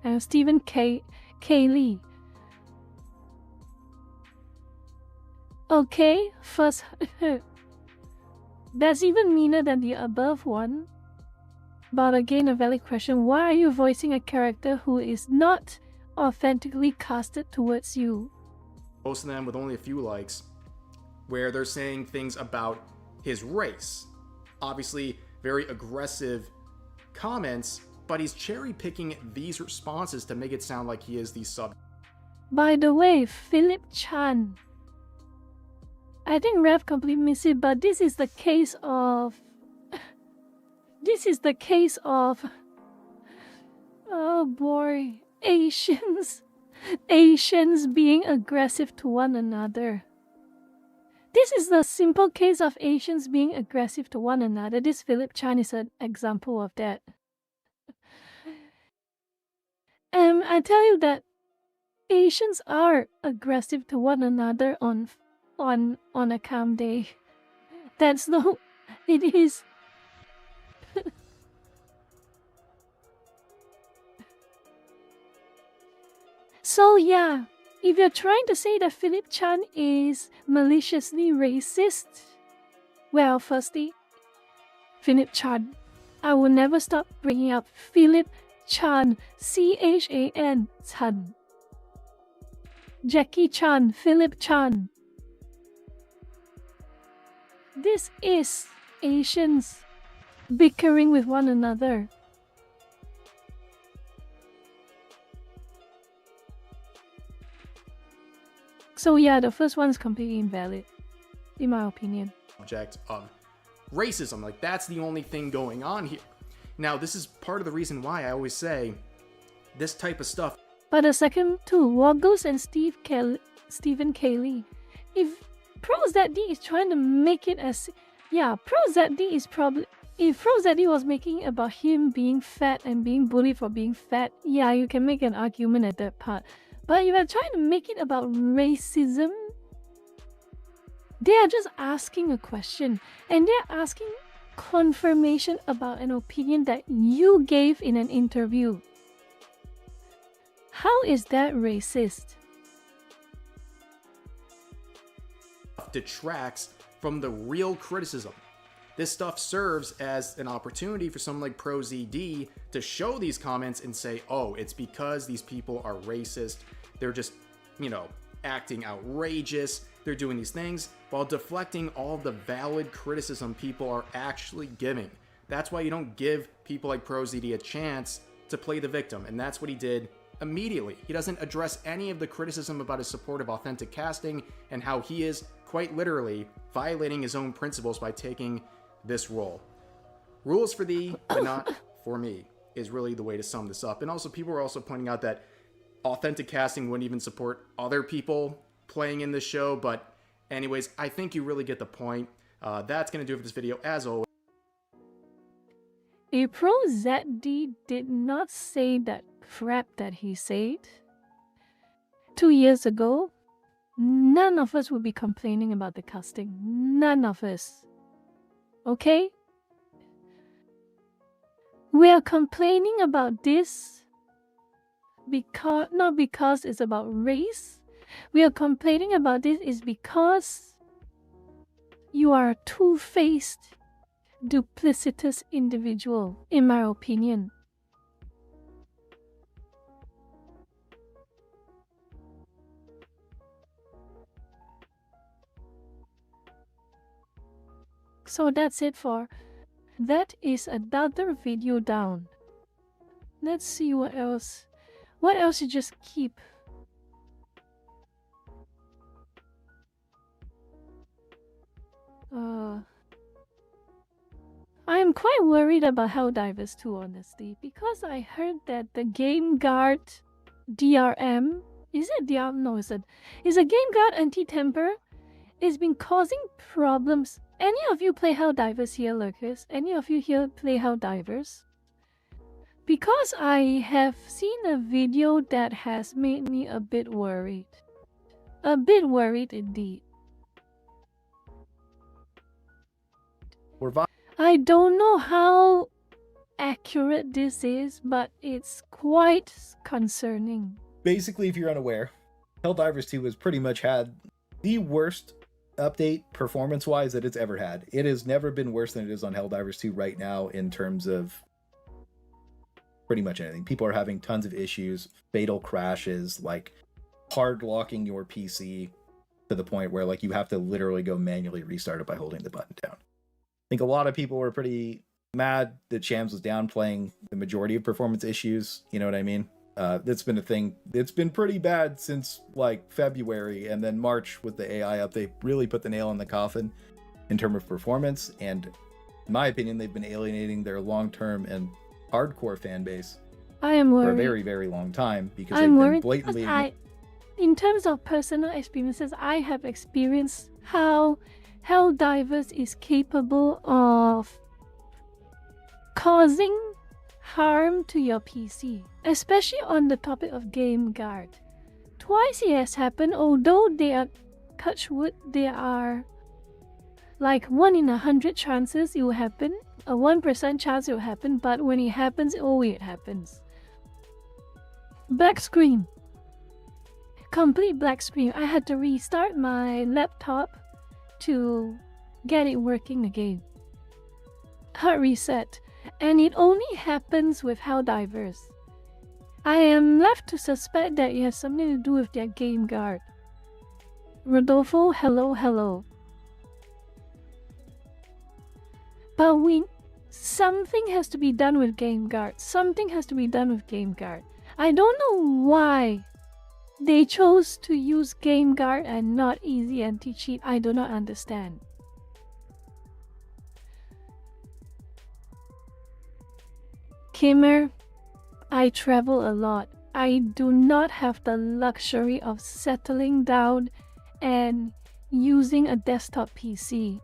And Stephen K. Lee. Okay, first, that's even meaner than the above one. But again, a valid question. Why are you voicing a character who is not authentically casted towards you? Most of them with only a few likes, where they're saying things about his race. Obviously, very aggressive comments, but he's cherry-picking these responses to make it sound like he is the sub. By the way, Philip Chan. I think Rev completely missed it, but this is the case of... Oh boy, Asians being aggressive to one another. This is the simple case of Asians being aggressive to one another. This Philip Chan is an example of that. I tell you that Asians are aggressive to one another on a calm day. That's no... It is... So yeah, if you're trying to say that Philip Chan is maliciously racist, well, firstly, Philip Chan. I will never stop bringing up Philip Chan, C-H-A-N, Chan. Jackie Chan, Philip Chan. This is Asians bickering with one another. So yeah, the first one's completely invalid, in my opinion. Object of racism, like that's the only thing going on here. Now, this is part of the reason why I always say this type of stuff. But the second two, Woggles and Stephen K. Lee. If ProZD is trying to make it as... Yeah, ProZD is probably... If ProZD was making it about him being fat and being bullied for being fat, yeah, you can make an argument at that part. But if you're trying to make it about racism, they are just asking a question. And they're asking confirmation about an opinion that you gave in an interview. How is that racist? Detracts from the real criticism. This stuff serves as an opportunity for someone like ProZD to show these comments and say, oh, it's because these people are racist. They're just, you know, acting outrageous. They're doing these things while deflecting all the valid criticism people are actually giving. That's why you don't give people like ProZD a chance to play the victim. And that's what he did immediately. He doesn't address any of the criticism about his support of authentic casting and how he is quite literally violating his own principles by taking this role. Rules for thee, but not for me, is really the way to sum this up. And also, people are also pointing out that authentic casting wouldn't even support other people playing in the show. But anyways, I think you really get the point. That's going to do it for this video. As always, A ProZD did not say that crap that he said 2 years ago. None of us would be complaining about the casting. None of us. Okay? We are complaining about this because, not because it's about race. We are complaining about this is because you are a two-faced, duplicitous individual, in my opinion. So that's it for that is another video down. Let's see what else. What else you just keep? I'm quite worried about Helldivers 2, honestly, because I heard that the Game Guard DRM, is it DRM? No, is a Game Guard anti-temper has been causing problems. Any of you play Helldivers here, lurkers? Any of you here play Helldivers? Because I have seen a video that has made me a bit worried. A bit worried indeed. I don't know how accurate this is, but it's quite concerning. Basically, if you're unaware, Helldivers 2 has pretty much had the worst update performance-wise that it's ever had. It has never been worse than it is on Helldivers 2 right now in terms of pretty much anything. People are having tons of issues, fatal crashes, like hard locking your PC to the point where like you have to literally go manually restart it by holding the button down. I think a lot of people were pretty mad that Shams was downplaying the majority of performance issues. You know what I mean? That's been a thing. It's been pretty bad since like February, and then March with the AI update really put the nail in the coffin in terms of performance. And in my opinion, they've been alienating their long-term and hardcore fan base I am worried. for a very, very long time because I'm they've worried been blatantly. in terms of personal experiences, I have experienced how Helldivers is capable of causing harm to your PC, especially on the topic of Game Guard. Twice it has happened, although they are, touch wood, there are like 1 in 100 chances it will happen, a 1% chance it will happen, but when it happens, oh, it happens. Black screen. Complete black screen. I had to restart my laptop to get it working again. Hard reset. And it only happens with Helldivers. I am left to suspect that it has something to do with their Game Guard. Rodolfo, hello. But something has to be done with Game Guard. Something has to be done with Game Guard. I don't know why they chose to use Game Guard and not Easy Anti-Cheat. I do not understand. Kimmer, I travel a lot. I do not have the luxury of settling down and using a desktop PC.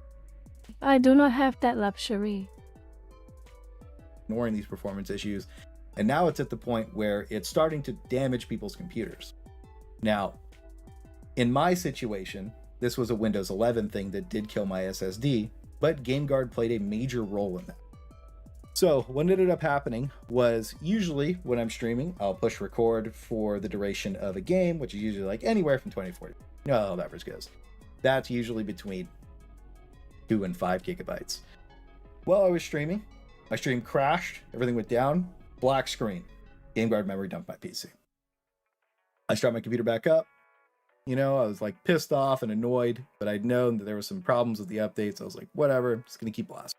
I do not have that luxury. Ignoring these performance issues, and now it's at the point where it's starting to damage people's computers. Now, in my situation, this was a Windows 11 thing that did kill my SSD, but GameGuard played a major role in that. So what ended up happening was, usually when I'm streaming, I'll push record for the duration of a game, which is usually like anywhere from 20 to 40. You know how the average goes. That's usually between 2 and 5 gigabytes. While I was streaming, my stream crashed, everything went down, black screen. GameGuard memory dumped my PC. I started my computer back up. You know, I was like pissed off and annoyed, but I'd known that there were some problems with the updates. I was like, whatever, I'm just gonna keep blasting.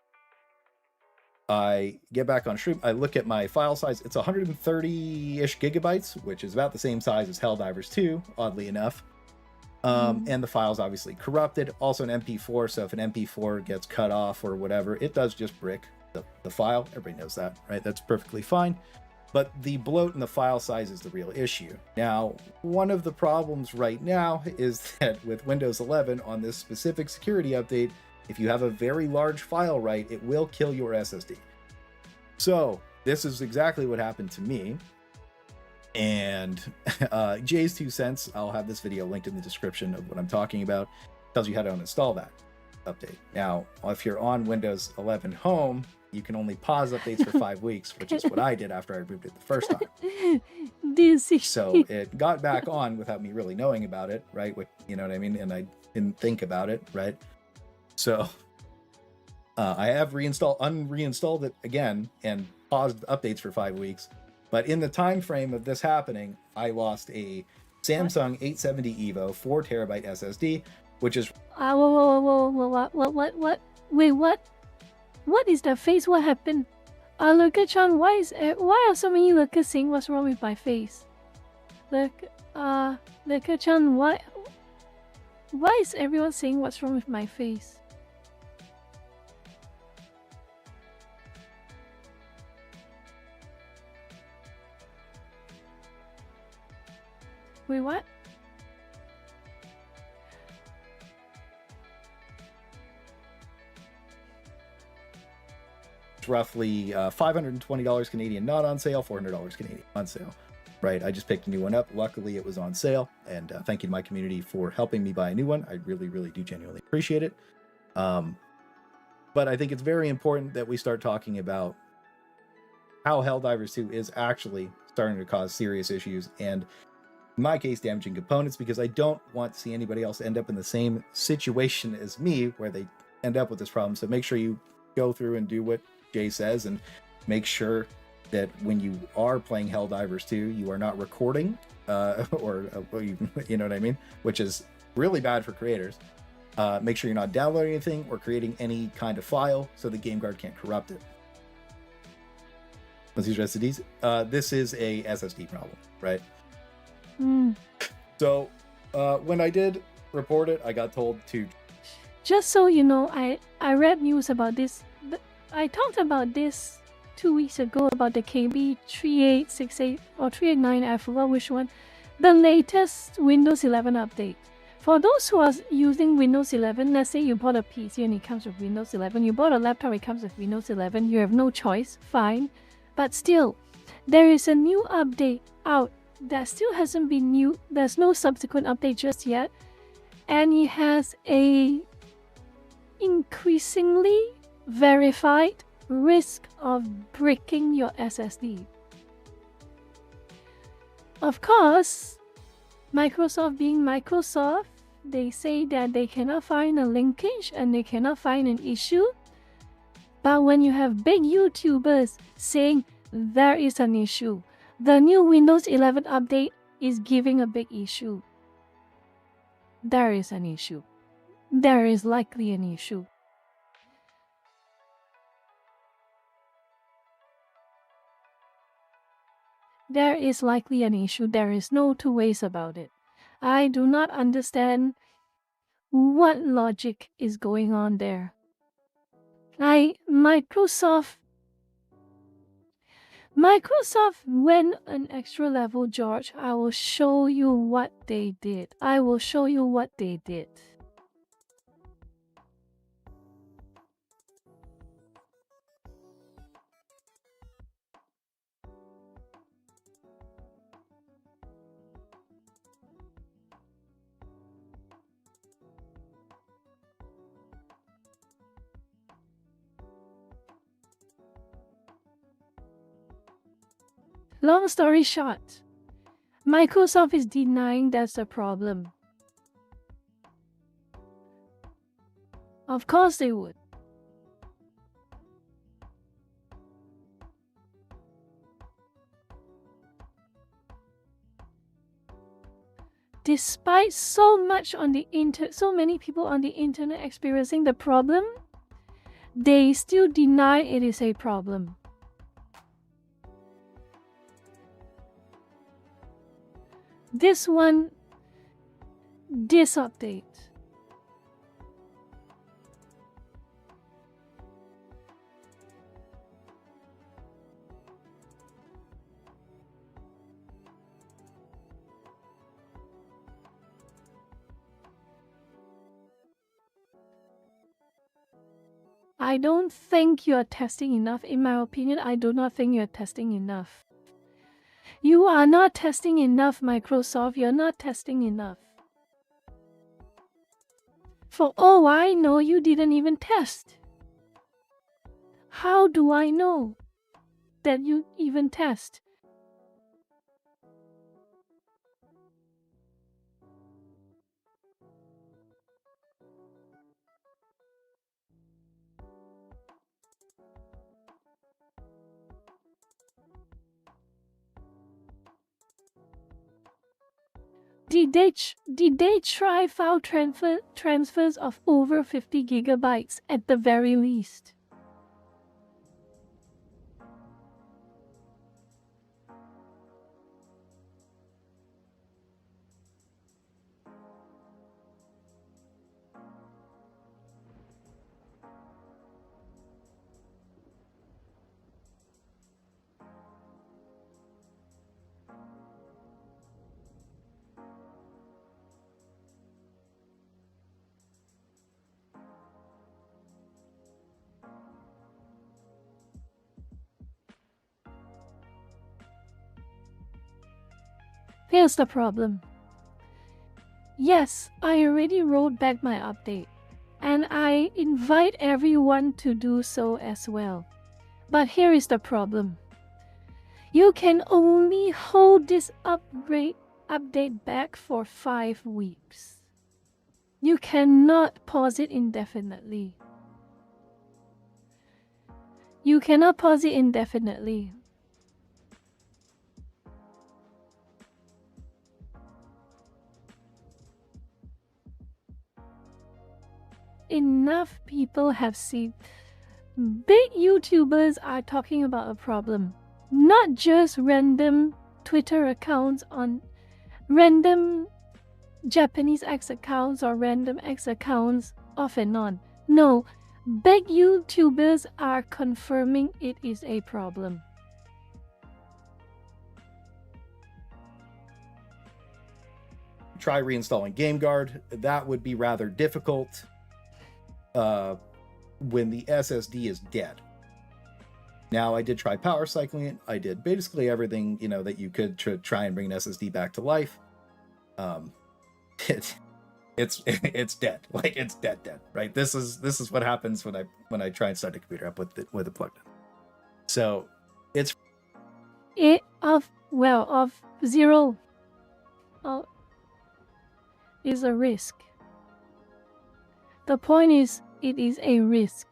I get back on stream, I look at my file size, it's 130-ish gigabytes, which is about the same size as Helldivers 2, oddly enough. And the file's obviously corrupted, also an MP4, so if an MP4 gets cut off or whatever, it does just brick the file. Everybody knows that, right? That's perfectly fine. But the bloat in the file size is the real issue. Now, one of the problems right now is that with Windows 11 on this specific security update, if you have a very large file write, it will kill your SSD. So this is exactly what happened to me. And Jay's 2 cents, I'll have this video linked in the description of what I'm talking about, tells you how to uninstall that update. Now, if you're on Windows 11 Home, you can only pause updates for 5 weeks, which is what I did after I removed it the first time. So it got back on without me really knowing about it, right? You know what I mean? And I didn't think about it, right? So I have unreinstalled it again and paused updates for 5 weeks. But in the time frame of this happening, I lost a Samsung 870 EVO 4 terabyte SSD, which is what? Wait, what? What is the face? What happened? Lurker-chan, why are so many lurkers saying what's wrong with my face? Lurker-chan, why is everyone saying what's wrong with my face? Wait, what? Roughly $520 Canadian, not on sale, $400 Canadian on sale, right? I just picked a new one up. Luckily it was on sale, and thank you to my community for helping me buy a new one. I really do genuinely appreciate it. But I think it's very important that we start talking about how Helldivers 2 is actually starting to cause serious issues, and in my case, damaging components, because I don't want to see anybody else end up in the same situation as me where they end up with this problem. So make sure you go through and do what Jay says, and make sure that when you are playing Helldivers 2, you are not recording or you know what I mean, which is really bad for creators. Make sure you're not downloading anything or creating any kind of file so the GameGuard can't corrupt it. Let's use SSDs. This is a SSD problem, right? So when I did report it, I got told to... Just so you know, I read news about this. I talked about this 2 weeks ago about the KB3868 or 389, I forgot which one. The latest Windows 11 update. For those who are using Windows 11, let's say you bought a PC and it comes with Windows 11. You bought a laptop, it comes with Windows 11. You have no choice, fine. But still, there is a new update out that still hasn't been new. There's no subsequent update just yet, and it has a increasingly verified risk of breaking your SSD. Of course, Microsoft being Microsoft, they say that they cannot find a linkage and they cannot find an issue. But when you have big YouTubers saying there is an issue, the new Windows 11 update is giving a big issue. There is an issue. There is likely an issue. There is likely an issue. There is no two ways about it. I do not understand what logic is going on there. Microsoft went an extra level, George. I will show you what they did. I will show you what they did. Long story short, Microsoft is denying that's a problem. Of course they would. Despite so many people on the internet experiencing the problem, they still deny it is a problem. This update. I don't think you are testing enough. In my opinion, I do not think you are testing enough. You are not testing enough, Microsoft. You're not testing enough. For all I know, you didn't even test. How do I know that you even test? Did they try file transfers of over 50 gigabytes at the very least? Here's the problem. Yes, I already rolled back my update, and I invite everyone to do so as well. But here is the problem. You can only hold this update back for 5 weeks. You cannot pause it indefinitely. You cannot pause it indefinitely. Enough people have seen. Big YouTubers are talking about a problem. Not just random Twitter accounts on random Japanese X accounts or random X accounts off and on. No, big YouTubers are confirming it is a problem. Try reinstalling GameGuard. That would be rather difficult when the SSD is dead. Now, I did try power cycling it. I did basically everything, that you could to try and bring an SSD back to life. It's dead. Like, it's dead, right? This is what happens when I try and start a computer up with it plugged in. So it's of zero is a risk. The point is, it is a risk.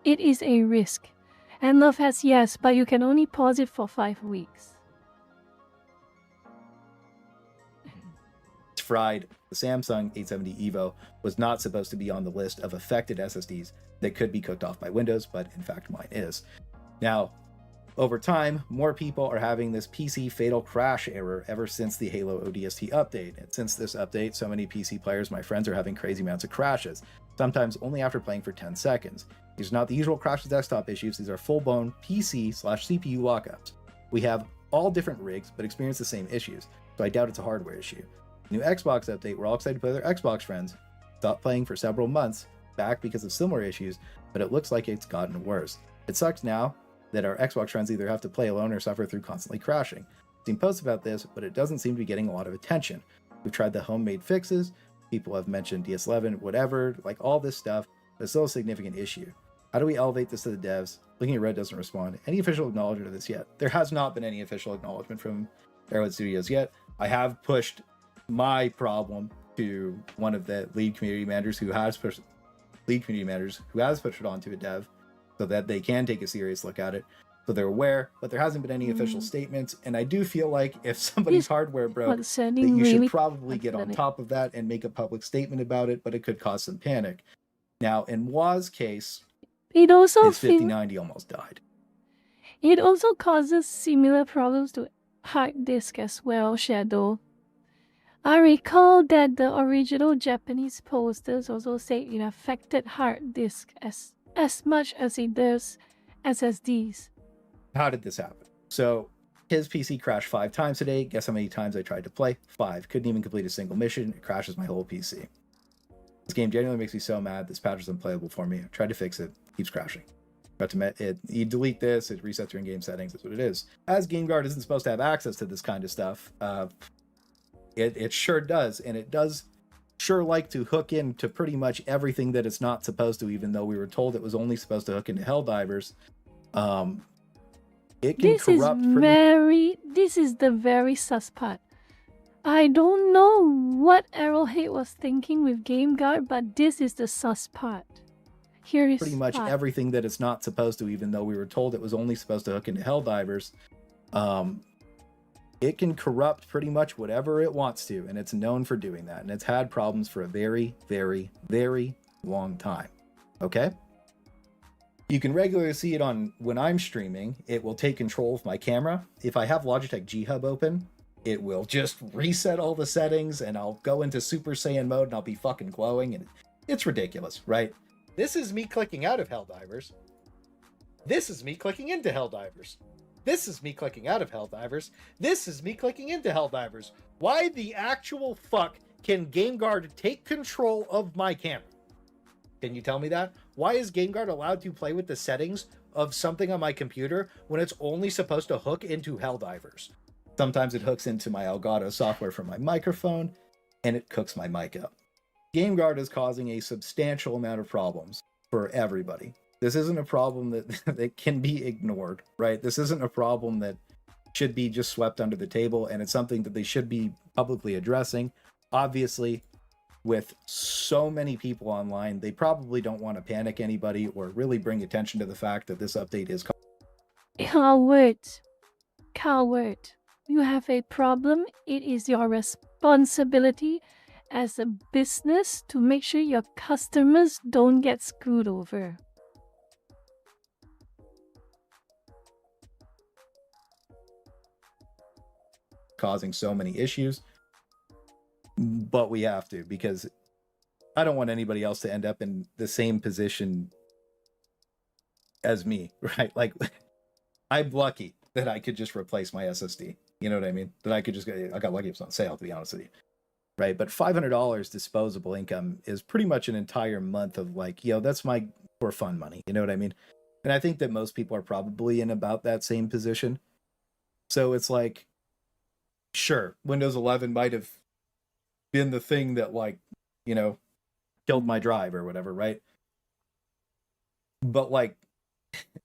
It is a risk. And Love has yes, but you can only pause it for 5 weeks. It's fried. The Samsung 870 EVO was not supposed to be on the list of affected SSDs that could be cooked off by Windows, but in fact mine is. Now, over time, more people are having this PC fatal crash error ever since the Halo ODST update. And since this update, so many PC players, my friends, are having crazy amounts of crashes, sometimes only after playing for 10 seconds. These are not the usual crash desktop issues, these are full-blown PC/CPU lockups. We have all different rigs, but experience the same issues, so I doubt it's a hardware issue. The new Xbox update, we're all excited to play with our Xbox friends. Stopped playing for several months, back because of similar issues, but it looks like it's gotten worse. It sucks now that our Xbox friends either have to play alone or suffer through constantly crashing. I've seen posts about this, but it doesn't seem to be getting a lot of attention. We've tried the homemade fixes, people have mentioned DS11, whatever, like all this stuff, but it's still a significant issue. How do we elevate this to the devs? Looking at Red doesn't respond. Any official acknowledgement of this yet? There has not been any official acknowledgement from Arrowhead Studios yet. I have pushed my problem to one of the lead community managers who has pushed it onto a dev so that they can take a serious look at it. So they're aware, but there hasn't been any official statements. And I do feel like if somebody's hardware broke, that you should probably get on top of that and make a public statement about it, but it could cause some panic. Now, in Wa's case, It also his 5090 almost died. It also causes similar problems to hard disk as well, Shadow. I recall that the original Japanese posters also say it affected hard disk as much as it does SSDs. How did this happen? So his PC crashed 5 times today. Guess how many times I tried to play? 5. Couldn't even complete a single mission. It crashes my whole PC. This game genuinely makes me so mad. This patch is unplayable for me. I tried to fix it. Keeps crashing. You delete this, it resets your in-game settings. That's what it is. As GameGuard isn't supposed to have access to this kind of stuff, it sure does. And it does sure like to hook into pretty much everything that it's not supposed to, even though we were told it was only supposed to hook into Helldivers. It can corrupt This is the very sus part. I don't know what Arrowhead was thinking with GameGuard, but this is the sus part. Here is pretty much everything that it's not supposed to, even though we were told it was only supposed to hook into Helldivers. It can corrupt pretty much whatever it wants to, and it's known for doing that. And it's had problems for a very, very, very long time. Okay? You can regularly see it on when I'm streaming. It will take control of my camera. If I have Logitech G Hub open, it will just reset all the settings, and I'll go into Super Saiyan mode, and I'll be fucking glowing, and it's ridiculous, right? This is me clicking out of Helldivers. This is me clicking into Helldivers. This is me clicking out of Helldivers. This is me clicking into Helldivers. Why the actual fuck can GameGuard take control of my camera? Can you tell me that? Why is GameGuard allowed to play with the settings of something on my computer when it's only supposed to hook into Helldivers? Sometimes it hooks into my Elgato software from my microphone, and it cooks my mic up. GameGuard is causing a substantial amount of problems for everybody. This isn't a problem that can be ignored, right? This isn't a problem that should be just swept under the table, and it's something that they should be publicly addressing. Obviously, with so many people online, they probably don't want to panic anybody or really bring attention to the fact that this update is... Coward. You have a problem. It is your responsibility as a business to make sure your customers don't get screwed over. Causing so many issues, but we have to, because I don't want anybody else to end up in the same position as me, right? Like, I'm lucky that I could just replace my SSD. You know what I mean? That I could just I got lucky it was on sale, to be honest with you. Right? But $500 disposable income is pretty much an entire month of like, that's my for fun money. You know what I mean? And I think that most people are probably in about that same position. So it's like, sure, Windows 11 might have been the thing that, like, killed my drive or whatever, right? But, like,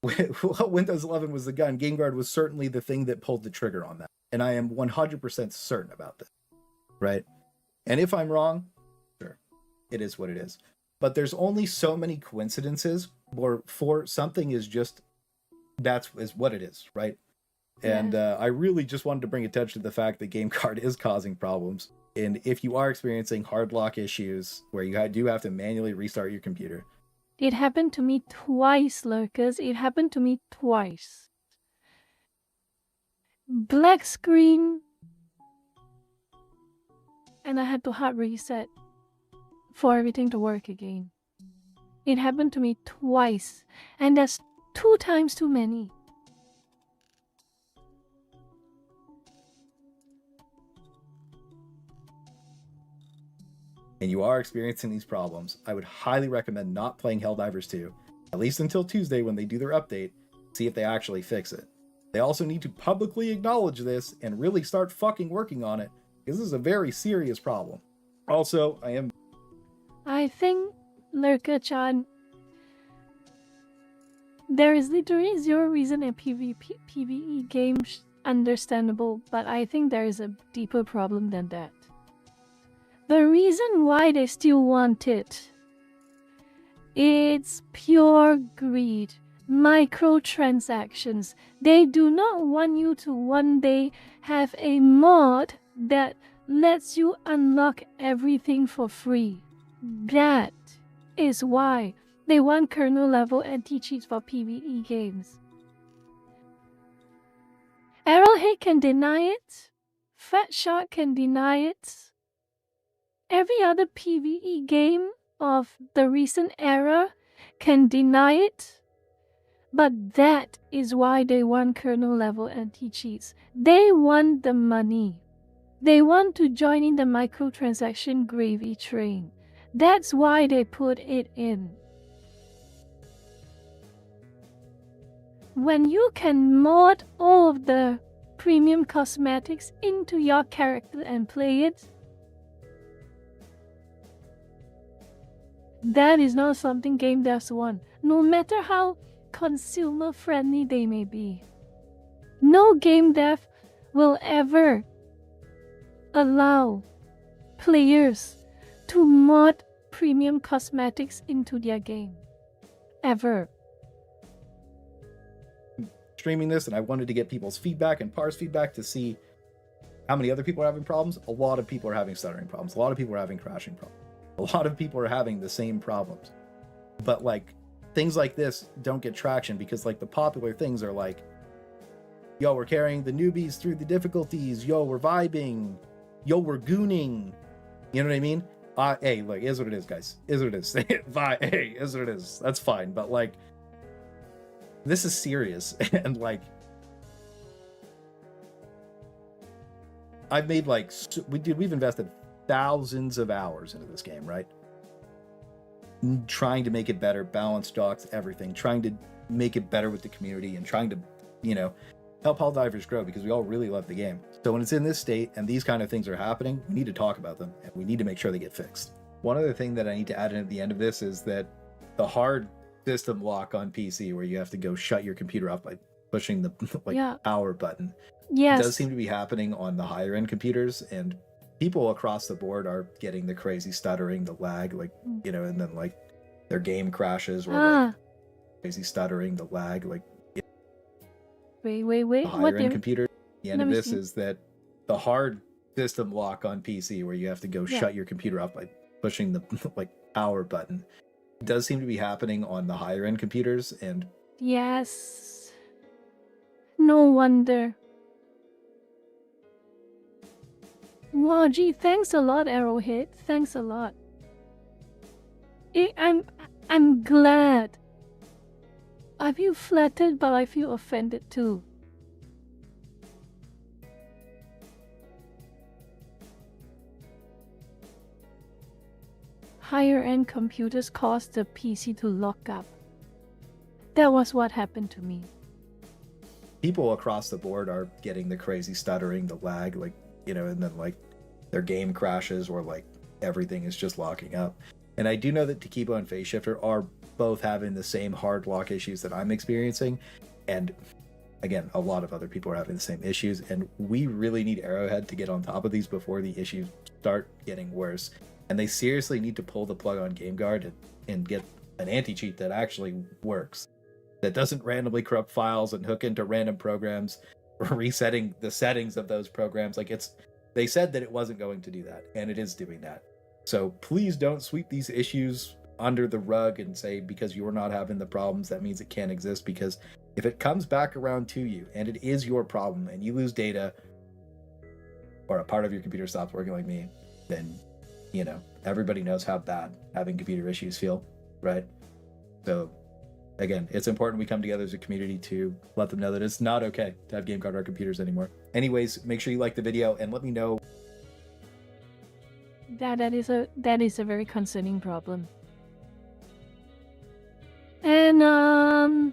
Windows 11 was the gun. GameGuard was certainly the thing that pulled the trigger on that. And I am 100% certain about that, right? And if I'm wrong, sure, it is what it is. But there's only so many coincidences for something is just, is what it is, right? Yeah. And I really just wanted to bring attention to the fact that GameGuard is causing problems. And if you are experiencing hard lock issues where you do have to manually restart your computer. It happened to me twice, Lurkers. It happened to me twice. Black screen. And I had to hard reset for everything to work again. It happened to me twice. And that's 2 times too many. And you are experiencing these problems, I would highly recommend not playing Helldivers 2, at least until Tuesday when they do their update, see if they actually fix it. They also need to publicly acknowledge this and really start fucking working on it, because this is a very serious problem. Also, I think, Lurker-chan, There is literally zero reason a PvE game understandable, but I think there is a deeper problem than that. The reason why they still want it, it's pure greed, microtransactions. They do not want you to one day have a mod that lets you unlock everything for free. That is why they want kernel level anti-cheats for PvE games. Arrowhead can deny it. Fat Shark can deny it. Every other PvE game of the recent era can deny it. But that is why they want kernel level anti-cheats. They want the money. They want to join in the microtransaction gravy train. That's why they put it in. When you can mod all of the premium cosmetics into your character and play it, that is not something game devs want, no matter how consumer friendly they may be. No game dev will ever allow players to mod premium cosmetics into their game. Ever. Streaming this, and I wanted to get people's feedback and parse feedback to see how many other people are having problems. A lot of people are having stuttering problems. A lot of people are having crashing problems. A lot of people are having the same problems. But like things like this don't get traction because like the popular things are like, yo, we're carrying the newbies through the difficulties. Yo, we're vibing. Yo, we're gooning. You know what I mean? Hey, look, is what it is, guys. Is what it is. Hey, is what it is. That's fine. But like, this is serious. And like, I've made like, we've invested thousands of hours into this game, right? Trying to make it better, balance docs, everything, trying to make it better with the community and trying to, you know, help Helldivers grow because we all really love the game. So when it's in this state and these kind of things are happening, we need to talk about them and we need to make sure they get fixed. One other thing that I need to add in at the end of this is that the hard system lock on PC where you have to go shut your computer off by pushing the power button. Yes. It does seem to be happening on the higher end computers, and people across the board are getting the crazy stuttering, the lag, like, you know, and then like their game crashes or like crazy stuttering, the lag, like wait. the higher end computer. The end of this is that the hard system lock on PC where you have to go shut your computer off by pushing the like power button. It does seem to be happening on the higher end computers, and yes, no wonder. Wow, gee, thanks a lot, Arrowhead. Thanks a lot. I'm glad. I feel flattered, but I feel offended too. Higher end computers caused the PC to lock up. That was what happened to me. People across the board are getting the crazy stuttering, the lag, like, you know, and then like their game crashes or like everything is just locking up. And I do know that Takibo and Phase Shifter are both having the same hard lock issues that I'm experiencing. And again, a lot of other people are having the same issues. And we really need Arrowhead to get on top of these before the issues start getting worse. And they seriously need to pull the plug on GameGuard and get an anti-cheat that actually works. That doesn't randomly corrupt files and hook into random programs or resetting the settings of those programs. Like they said that it wasn't going to do that, and it is doing that. So please don't sweep these issues under the rug and say because you're not having the problems, that means it can't exist. Because if it comes back around to you and it is your problem and you lose data or a part of your computer stops working like me, then, you know, everybody knows how bad having computer issues feel, right? So again, it's important we come together as a community to let them know that it's not okay to have GameGuard our computers anymore. Anyways, make sure you like the video and let me know. That is a very concerning problem. And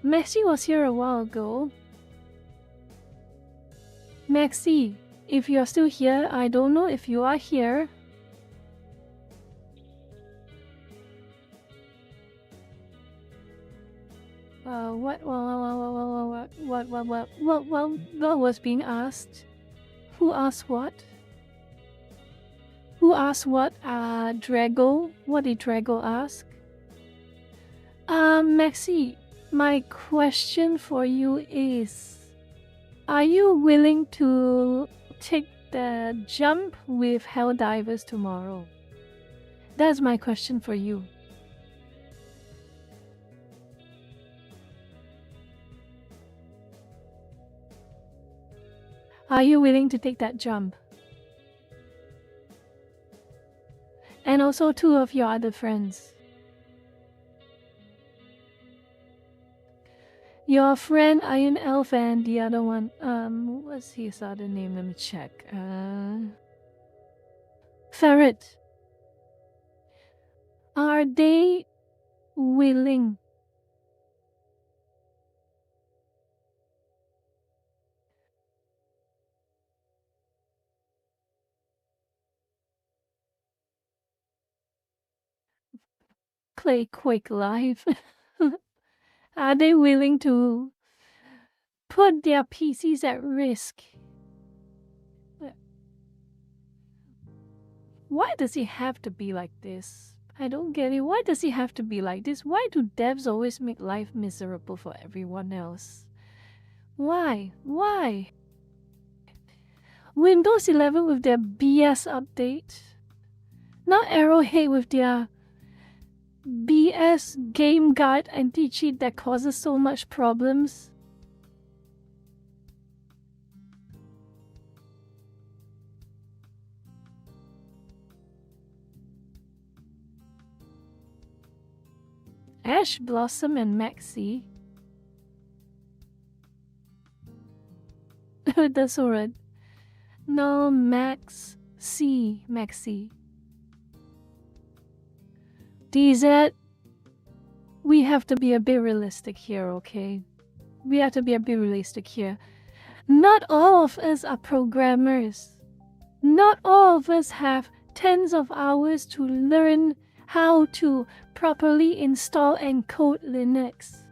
Maxi was here a while ago. Maxi, if you're still here, I don't know if you are here. What was being asked? Who asked what? Who asked what? Drago? What did Drago ask? Maxi, my question for you is, are you willing to take the jump with Helldivers tomorrow? That's my question for you. Are you willing to take that jump? And also 2 of your other friends. Your friend Iron Elf and the other one, what's his other name? Let me check. Ferret. Are they willing? Play Quick Live. Are they willing to put their PCs at risk? Why does it have to be like this? I don't get it. Why does it have to be like this? Why do devs always make life miserable for everyone else? Why? Why? Windows 11 with their BS update. Not Arrowhead with their BS game guide anti-cheat that causes so much problems. Ash Blossom and Maxi. That's alright. No, Maxi. DZ, we have to be a bit realistic here, okay? We have to be a bit realistic here. Not all of us are programmers. Not all of us have tens of hours to learn how to properly install and code Linux.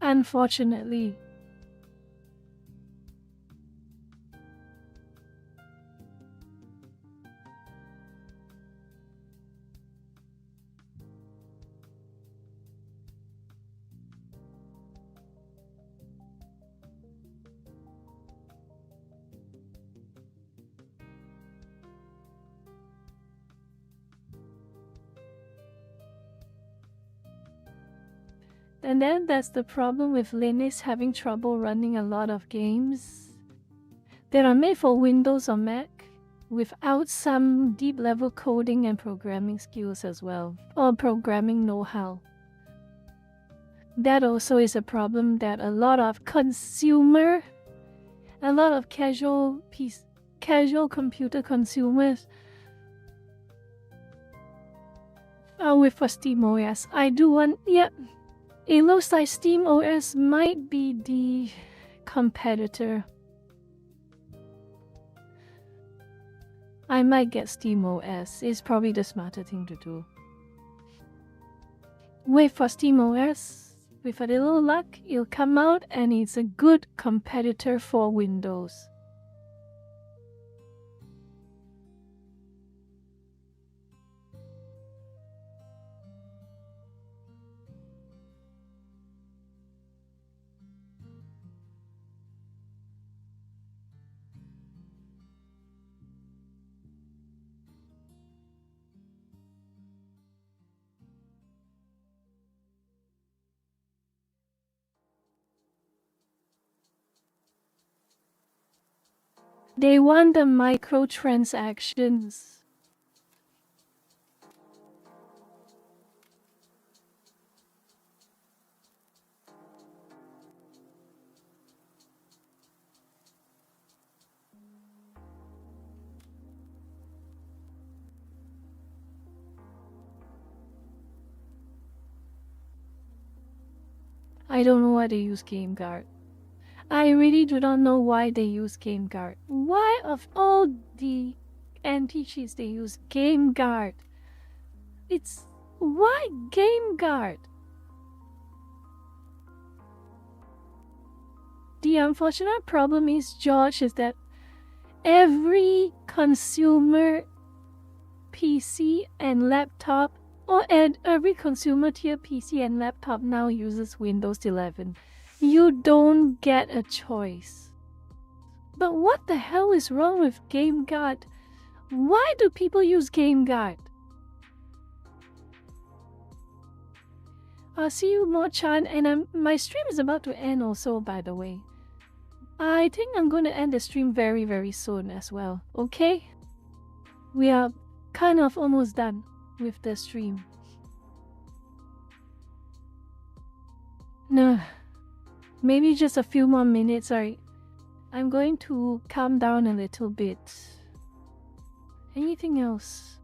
Unfortunately. And then that's the problem with Linux having trouble running a lot of games that are made for Windows or Mac without some deep level coding and programming skills as well, or programming know-how. That also is a problem that a lot of casual computer consumers are with for SteamOS. It looks like SteamOS might be the competitor. I might get SteamOS. It's probably the smarter thing to do. Wait for SteamOS. With a little luck, it'll come out and it's a good competitor for Windows. They want the microtransactions. I don't know why they use GameGuard. I really do not know why they use GameGuard. Why of all the anti-cheats they use GameGuard? Why GameGuard? the unfortunate problem is, George, is that every consumer PC and laptop, every consumer tier PC and laptop now uses Windows 11. You don't get a choice. But what the hell is wrong with GameGuard? Why do people use GameGuard? I'll see you more, Chan, and my stream is about to end also, by the way. I think I'm going to end the stream very, very soon as well, okay? We are kind of almost done with the stream. No, maybe just a few more minutes, sorry. I'm going to calm down a little bit. Anything else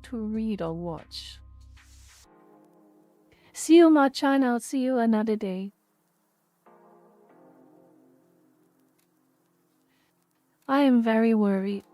to read or watch? See you, Machan. I'll see you another day. I am very worried.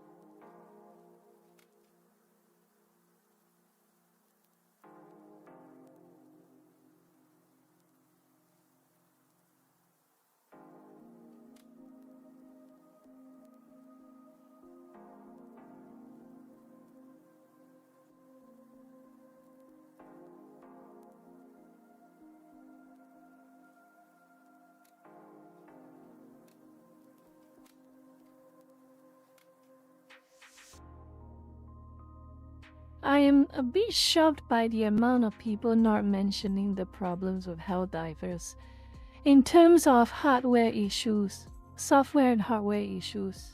I am a bit shocked by the amount of people not mentioning the problems with Helldivers in terms of hardware issues, software and hardware issues.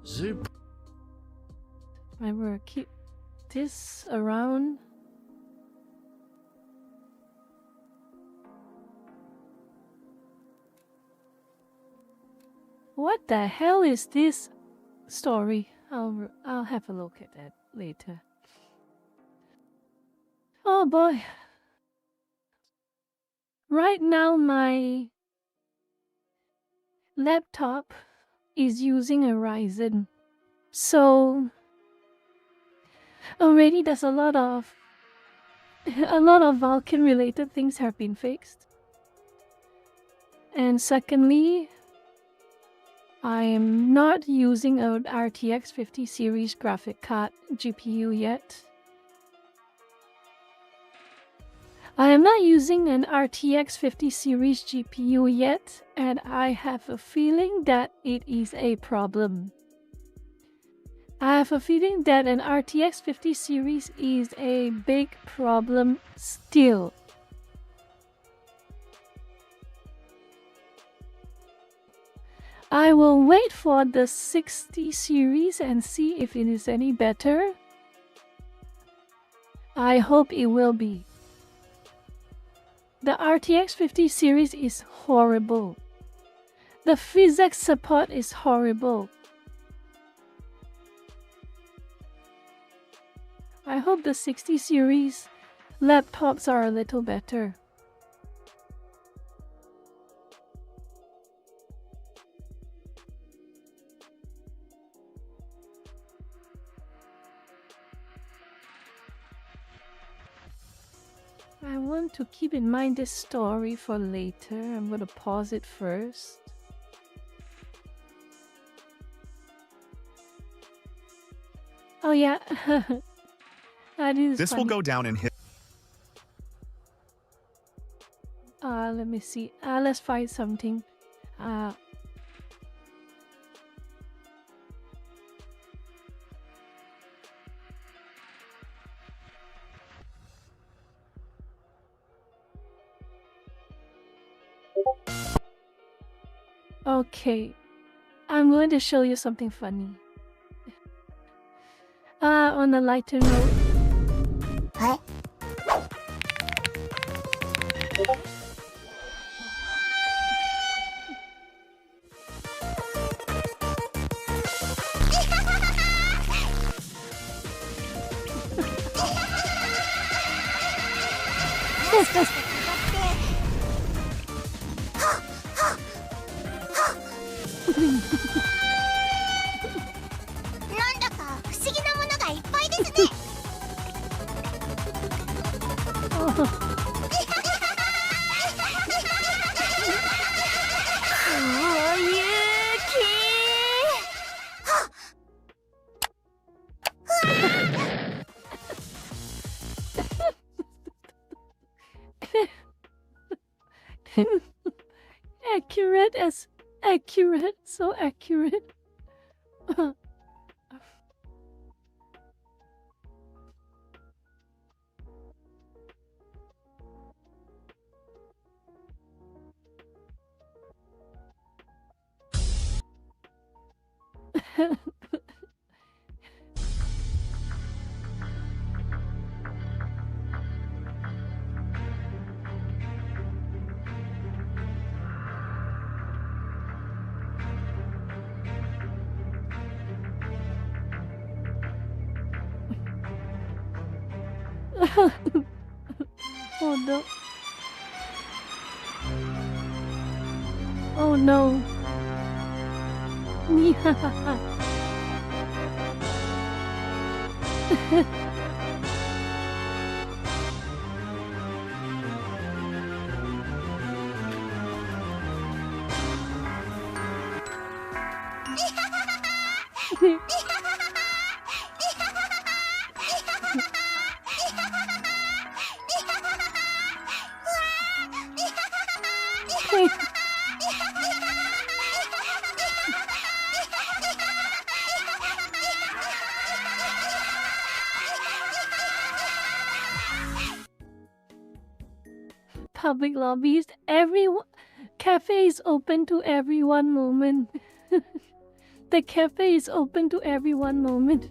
Zip. I will keep this around. What the hell is this story? I'll have a look at that later. Oh boy. Right now my laptop is using a Ryzen. So already there's a lot of Vulkan related things have been fixed. And secondly, I am not using an RTX 50 series graphic card GPU yet. I am not using an RTX 50 series GPU yet, and I have a feeling that it is a problem. I have a feeling that an RTX 50 series is a big problem still. I will wait for the 60 series and see if it is any better. I hope it will be. The RTX 50 series is horrible. The physics support is horrible. I hope the 60 series laptops are a little better. I want to keep in mind this story for later. I'm going to pause it first. Oh yeah. This will go down in history. Let me see. Let's find something. Okay, I'm going to show you something funny. On a lighter note. Huh? Accurate as accurate, so accurate. Oh no. Oh no. Public lobbies, cafe is open to every one moment. The cafe is open to every one moment.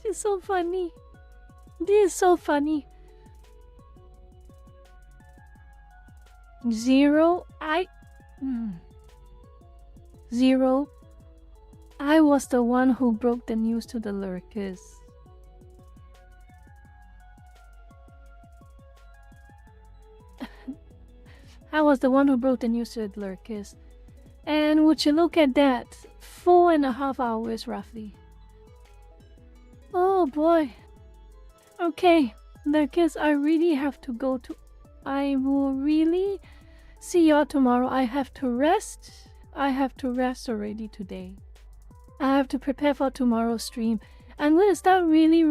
This is so funny. This is so funny. Zero, Zero. I was the one who broke the news to the lurkers. I was the one who broke the news to the lurkers. And would you look at that? 4.5 hours roughly. Oh boy. Okay, lurkers, I really have to go to... I will really see y'all tomorrow. I have to rest. I have to rest already today. I have to prepare for tomorrow's stream. I'm going to start really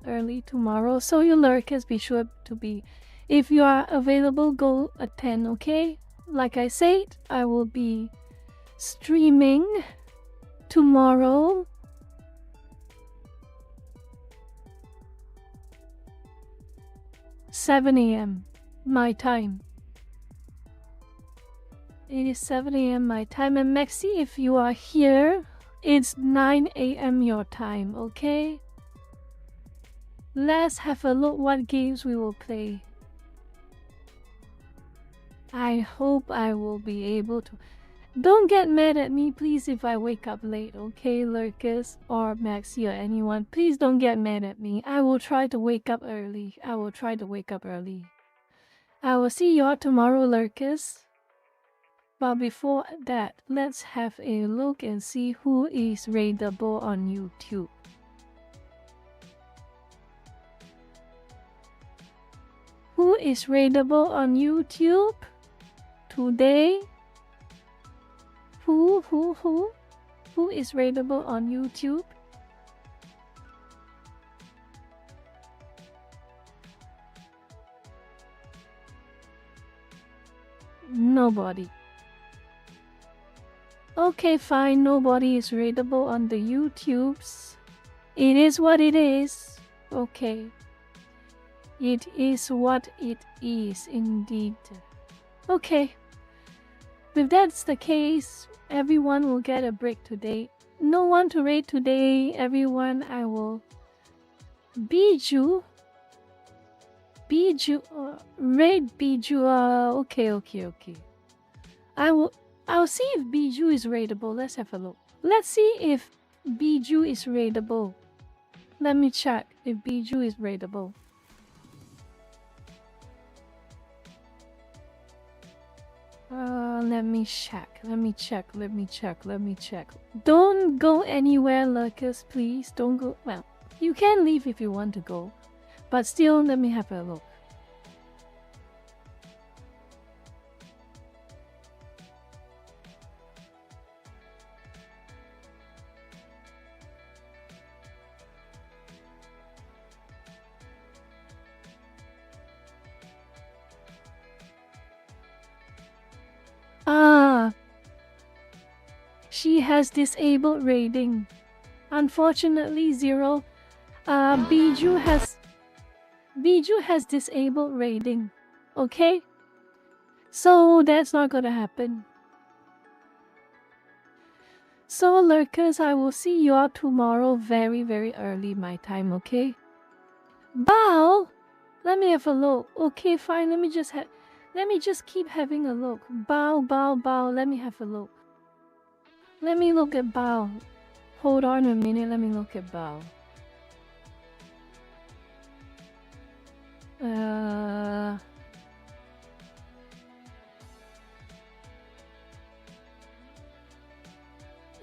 early tomorrow. So you lurkers, be sure to be... If you are available, go attend, okay? Like I said, I will be streaming tomorrow. $7 a.m. my time. It is 7 a.m. my time. And Maxi, if you are here, it's 9 a.m. your time, okay? Let's have a look what games we will play. I hope I will be able to... Don't get mad at me, please, if I wake up late, okay, lurkers or Maxi or anyone. Please don't get mad at me. I will try to wake up early. I will see y'all tomorrow, lurkers. But before that, let's have a look and see who is raidable on YouTube. Who is raidable on YouTube today? Who is raidable on YouTube? Nobody. Okay, fine, nobody is raidable on the YouTubes. It is what it is. Okay. It is what it is, indeed. Okay. If that's the case, everyone will get a break today. No one to raid today, everyone. I will... Bijou. Raid Bijou. Okay. I'll see if Bijou is raidable. Let's have a look. Let's see if Bijou is raidable. Let me check if Bijou is raidable. Let me check. Don't go anywhere, Lucas, please. Don't go. Well, you can leave if you want to go. But still, let me have a look. She has disabled raiding. Unfortunately, Zero. Bijou has disabled raiding. Okay? So that's not gonna happen. So lurkers, I will see you all tomorrow very, very early my time, okay? Bao! Let me have a look. Okay, fine, let me just keep having a look. Bao, let me have a look. Let me look at Bao. Hold on a minute, let me look at Bao.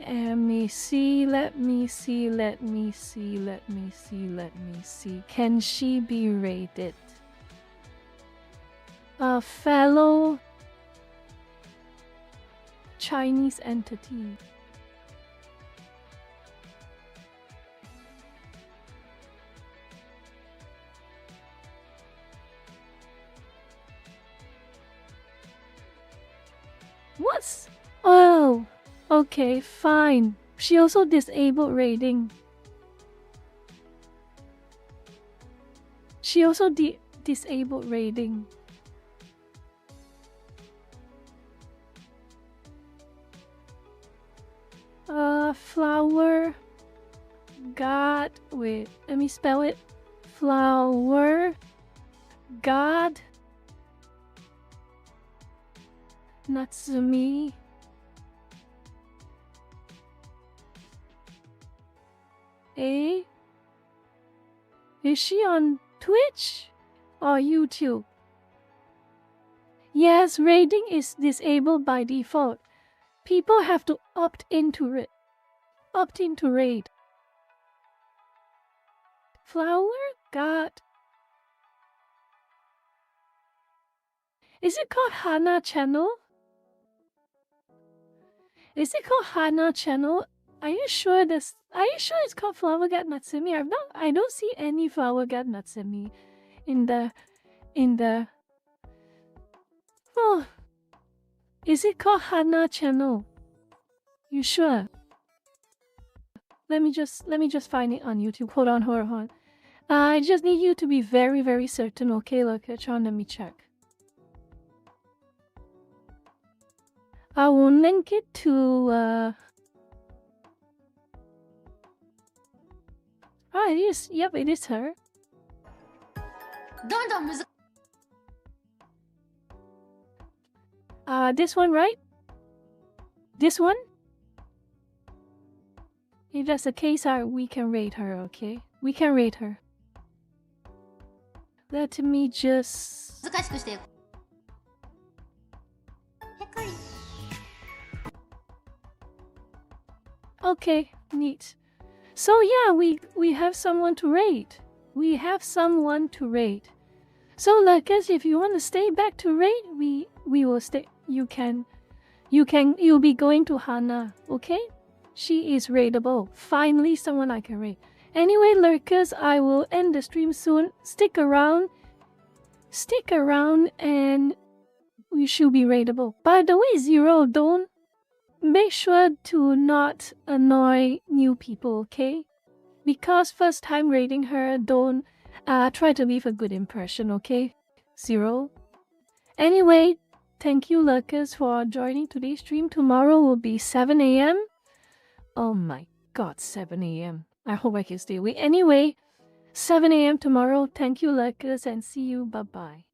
Let me see. Can she be rated? A fellow Chinese entity. What's... Oh, okay, fine. She also disabled raiding. She also disabled raiding. Flower God. Wait, let me spell it. Flower God Natsumi. Is she on Twitch or YouTube? Yes, raiding is disabled by default. People have to opt into raid. Flower God. Is it called Hana Channel? Is it called Hana Channel? Are you sure it's called Flower God Natsumi? I don't see any Flower God Natsumi in the Oh, is it called Hana Channel? You sure? Let me just find it on YouTube. Hold on. I just need you to be very, very certain. Okay, look, Sean, let me check. I will link it to Oh, it is. Yep, it is her. This one, right? This one? If that's the case, we can rate her, okay? We can rate her. Let me just... Okay, neat. So yeah, we have someone to rate. We have someone to rate. So Lucas, if you want to stay back to rate, we will stay. You'll be going to Hana, okay? She is rateable. Finally, someone I can rate. Anyway, lurkers, I will end the stream soon. Stick around, and we should be rateable. By the way, Zero, don't make sure to not annoy new people, okay? Because first time rating her, don't try to leave a good impression, okay? Zero. Anyway, thank you, lurkers, for joining today's stream. Tomorrow will be 7 AM. Oh my god, 7 AM. I hope I can stay awake. Anyway, 7 AM tomorrow. Thank you, lurkers, and see you. Bye-bye.